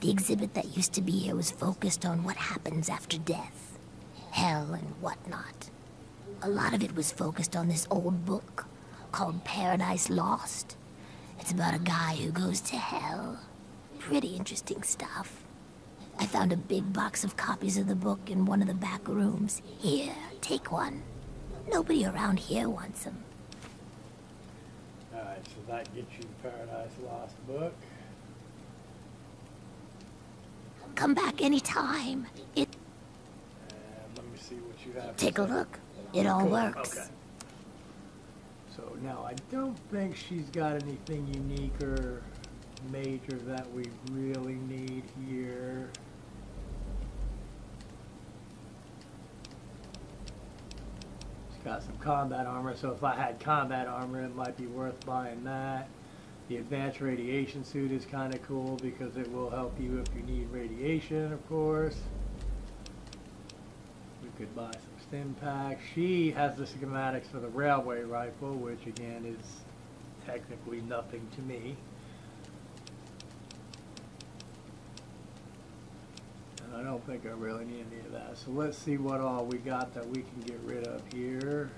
The exhibit that used to be here was focused on what happens after death, hell and whatnot. A lot of it was focused on this old book called Paradise Lost. It's about a guy who goes to hell. Pretty interesting stuff. I found a big box of copies of the book in one of the back rooms. Here, take one. Nobody around here wants them. Alright, so that gets you the Paradise Lost book. Come back anytime. And let me see what you have. Take a look. It all Cool, works. Okay. So now I don't think she's got anything unique or major that we really need here. She's got some combat armor, so if I had combat armor it might be worth buying that. The advanced radiation suit is kind of cool because it will help you if you need radiation, of course. We could buy some stim packs. She has the schematics for the railway rifle, which again is technically nothing to me. And I don't think I really need any of that. So let's see what all we got that we can get rid of here.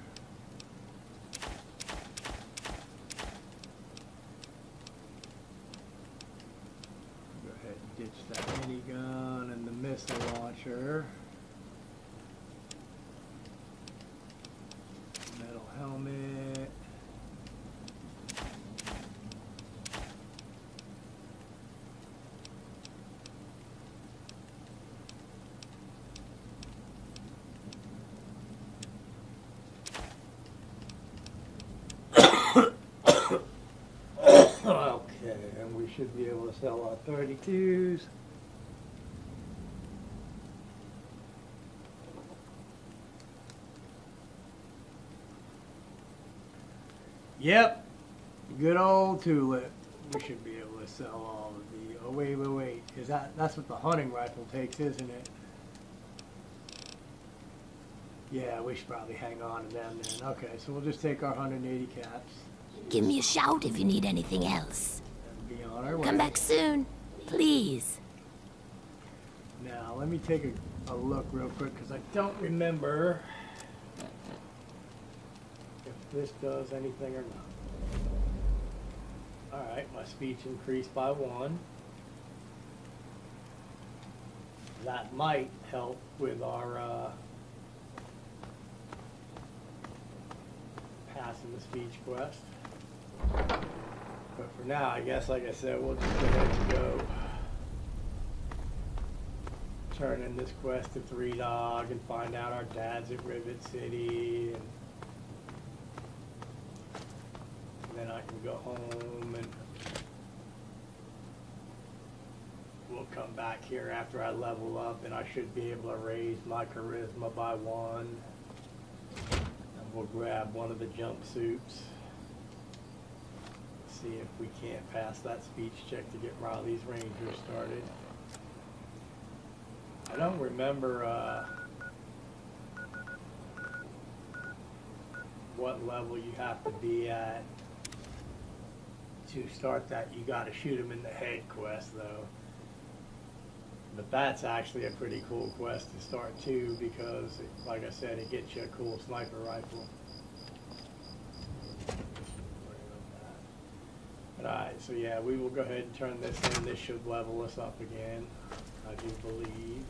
Go ahead and ditch that minigun and the missile launcher. Metal helmet. Okay, and we should be able to sell our 32s. Yep, good old Tulip. we should be able to sell all of the, oh wait, is that's what the hunting rifle takes, isn't it? Yeah, we should probably hang on to them then. Okay, so we'll just take our 180 caps. Give me a shout if you need anything else. And be on our way. Come back soon, please. Now, let me take a look real quick, because I don't remember if this does anything or not. Alright, my speech increased by 1. That might help with our passing the speech quest. But for now, I guess, like I said, we'll just go ahead and go turn in this quest to 3 Dog and find out our dad's at Rivet City, and then I can go home and we'll come back here after I level up, and I should be able to raise my charisma by 1. We'll grab one of the jumpsuits. See if we can't pass that speech check to get Riley's Ranger started. I don't remember what level you have to be at to start that. You got to shoot him in the head quest though. But that's actually a pretty cool quest to start too, because like I said, it gets you a cool sniper rifle. Alright, so yeah, we will go ahead and turn this in. This should level us up again, I do believe.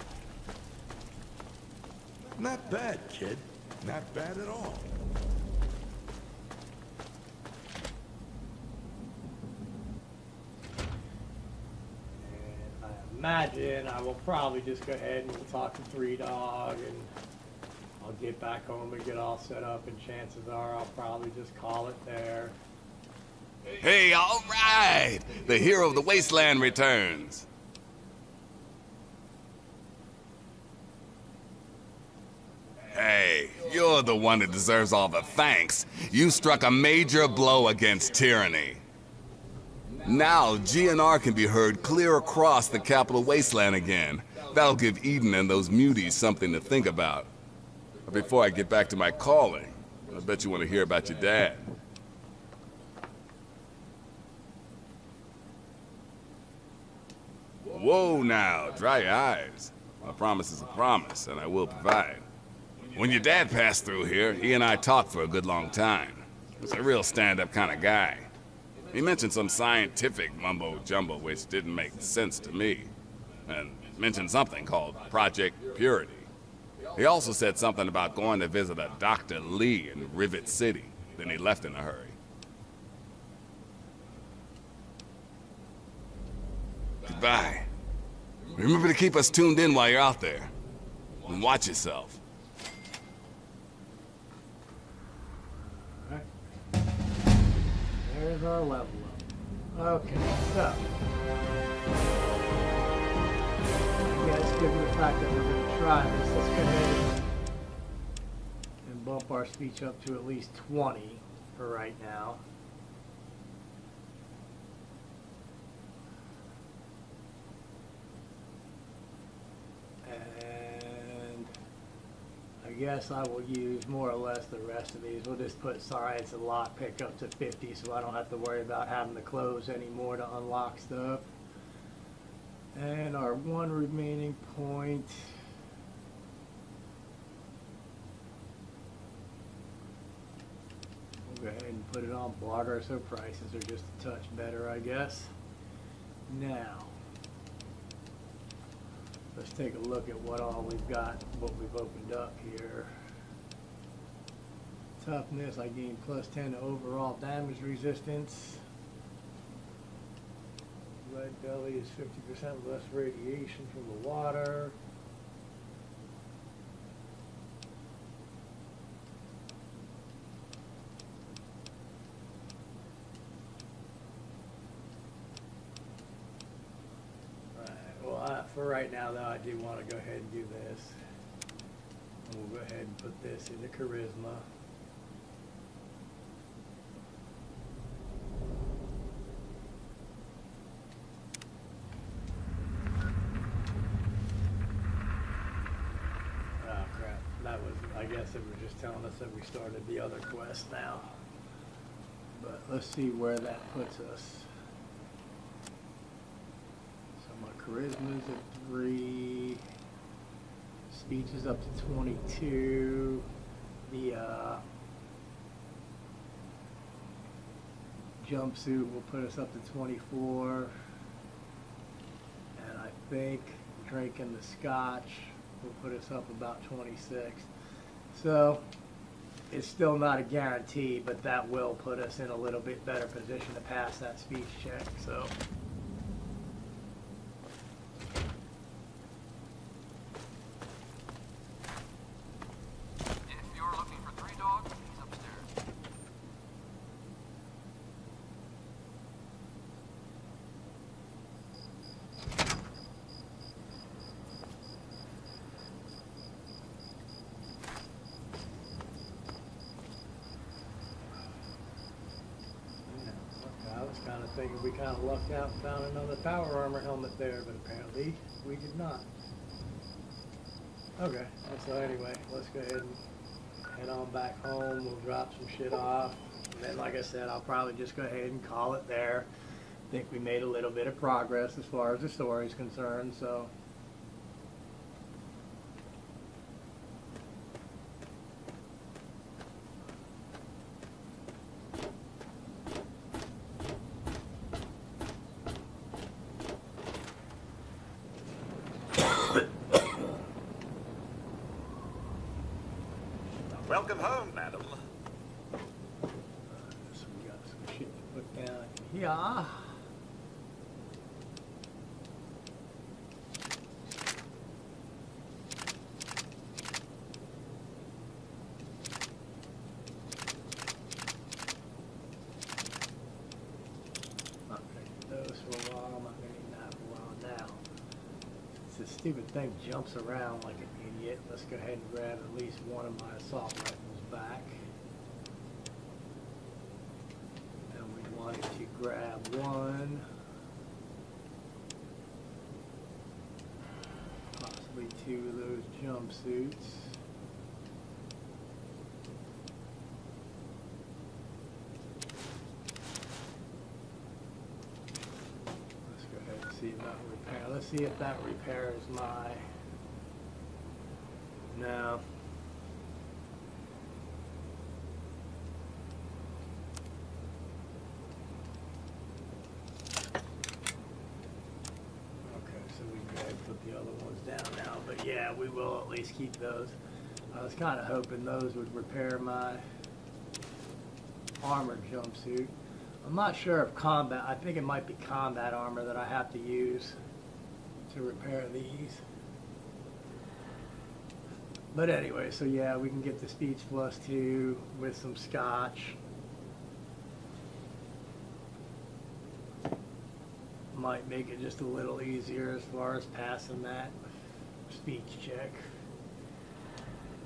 Not bad, kid. Not bad at all. Imagine I will probably just go ahead and we'll talk to 3 Dog, and I'll get back home and get all set up, and chances are I'll probably just call it there. Hey, all right! The hero of the wasteland returns. Hey, you're the one that deserves all the thanks. You struck a major blow against tyranny. Now, GNR can be heard clear across the capital wasteland again. That'll give Eden and those muties something to think about. But before I get back to my calling, I bet you want to hear about your dad. Whoa now, dry your eyes. A promise is a promise, and I will provide. When your dad passed through here, he and I talked for a good long time. He was a real stand-up kind of guy. He mentioned some scientific mumbo-jumbo which didn't make sense to me, and mentioned something called Project Purity. He also said something about going to visit a Dr. Lee in Rivet City, then he left in a hurry. Goodbye. Remember to keep us tuned in while you're out there, and watch yourself. There's our level up. Okay, so I guess given the fact that we're going to try this, let's go ahead and bump our speech up to at least 20 for right now. And I guess I will use more or less the rest of these. We'll just put science and lockpick up to 50 so I don't have to worry about having to close anymore to unlock stuff. And our one remaining point. We'll go ahead and put it on barter so prices are just a touch better, I guess. Now, let's take a look at what all we've got, what we've opened up here. Toughness, I gain +10 to overall damage resistance. Red belly is 50% less radiation from the water. For right now, though, I do want to go ahead and do this. And we'll go ahead and put this into charisma. I guess it was just telling us that we started the other quest now. But let's see where that puts us. So my charisma's at 3. Speech is up to 22. The jumpsuit will put us up to 24. And I think drinking the scotch will put us up about 26. So it's still not a guarantee, but that will put us in a little bit better position to pass that speech check. So If you're looking for Three Dog, he's upstairs. I was kind of thinking we kind of lucked out and found another power armor helmet there, but apparently we did not. Okay, so anyway, let's go ahead and head on back home. We'll drop some shit off. And then, like I said, I'll probably just go ahead and call it there. I think we made a little bit of progress as far as the story is concerned, so. Welcome home, madam. So we got some shit to put down here. Not gonna do those for a while. I'm not gonna need that for a while now. This stupid thing jumps around like an idiot. Let's go ahead and grab at least one of my assault rifles back. And we wanted to grab one. Possibly 2 of those jumpsuits. Let's go ahead and see about repair. Let's see if that repairs my... No. Okay, so we can go ahead and put the other ones down now. But yeah, we will at least keep those. I was kind of hoping those would repair my armored jumpsuit. I'm not sure if combat, I think it might be combat armor that I have to use to repair these. But anyway, so yeah, we can get the speech +2 with some scotch. Might make it just a little easier as far as passing that speech check.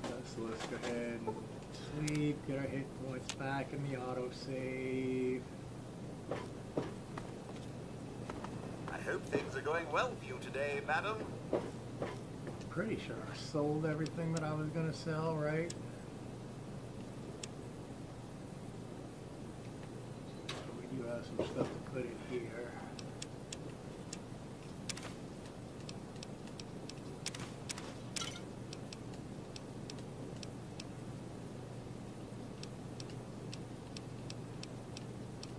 So let's go ahead and sleep, get our hit points back in the autosave. I hope things are going well for you today, madam. Pretty sure I sold everything that I was going to sell, right? We do have some stuff to put in here.